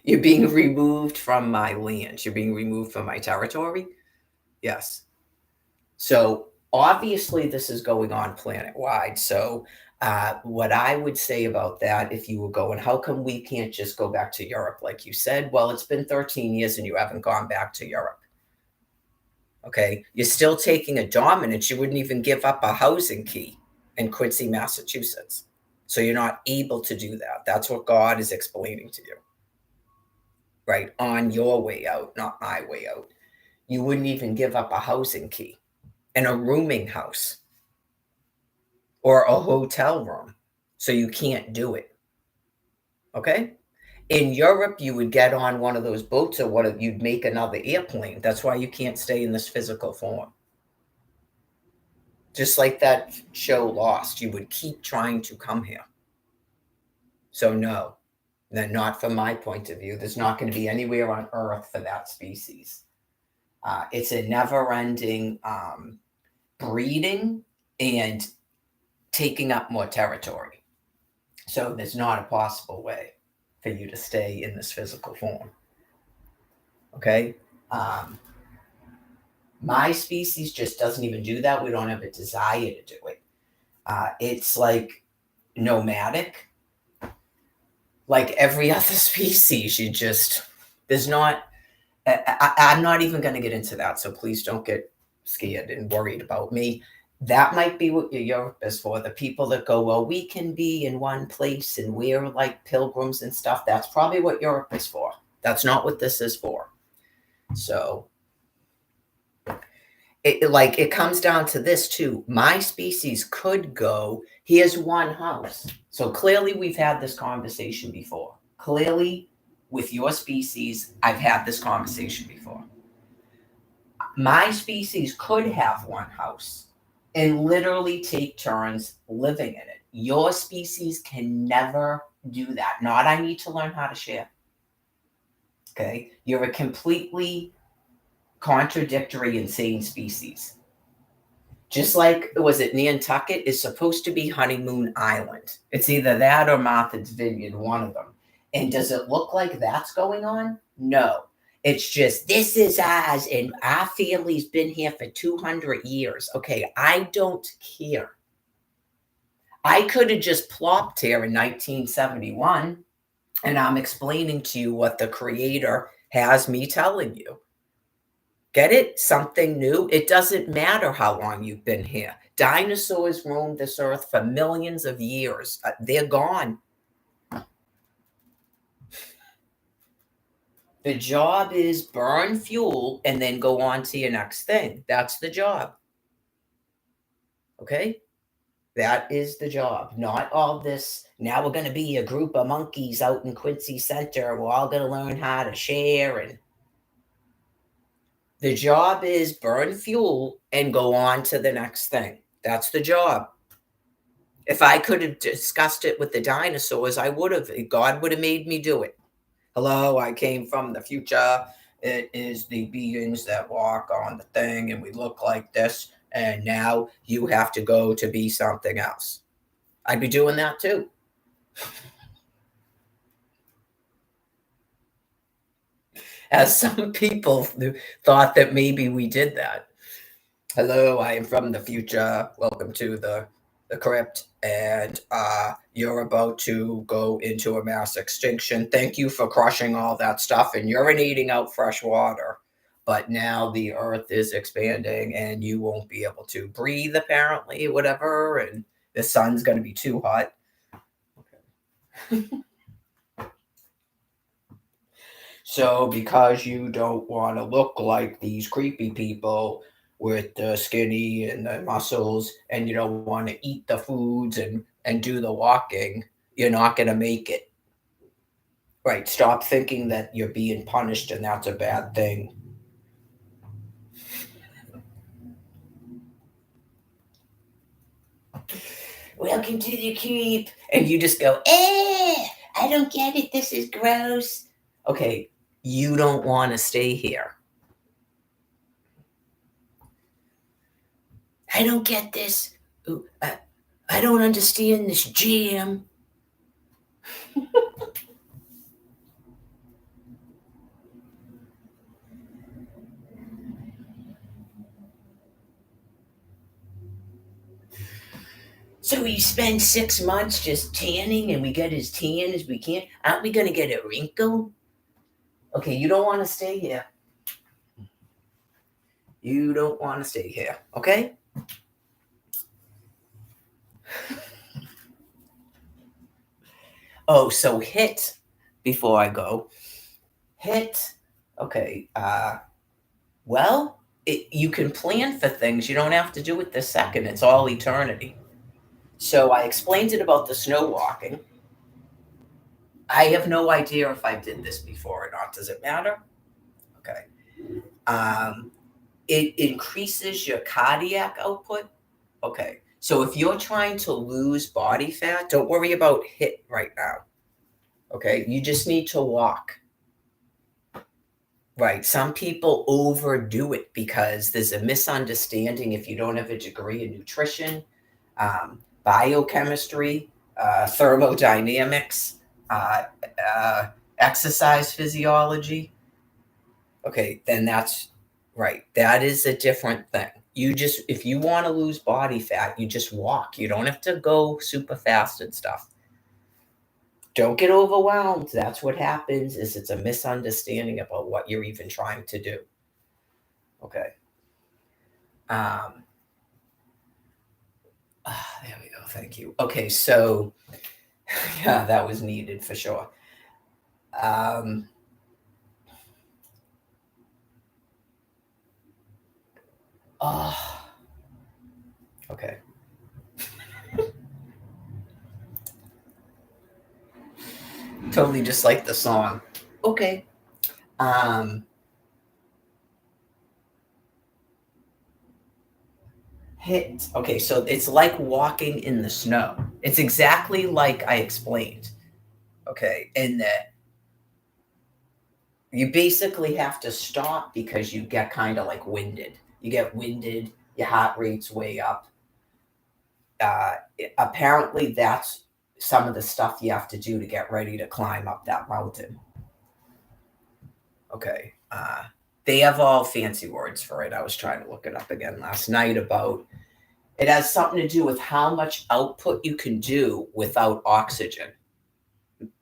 you're being removed from my land. You're being removed from my territory. Yes. So obviously this is going on planet wide. So what I would say about that, if you were going, how come we can't just go back to Europe like you said? Well, it's been 13 years and you haven't gone back to Europe. Okay. You're still taking a dominance. You wouldn't even give up a housing key in Quincy, Massachusetts. So you're not able to do that. That's what God is explaining to you. Right? On your way out, not my way out. You wouldn't even give up a housing key in a rooming house or a hotel room. So you can't do it. Okay? In Europe, you would get on one of those boats or you'd make another airplane. That's why you can't stay in this physical form. Just like that show Lost, you would keep trying to come here. So no, not from my point of view. There's not going to be anywhere on Earth for that species. It's a never-ending breeding and taking up more territory. So there's not a possible way for you to stay in this physical form. Okay? My species just doesn't even do that. We don't have a desire to do it. It's like nomadic. Like every other species, there's not, I'm not even going to get into that. So please don't get scared and worried about me. That might be what your Europe is for. The people that go, well, we can be in one place and we're like pilgrims and stuff. That's probably what Europe is for. That's not what this is for. So it comes down to this too. My species could go, here's one house. So clearly we've had this conversation before. Clearly with your species, I've had this conversation before. My species could have one house and literally take turns living in it. Your species can never do that. Not I need to learn how to share. Okay? You're a completely contradictory, insane species. Just like, was it Nantucket is supposed to be Honeymoon Island. It's either that or Martha's Vineyard, one of them. And does it look like that's going on? No. It's just this is ours, and our family's been here for 200 years. Okay, I don't care. I could have just plopped here in 1971, and I'm explaining to you what the creator has me telling you. Get it? Something new. It doesn't matter how long you've been here. Dinosaurs roamed this earth for millions of years. They're gone. The job is burn fuel and then go on to your next thing. That's the job. Okay? That is the job. Not all this. Now we're going to be a group of monkeys out in Quincy Center. We're all going to learn how to share. And the job is burn fuel and go on to the next thing. That's the job. If I could have discussed it with the dinosaurs, I would have. God would have made me do it. Hello, I came from the future. It is the beings that walk on the thing, and we look like this. And now you have to go to be something else. I'd be doing that too. As some people thought that maybe we did that. Hello, I am from the future. Welcome to the crypt, and you're about to go into a mass extinction. Thank you for crushing all that stuff and urinating out fresh water. But now the earth is expanding and you won't be able to breathe, apparently, whatever, and the sun's going to be too hot. Okay. So, because you don't want to look like these creepy people with the skinny and the muscles, and you don't want to eat the foods and do the walking, you're not going to make it. Right? Stop thinking that you're being punished and that's a bad thing. Welcome to the creep, and you just go, I don't get it. This is gross. Okay, you don't want to stay here. I don't get this. I don't understand this jam. So we spend 6 months just tanning and we get as tan as we can. Aren't we going to get a wrinkle? Okay, you don't want to stay here. You don't want to stay here, okay? Oh, so hit before I go. Hit. Okay. Well, you can plan for things. You don't have to do it this second. It's all eternity. So I explained it about the snow walking. I have no idea if I did this before or not. Does it matter? Okay. Um, it increases your cardiac output. Okay. So if you're trying to lose body fat, don't worry about hit right now. Okay. You just need to walk. Right. Some people overdo it because there's a misunderstanding if you don't have a degree in nutrition, biochemistry, thermodynamics, uh, uh, exercise physiology. Okay, then that's right. That is a different thing. You just, if you want to lose body fat, you just walk. You don't have to go super fast and stuff. Don't get overwhelmed. That's what happens is it's a misunderstanding about what you're even trying to do. Okay. Um, there we go. Thank you. Okay, so yeah, that was needed for sure. Um, oh, okay. Totally just like the song. Okay. Um, hit. Okay, so it's like walking in the snow. It's exactly like I explained. Okay, and that you basically have to stop because you get kind of like winded. You get winded, your heart rate's way up. Apparently, that's some of the stuff you have to do to get ready to climb up that mountain. Okay. They have all fancy words for it. I was trying to look it up again last night about it has something to do with how much output you can do without oxygen.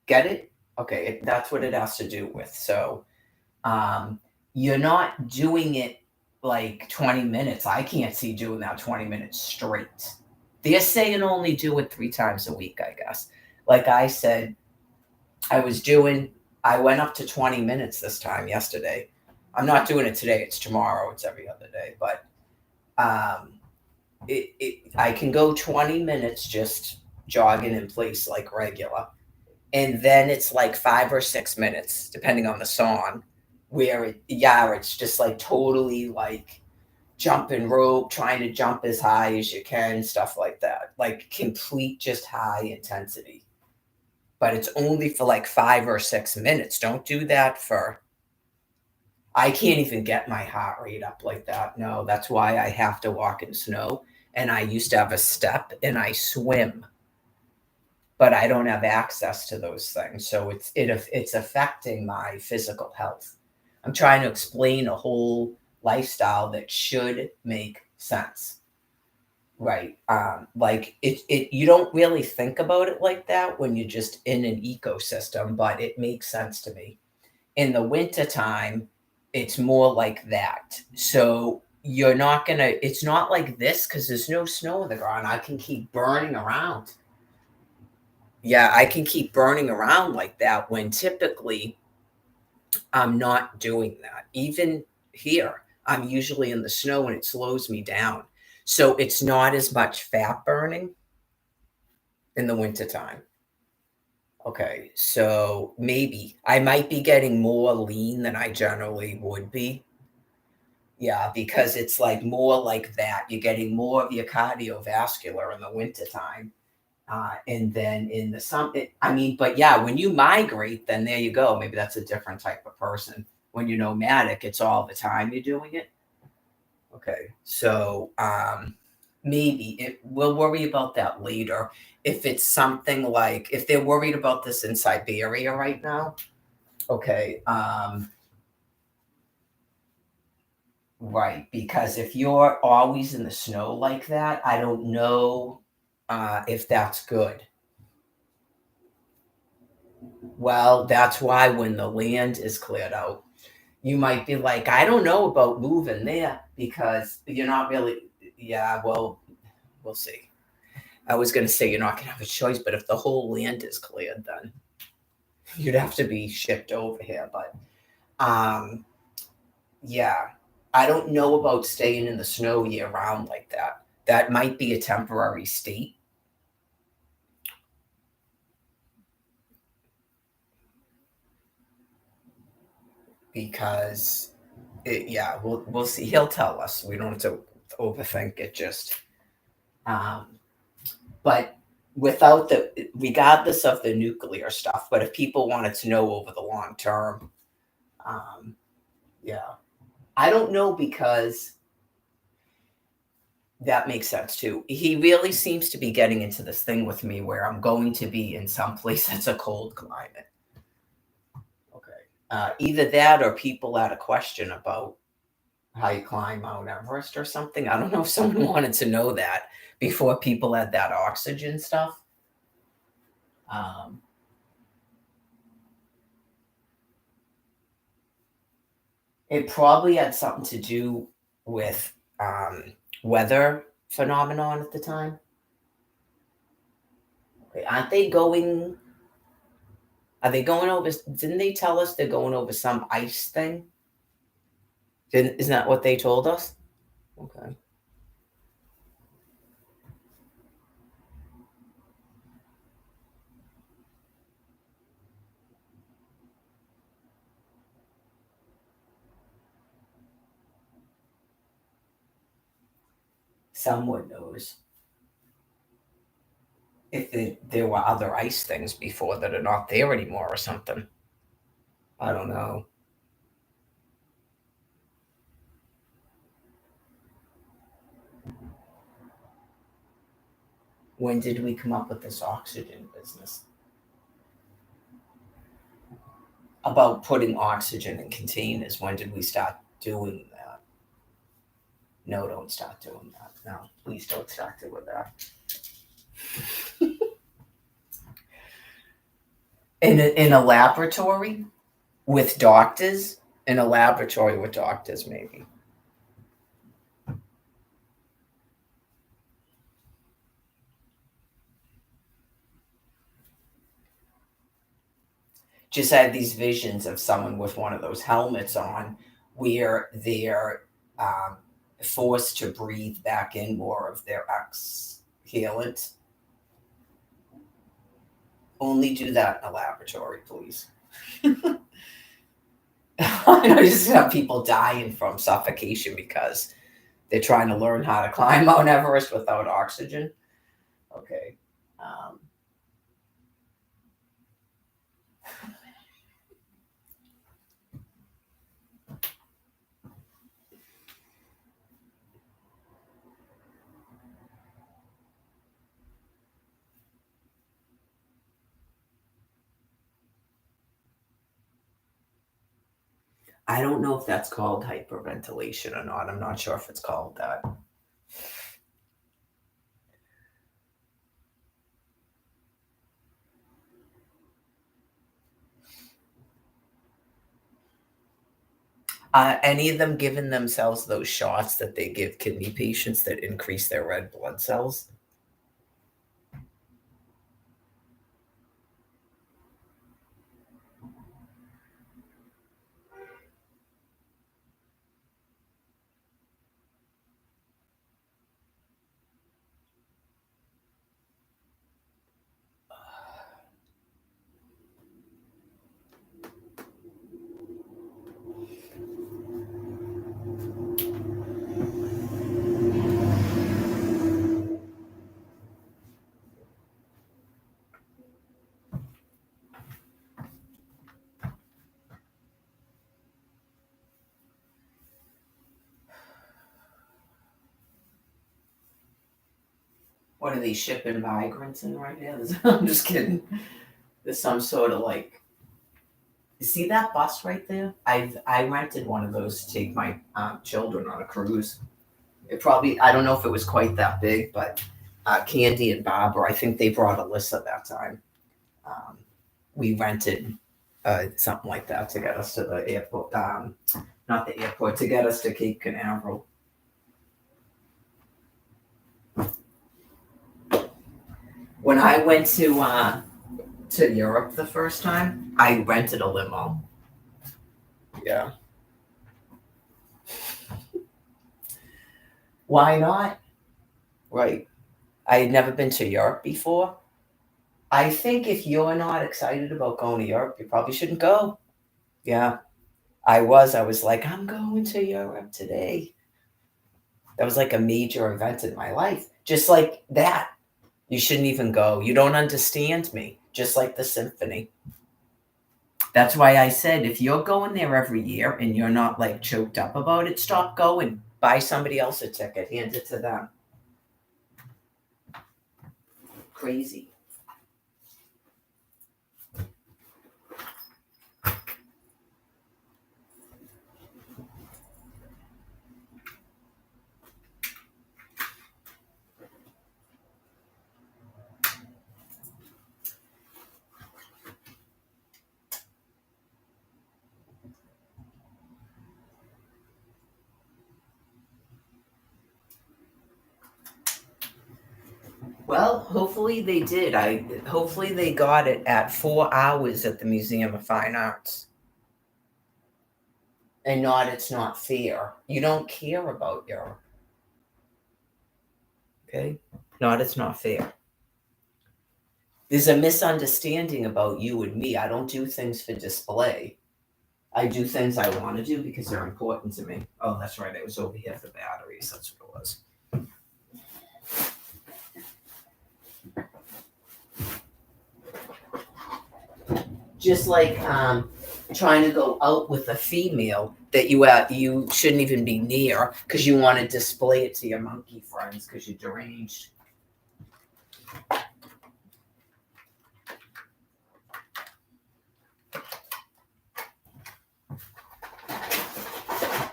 Get it? Okay, that's what it has to do with. So, um, you're not doing it like 20 minutes. I can't see doing that 20 minutes straight. They're saying only do it 3 times a week, I guess. Like I said, I was doing, I went up to 20 minutes this time yesterday. I'm not doing it today, it's tomorrow, it's every other day. But um, I can go 20 minutes just jogging in place like regular. And then it's like 5 or 6 minutes, depending on the song, where it's just like totally like jumping rope, trying to jump as high as you can, stuff like that. Like complete just high intensity. But it's only for like 5 or 6 minutes. Don't do that for, I can't even get my heart rate up like that. No, that's why I have to walk in snow. And I used to have a step and I swim, but I don't have access to those things. So it's affecting my physical health. I'm trying to explain a whole lifestyle that should make sense. Right. Like you don't really think about it like that when you're just in an ecosystem, but it makes sense to me. In the wintertime, it's more like that. So you're not gonna, it's not like this because there's no snow on the ground. I can keep burning around. Yeah, I can keep burning around like that when typically I'm not doing that. Even here, I'm usually in the snow and it slows me down. So it's not as much fat burning in the wintertime. Okay, so maybe I might be getting more lean than I generally would be. Yeah, because it's like more like that. You're getting more of your cardiovascular in the wintertime. And then in the summer, I mean, but yeah, when you migrate, then there you go. Maybe that's a different type of person. When you're nomadic, it's all the time you're doing it. Okay, so maybe we'll worry about that later. If it's something like if they're worried about this in Siberia right now, okay, right, because if you're always in the snow like that, I don't know if that's good. Well, that's why when the land is cleared out, you might be like, I don't know about moving there because you're not really, yeah, well, we'll see. I was going to say you're not going to have a choice, but if the whole land is cleared, then you'd have to be shipped over here. But um, yeah, I don't know about staying in the snow year round like that. That might be a temporary state because yeah, we'll see. He'll tell us. We don't have to overthink it. Just um, but without the regardless of the nuclear stuff. But if people wanted to know over the long term, um, yeah, I don't know because that makes sense too. He really seems to be getting into this thing with me where I'm going to be in some place that's a cold climate. Okay, either that or people had a question about how you climb Mount Everest or something. I don't know if someone wanted to know that before people had that oxygen stuff. Um, it probably had something to do with weather phenomenon at the time. Okay, aren't they going? Are they going over? Didn't they tell us they're going over some ice thing? Isn't that what they told us? Okay. Someone knows if there were other ice things before that are not there anymore or something. I don't know. When did we come up with this oxygen business? About putting oxygen in containers. When did we start doing that? No, don't start doing that. No, please don't start doing that. In a laboratory with doctors? In a laboratory with doctors, maybe. Just had these visions of someone with one of those helmets on where they're forced to breathe back in more of their exhalants. Only do that in a laboratory, please. I know, just have people dying from suffocation because they're trying to learn how to climb Mount Everest without oxygen. Okay. I don't know if that's called hyperventilation or not. I'm not sure if it's called that. Any of them giving themselves those shots that they give kidney patients that increase their red blood cells? What are they shipping migrants in right now? I'm just kidding. There's some sort of like, you see that bus right there? I rented one of those to take my children on a cruise. It probably, I don't know if it was quite that big, but Candy and Barbara, I think they brought Alyssa that time. We rented something like that to get us to the airport. Not the airport, to get us to Cape Canaveral. When I went to Europe the first time, I rented a limo. Yeah. Why not? Right. I had never been to Europe before. I think if you're not excited about going to Europe, you probably shouldn't go. Yeah. I was like, I'm going to Europe today. That was like a major event in my life. Just like that. You shouldn't even go. You don't understand me. Just like the symphony. That's why I said if you're going there every year and you're not like choked up about it, stop going. Buy somebody else a ticket. Hand it to them. Crazy. Well, hopefully they did. Hopefully they got it at 4 hours at the Museum of Fine Arts. And not, it's not fair. You don't care about Europe. Okay? Not, it's not fair. There's a misunderstanding about you and me. I don't do things for display. I do things I want to do because they're important to me. Oh, that's right. It was over here for batteries. That's what it was. Just like trying to go out with a female that you shouldn't even be near because you want to display it to your monkey friends because you're deranged.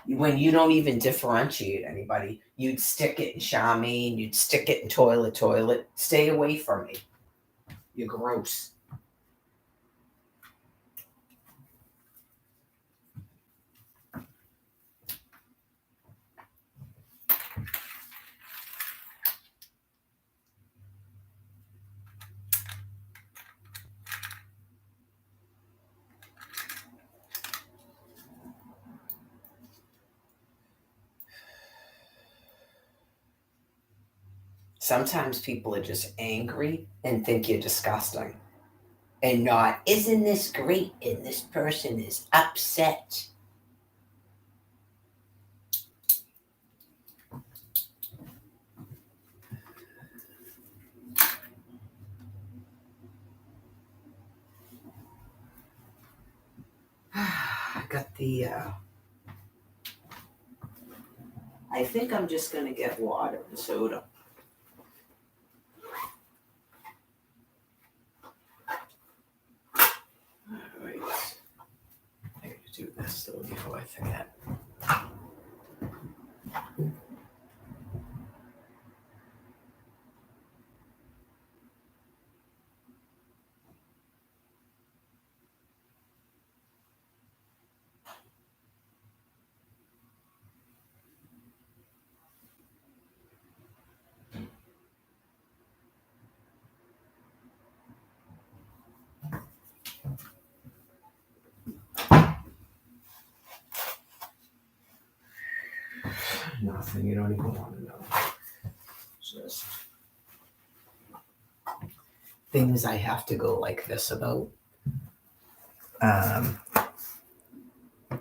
When you don't even differentiate anybody, you'd stick it in Charmaine, you'd stick it in toilet. Stay away from me. You're gross. Sometimes people are just angry and think you're disgusting. And not, isn't this great? And this person is upset. I got the, I think I'm just going to get water and soda. Alright. I gotta do this though before I forget. Nothing you don't even want to know. Just things I have to go like this about.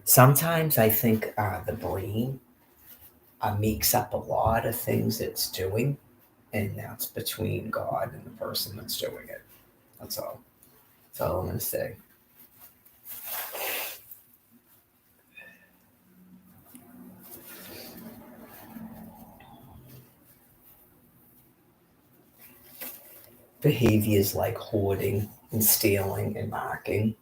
Sometimes I think the brain makes up a lot of things it's doing, and that's between God and the person that's doing it. That's all. That's all I'm going to say. Behaviors like hoarding and stealing and marking.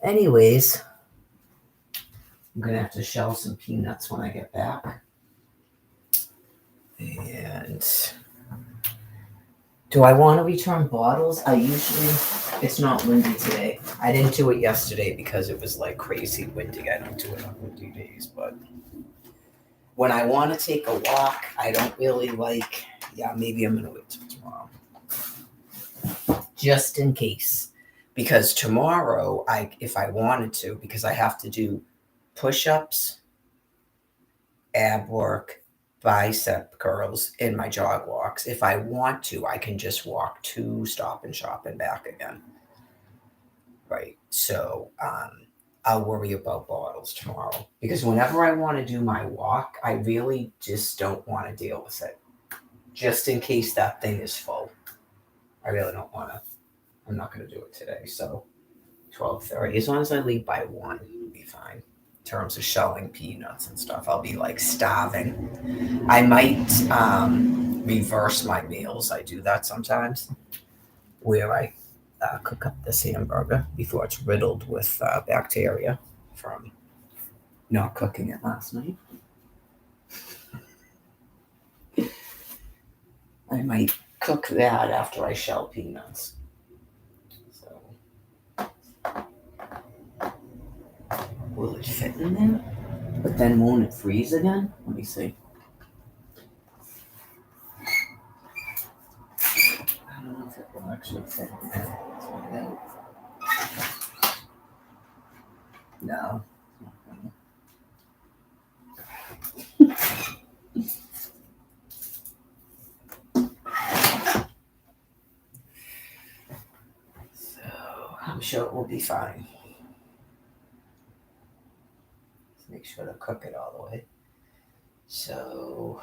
Anyways, I'm going to have to shell some peanuts when I get back. And do I want to return bottles? It's not windy today. I didn't do it yesterday because it was like crazy windy. I don't do it on windy days, but when I want to take a walk, I don't really like, maybe I'm going to wait till tomorrow. Just in case. Because tomorrow, if I wanted to, because I have to do push-ups, ab work, bicep curls, in my jog walks. If I want to, I can just walk to Stop and Shop and back again. Right. So I'll worry about bottles tomorrow. Because whenever I want to do my walk, I really just don't want to deal with it. Just in case that thing is full. I really don't want to. I'm not going to do it today. So 12:30. As long as I leave by 1, it'll be fine. In terms of shelling peanuts and stuff, I'll be like starving. I might reverse my meals. I do that sometimes, where I cook up this hamburger before it's riddled with bacteria from not cooking it last night. I might cook that after I shell peanuts. So, will it fit in there? But then won't it freeze again? Let me see. I don't know if it will actually fit in there. Let's find out. No. So I'm sure it will be fine. Let's make sure to cook it all the way. So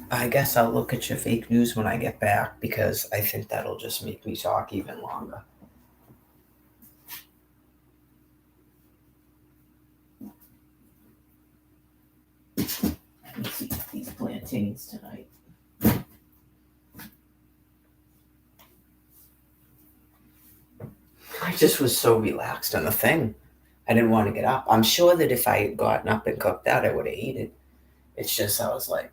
I guess I'll look at your fake news when I get back because I think that'll just make me talk even longer. Let's eat these plantains tonight. I just was so relaxed on the thing. I didn't want to get up. I'm sure that if I had gotten up and cooked that, I would have eaten it. It's just I was like,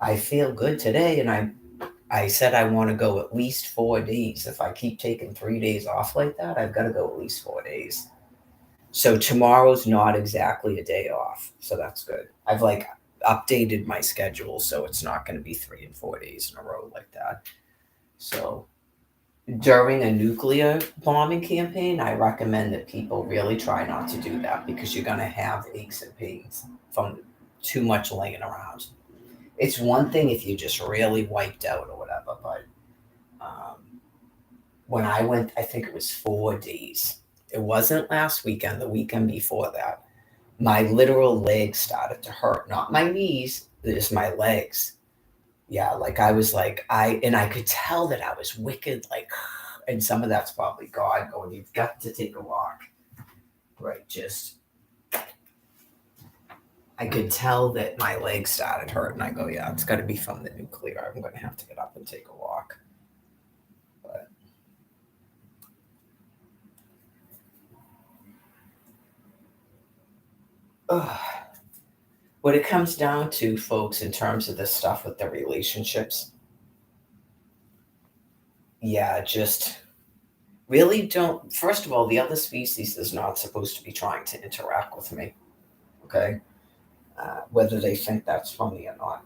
I feel good today, and I said I want to go at least 4 days. If I keep taking 3 days off like that, I've got to go at least 4 days. So tomorrow's not exactly a day off, so that's good. I've like updated my schedule so it's not going to be 3 and 4 days in a row like that. So during a nuclear bombing campaign, I recommend that people really try not to do that because you're going to have aches and pains from too much laying around. It's one thing if you just really wiped out or whatever, but um, when I went, I think it was 4 days. It wasn't last weekend, the weekend before that. My literal legs started to hurt, not my knees, just my legs. Yeah, like I was like, I could tell that I was wicked, like, and some of that's probably God going, you've got to take a walk. Right, just I could tell that my legs started hurting. I go, yeah, it's got to be from the nuclear. I'm going to have to get up and take a walk. But uh, what it comes down to, folks, in terms of this stuff with the relationships, yeah, just really don't. First of all, the other species is not supposed to be trying to interact with me. Okay, whether they think that's funny or not.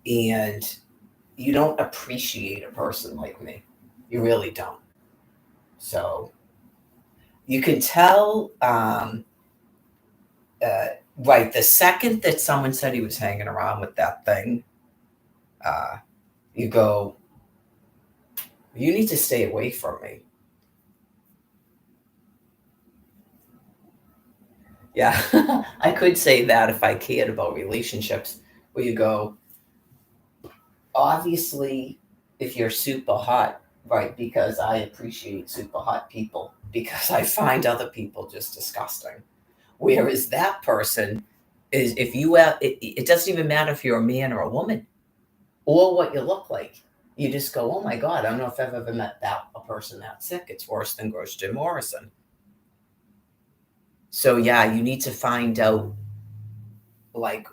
And you don't appreciate a person like me. You really don't. So you can tell, uh, right, the second that someone said he was hanging around with that thing, uh, you go, you need to stay away from me. Yeah, I could say that if I cared about relationships, where you go, obviously, if you're super hot, right, because I appreciate super hot people, because I find other people just disgusting. Whereas that person is, if you have, it doesn't even matter if you're a man or a woman or what you look like. You just go, oh my God, I don't know if I've ever met that a person that sick. It's worse than Gross Jim Morrison. So yeah, you need to find out, like,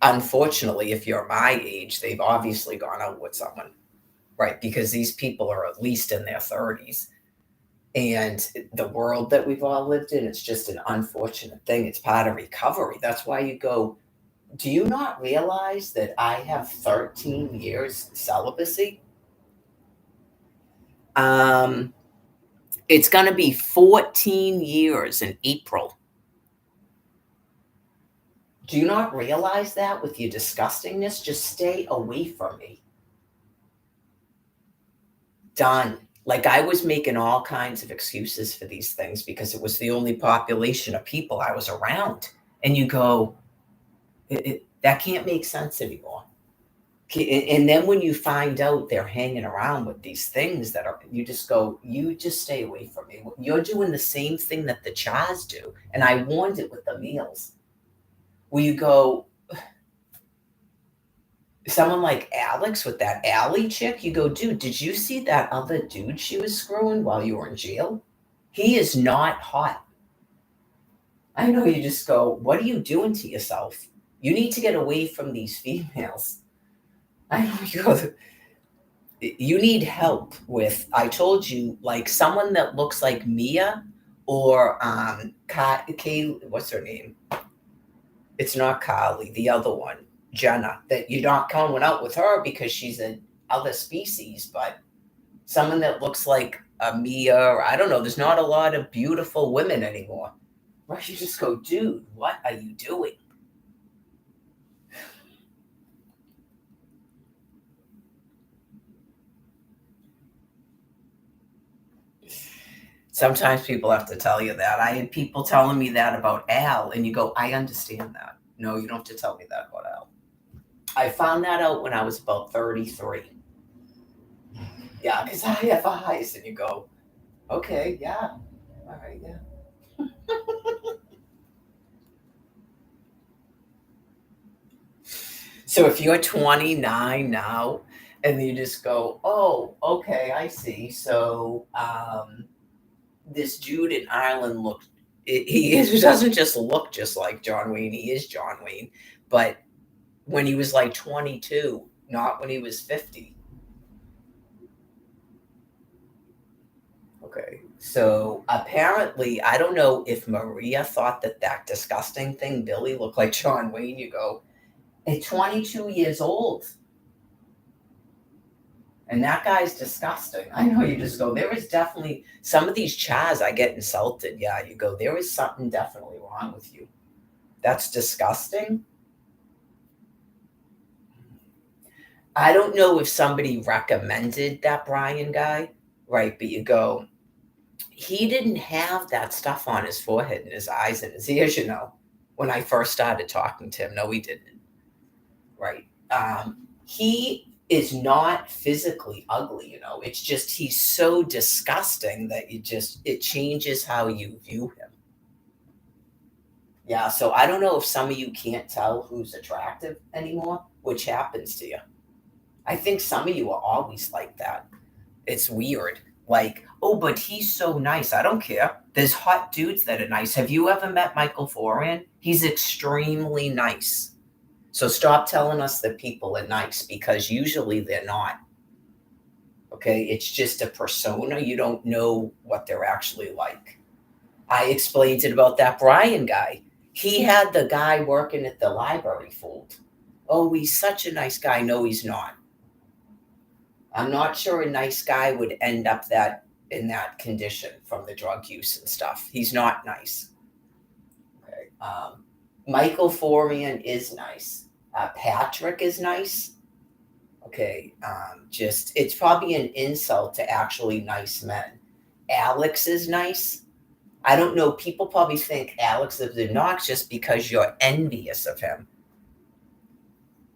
unfortunately, if you're my age, they've obviously gone out with someone, right? Because these people are at least in their 30s. And the world that we've all lived in, it's just an unfortunate thing. It's part of recovery. That's why you go, do you not realize that I have 13 years celibacy? Um, it's going to be 14 years in April. Do you not realize that with your disgustingness? Just stay away from me. Done. Like I was making all kinds of excuses for these things because it was the only population of people I was around. And you go, that can't make sense anymore. And then when you find out they're hanging around with these things that are, you just go, you just stay away from me. You're doing the same thing that the Chaz do. And I warned it with the meals. Where you go, someone like Alex with that Allie chick, you go, dude, did you see that other dude she was screwing while you were in jail? He is not hot. I know you just go, what are you doing to yourself? You need to get away from these females. I know you go, you need help with, I told you, like someone that looks like Mia or Kay, what's her name? It's not Kylie, the other one, Jenna, that you're not going out with her because she's an other species, but someone that looks like a Mia, or I don't know, there's not a lot of beautiful women anymore. Right? You just go, dude, what are you doing? Sometimes people have to tell you that. I had people telling me that about Al, and you go, I understand that. No, you don't have to tell me that about Al. I found that out when I was about 33. Yeah, because I have eyes, and you go, okay, yeah, all right, yeah. So if you're 29 now, and you just go, oh, okay, I see. So this dude in Ireland looked, he doesn't just look just like John Wayne. He is John Wayne, but when he was like 22, not when he was 50. Okay. So apparently, I don't know if Maria thought that that disgusting thing, Billy, looked like John Wayne. You go, at 22 years old. And that guy's disgusting. I know you just go, there is definitely some of these chas I get insulted. Yeah, you go, there is something definitely wrong with you. That's disgusting. I don't know if somebody recommended that Brian guy, right? But you go, he didn't have that stuff on his forehead and his eyes and his ears, when I first started talking to him. No, he didn't. Right. He is not physically ugly, it's just he's so disgusting that it changes how you view him. Yeah, so I don't know if some of you can't tell who's attractive anymore, which happens to you. I think some of you are always like that. It's weird. Like, oh, but he's so nice. I don't care. There's hot dudes that are nice. Have you ever met Michael Foran? He's extremely nice. So stop telling us that people are nice, because usually they're not. Okay, it's just a persona. You don't know what they're actually like. I explained it about that Brian guy. He had the guy working at the library fooled. Oh, he's such a nice guy. No, he's not. I'm not sure a nice guy would end up in that condition from the drug use and stuff. He's not nice. Okay. Michael Forian is nice. Patrick is nice. Okay. It's probably an insult to actually nice men. Alex is nice. I don't know. People probably think Alex is obnoxious because you're envious of him.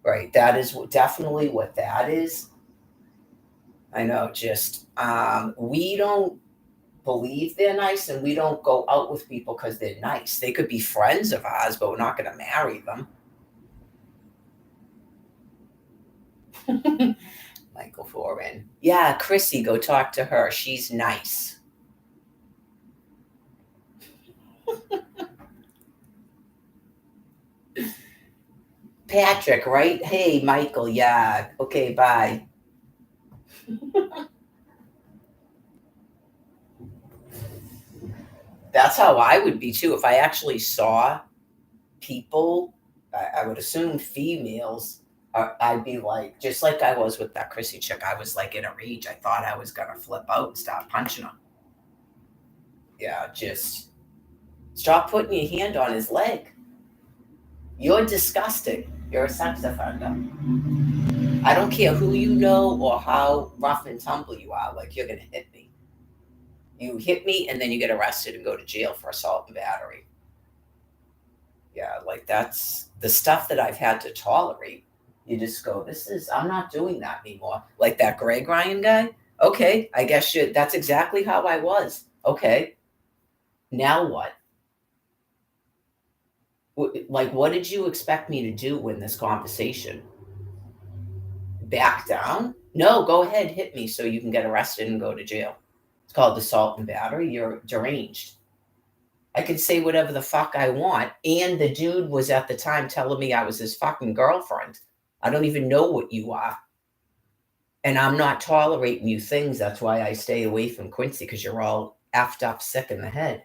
Right. That is definitely what that is. I know. We don't believe they're nice, and we don't go out with people because they're nice. They could be friends of ours, but we're not going to marry them. Michael Foran. Yeah, Chrissy, go talk to her. She's nice. Patrick, right? Hey, Michael. Yeah. Okay, bye. That's how I would be too. If I actually saw people, I would assume females, I'd be like, just like I was with that Chrissy chick, I was like in a rage. I thought I was going to flip out and start punching him. Yeah, just stop putting your hand on his leg. You're disgusting. You're a sex offender. I don't care who you know or how rough and tumble you are. Like, you're going to hit me. You hit me, and then you get arrested and go to jail for assault and battery. Yeah, like that's the stuff that I've had to tolerate. You just go, I'm not doing that anymore. Like that Greg Ryan guy. Okay, I guess that's exactly how I was. Okay, now what? Like, what did you expect me to do in this conversation? Back down? No, go ahead, hit me so you can get arrested and go to jail. It's called assault and battery. You're deranged. I could say whatever the fuck I want. And the dude was at the time telling me I was his fucking girlfriend. I don't even know what you are. And I'm not tolerating you things. That's why I stay away from Quincy, because you're all effed up sick in the head.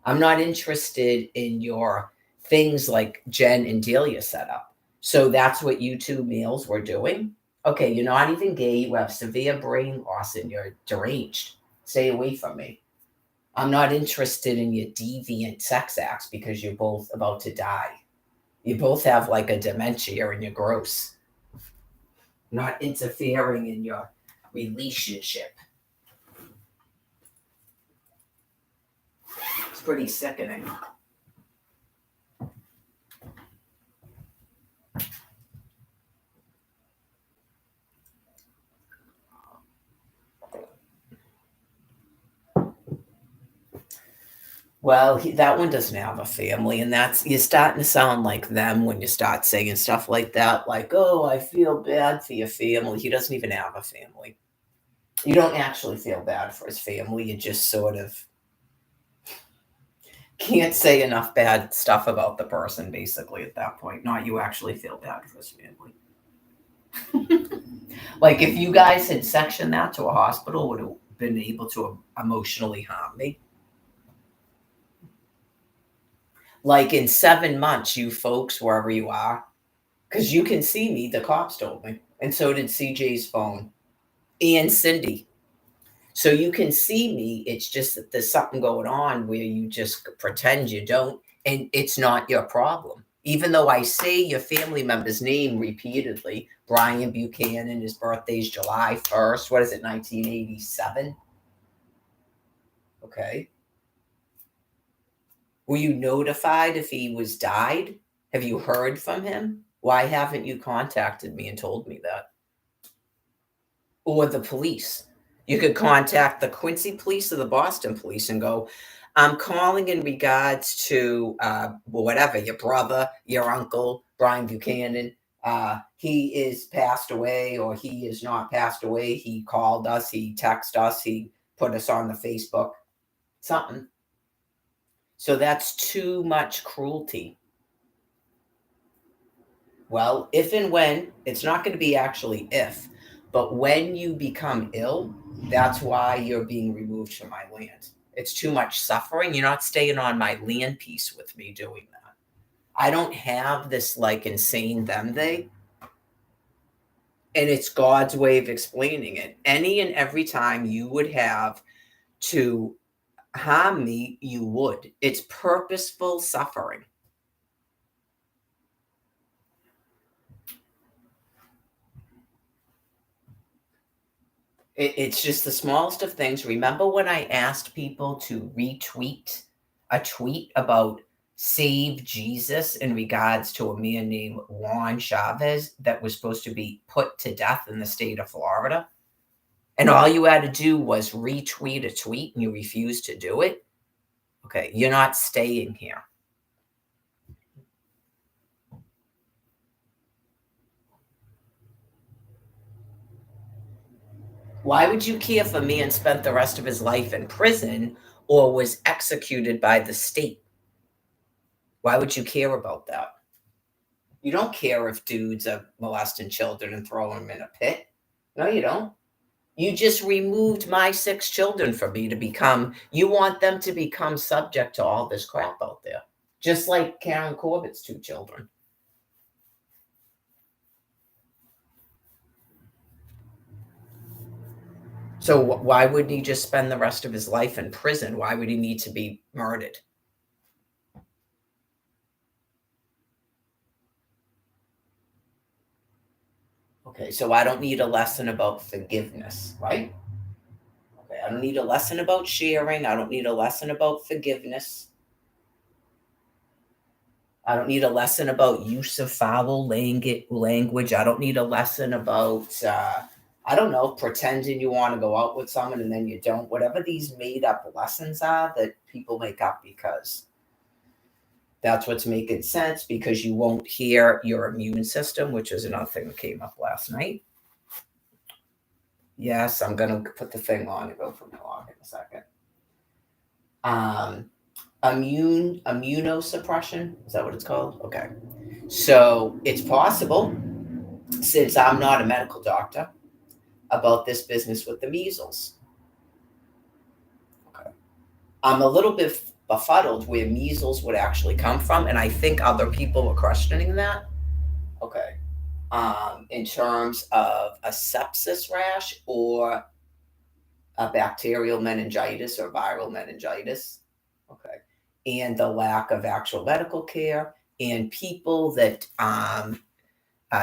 I'm not interested in your things like Jen and Delia set up. So that's what you two males were doing. Okay, you're not even gay. You have severe brain loss and you're deranged. Stay away from me. I'm not interested in your deviant sex acts because you're both about to die. You both have like a dementia and you're gross. Not interfering in your relationship. pretty sickening. Well, that one doesn't have a family, and that's you're starting to sound like them when you start saying stuff like that, like, "Oh, I feel bad for your family." He doesn't even have a family. You don't actually feel bad for his family. You just sort of can't say enough bad stuff about the person, basically, at that point. Not you actually feel bad for his family. Like, if you guys had sectioned that to a hospital, would have been able to emotionally harm me. Like, in 7 months, you folks, wherever you are, because you can see me, the cops told me. And so did CJ's phone and Cindy. So you can see me. It's just that there's something going on where you just pretend you don't, and it's not your problem. Even though I say your family member's name repeatedly, Brian Buchanan, his birthday's July 1st. What is it, 1987? Okay. Were you notified if he was died? Have you heard from him? Why haven't you contacted me and told me that? Or the police? You could contact the Quincy police or the Boston police and go, I'm calling in regards to whatever, your brother, your uncle, Brian Buchanan. He is passed away or he is not passed away. He called us, he texted us, he put us on the Facebook, something. So that's too much cruelty. Well, if and when, it's not going to be actually if, but when you become ill, that's why you're being removed from my land. It's too much suffering. You're not staying on my land piece with me doing that. I don't have this like insane them they. And it's God's way of explaining it. Any and every time you would have to harm me, you would. It's purposeful suffering. It's just the smallest of things. Remember when I asked people to retweet a tweet about Save Jesus in regards to a man named Juan Chavez that was supposed to be put to death in the state of Florida? And all you had to do was retweet a tweet and you refused to do it? Okay, you're not staying here. Why would you care if a man spent the rest of his life in prison or was executed by the state? Why would you care about that? You don't care if dudes are molesting children and throwing them in a pit. No, you don't. You just removed my 6 children from me to become, you want them to become subject to all this crap out there. Just like Karen Corbett's 2 children. So why wouldn't he just spend the rest of his life in prison? Why would he need to be murdered? Okay, so I don't need a lesson about forgiveness, right? Okay, I don't need a lesson about sharing. I don't need a lesson about forgiveness. I don't need a lesson about use of foul language. I don't need a lesson about, I don't know, pretending you want to go out with someone and then you don't. Whatever these made up lessons are that people make up because that's what's making sense because you won't hear your immune system, which is another thing that came up last night. Yes, I'm going to put the thing on and go for my log in a second. Immunosuppression, is that what it's called? Okay. So it's possible, since I'm not a medical doctor, about this business with the measles. Okay. I'm a little bit befuddled where measles would actually come from, and I think other people were questioning that. Okay. In terms of a sepsis rash or a bacterial meningitis or viral meningitis. Okay. And the lack of actual medical care and people that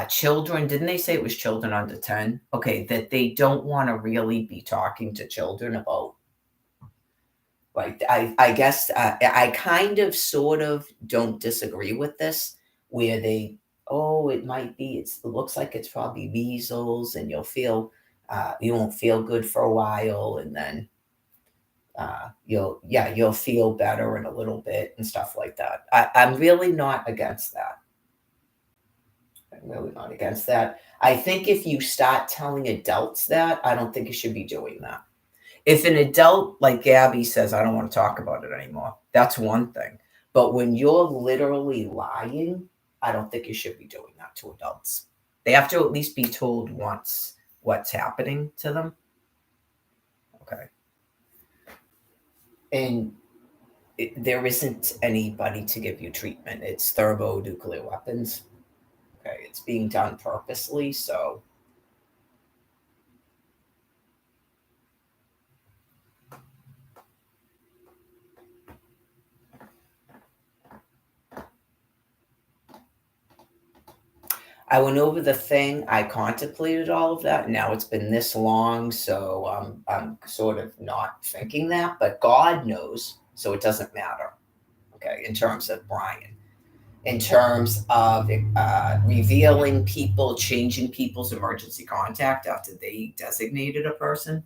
children, didn't they say it was children under 10? Okay, that they don't want to really be talking to children about Right. I guess I kind of sort of don't disagree with this, where they, oh, it might be, it looks like it's probably measles, and you won't feel good for a while, and then you'll feel better in a little bit and stuff like that. I'm really not against that. I'm really not against that. I think if you start telling adults that, I don't think you should be doing that. If an adult like Gabby says, I don't want to talk about it anymore, that's one thing. But when you're literally lying, I don't think you should be doing that to adults. They have to at least be told once what's happening to them. Okay. And there isn't anybody to give you treatment. It's thermonuclear weapons. Okay. It's being done purposely. So I went over the thing. I contemplated all of that. Now it's been this long, so I'm sort of not thinking that, but God knows, so it doesn't matter. Okay, in terms of Brian, in terms of revealing people, changing people's emergency contact after they designated a person.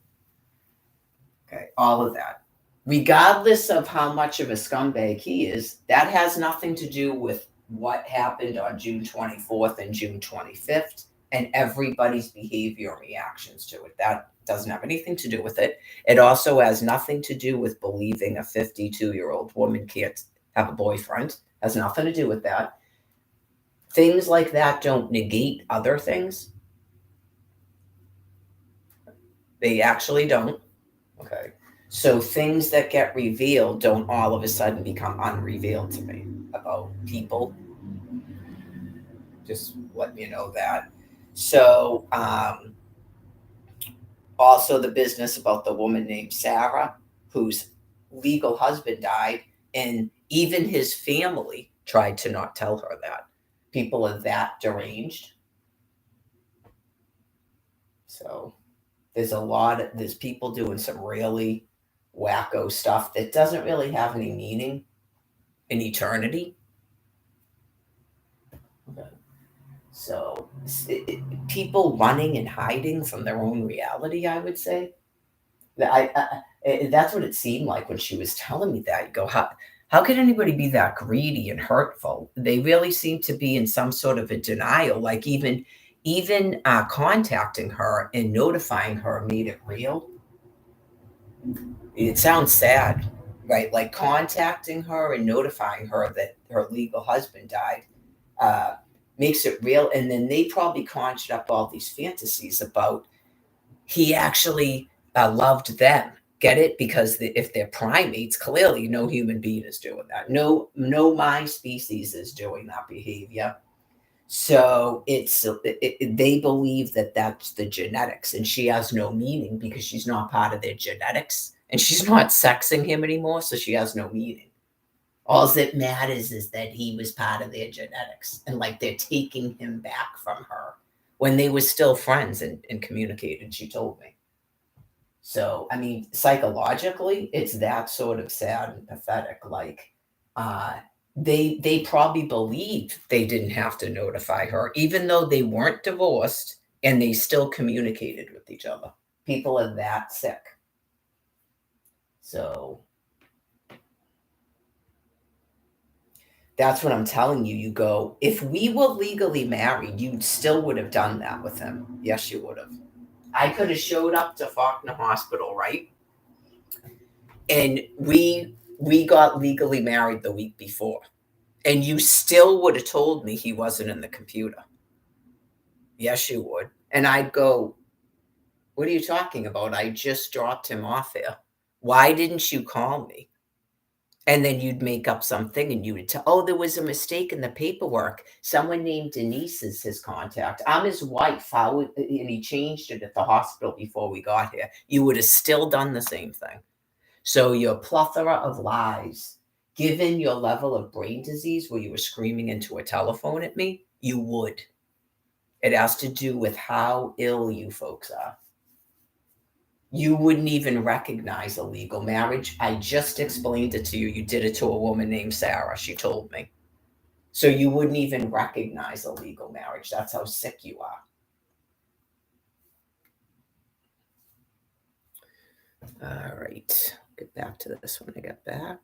Okay, all of that. Regardless of how much of a scumbag he is, that has nothing to do with what happened on June 24th and June 25th and everybody's behavior and reactions to it. That doesn't have anything to do with it. It also has nothing to do with believing a 52-year-old woman can't have a boyfriend. Has nothing to do with that. Things like that don't negate other things. They actually don't. Okay. So things that get revealed don't all of a sudden become unrevealed to me about people. Just let you know that. So also the business about the woman named Sarah, whose legal husband died, and even his family tried to not tell her that. People are that deranged. So there's people doing some really wacko stuff that doesn't really have any meaning in eternity. Okay. So people running and hiding from their own reality, I would say. That's what it seemed like when she was telling me that. You go, how could anybody be that greedy and hurtful? They really seem to be in some sort of a denial. Like even contacting her and notifying her made it real. It sounds sad, right? Like contacting her and notifying her that her legal husband died uh, makes it real. And then they probably conjured up all these fantasies about he actually loved them. Get it? Because if they're primates, clearly no human being is doing that. No, my species is doing that behavior. So they believe that that's the genetics, and she has no meaning because she's not part of their genetics, and she's not sexing him anymore, so she has no meaning. All that matters is that he was part of their genetics, and like they're taking him back from her when they were still friends and communicated. She told me. So I mean, psychologically, it's that sort of sad and pathetic. Like, uh, they probably believed they didn't have to notify her, even though they weren't divorced, and they still communicated with each other. People are that sick. So that's what I'm telling you. You go, if we were legally married, you still would have done that with him. Yes, you would have. I could have showed up to Faulkner Hospital, right? And we got legally married the week before. And you still would have told me he wasn't in the computer. Yes, you would. And I'd go, what are you talking about? I just dropped him off here. Why didn't you call me? And then you'd make up something and you would tell, oh, there was a mistake in the paperwork. Someone named Denise is his contact. I'm his wife. And he changed it at the hospital before we got here. You would have still done the same thing. So your plethora of lies, given your level of brain disease where you were screaming into a telephone at me, you would. It has to do with how ill you folks are. You wouldn't even recognize a legal marriage. I just explained it to you. You did it to a woman named Sarah, she told me. So you wouldn't even recognize a legal marriage. That's how sick you are. All right. Get back to this when I get back.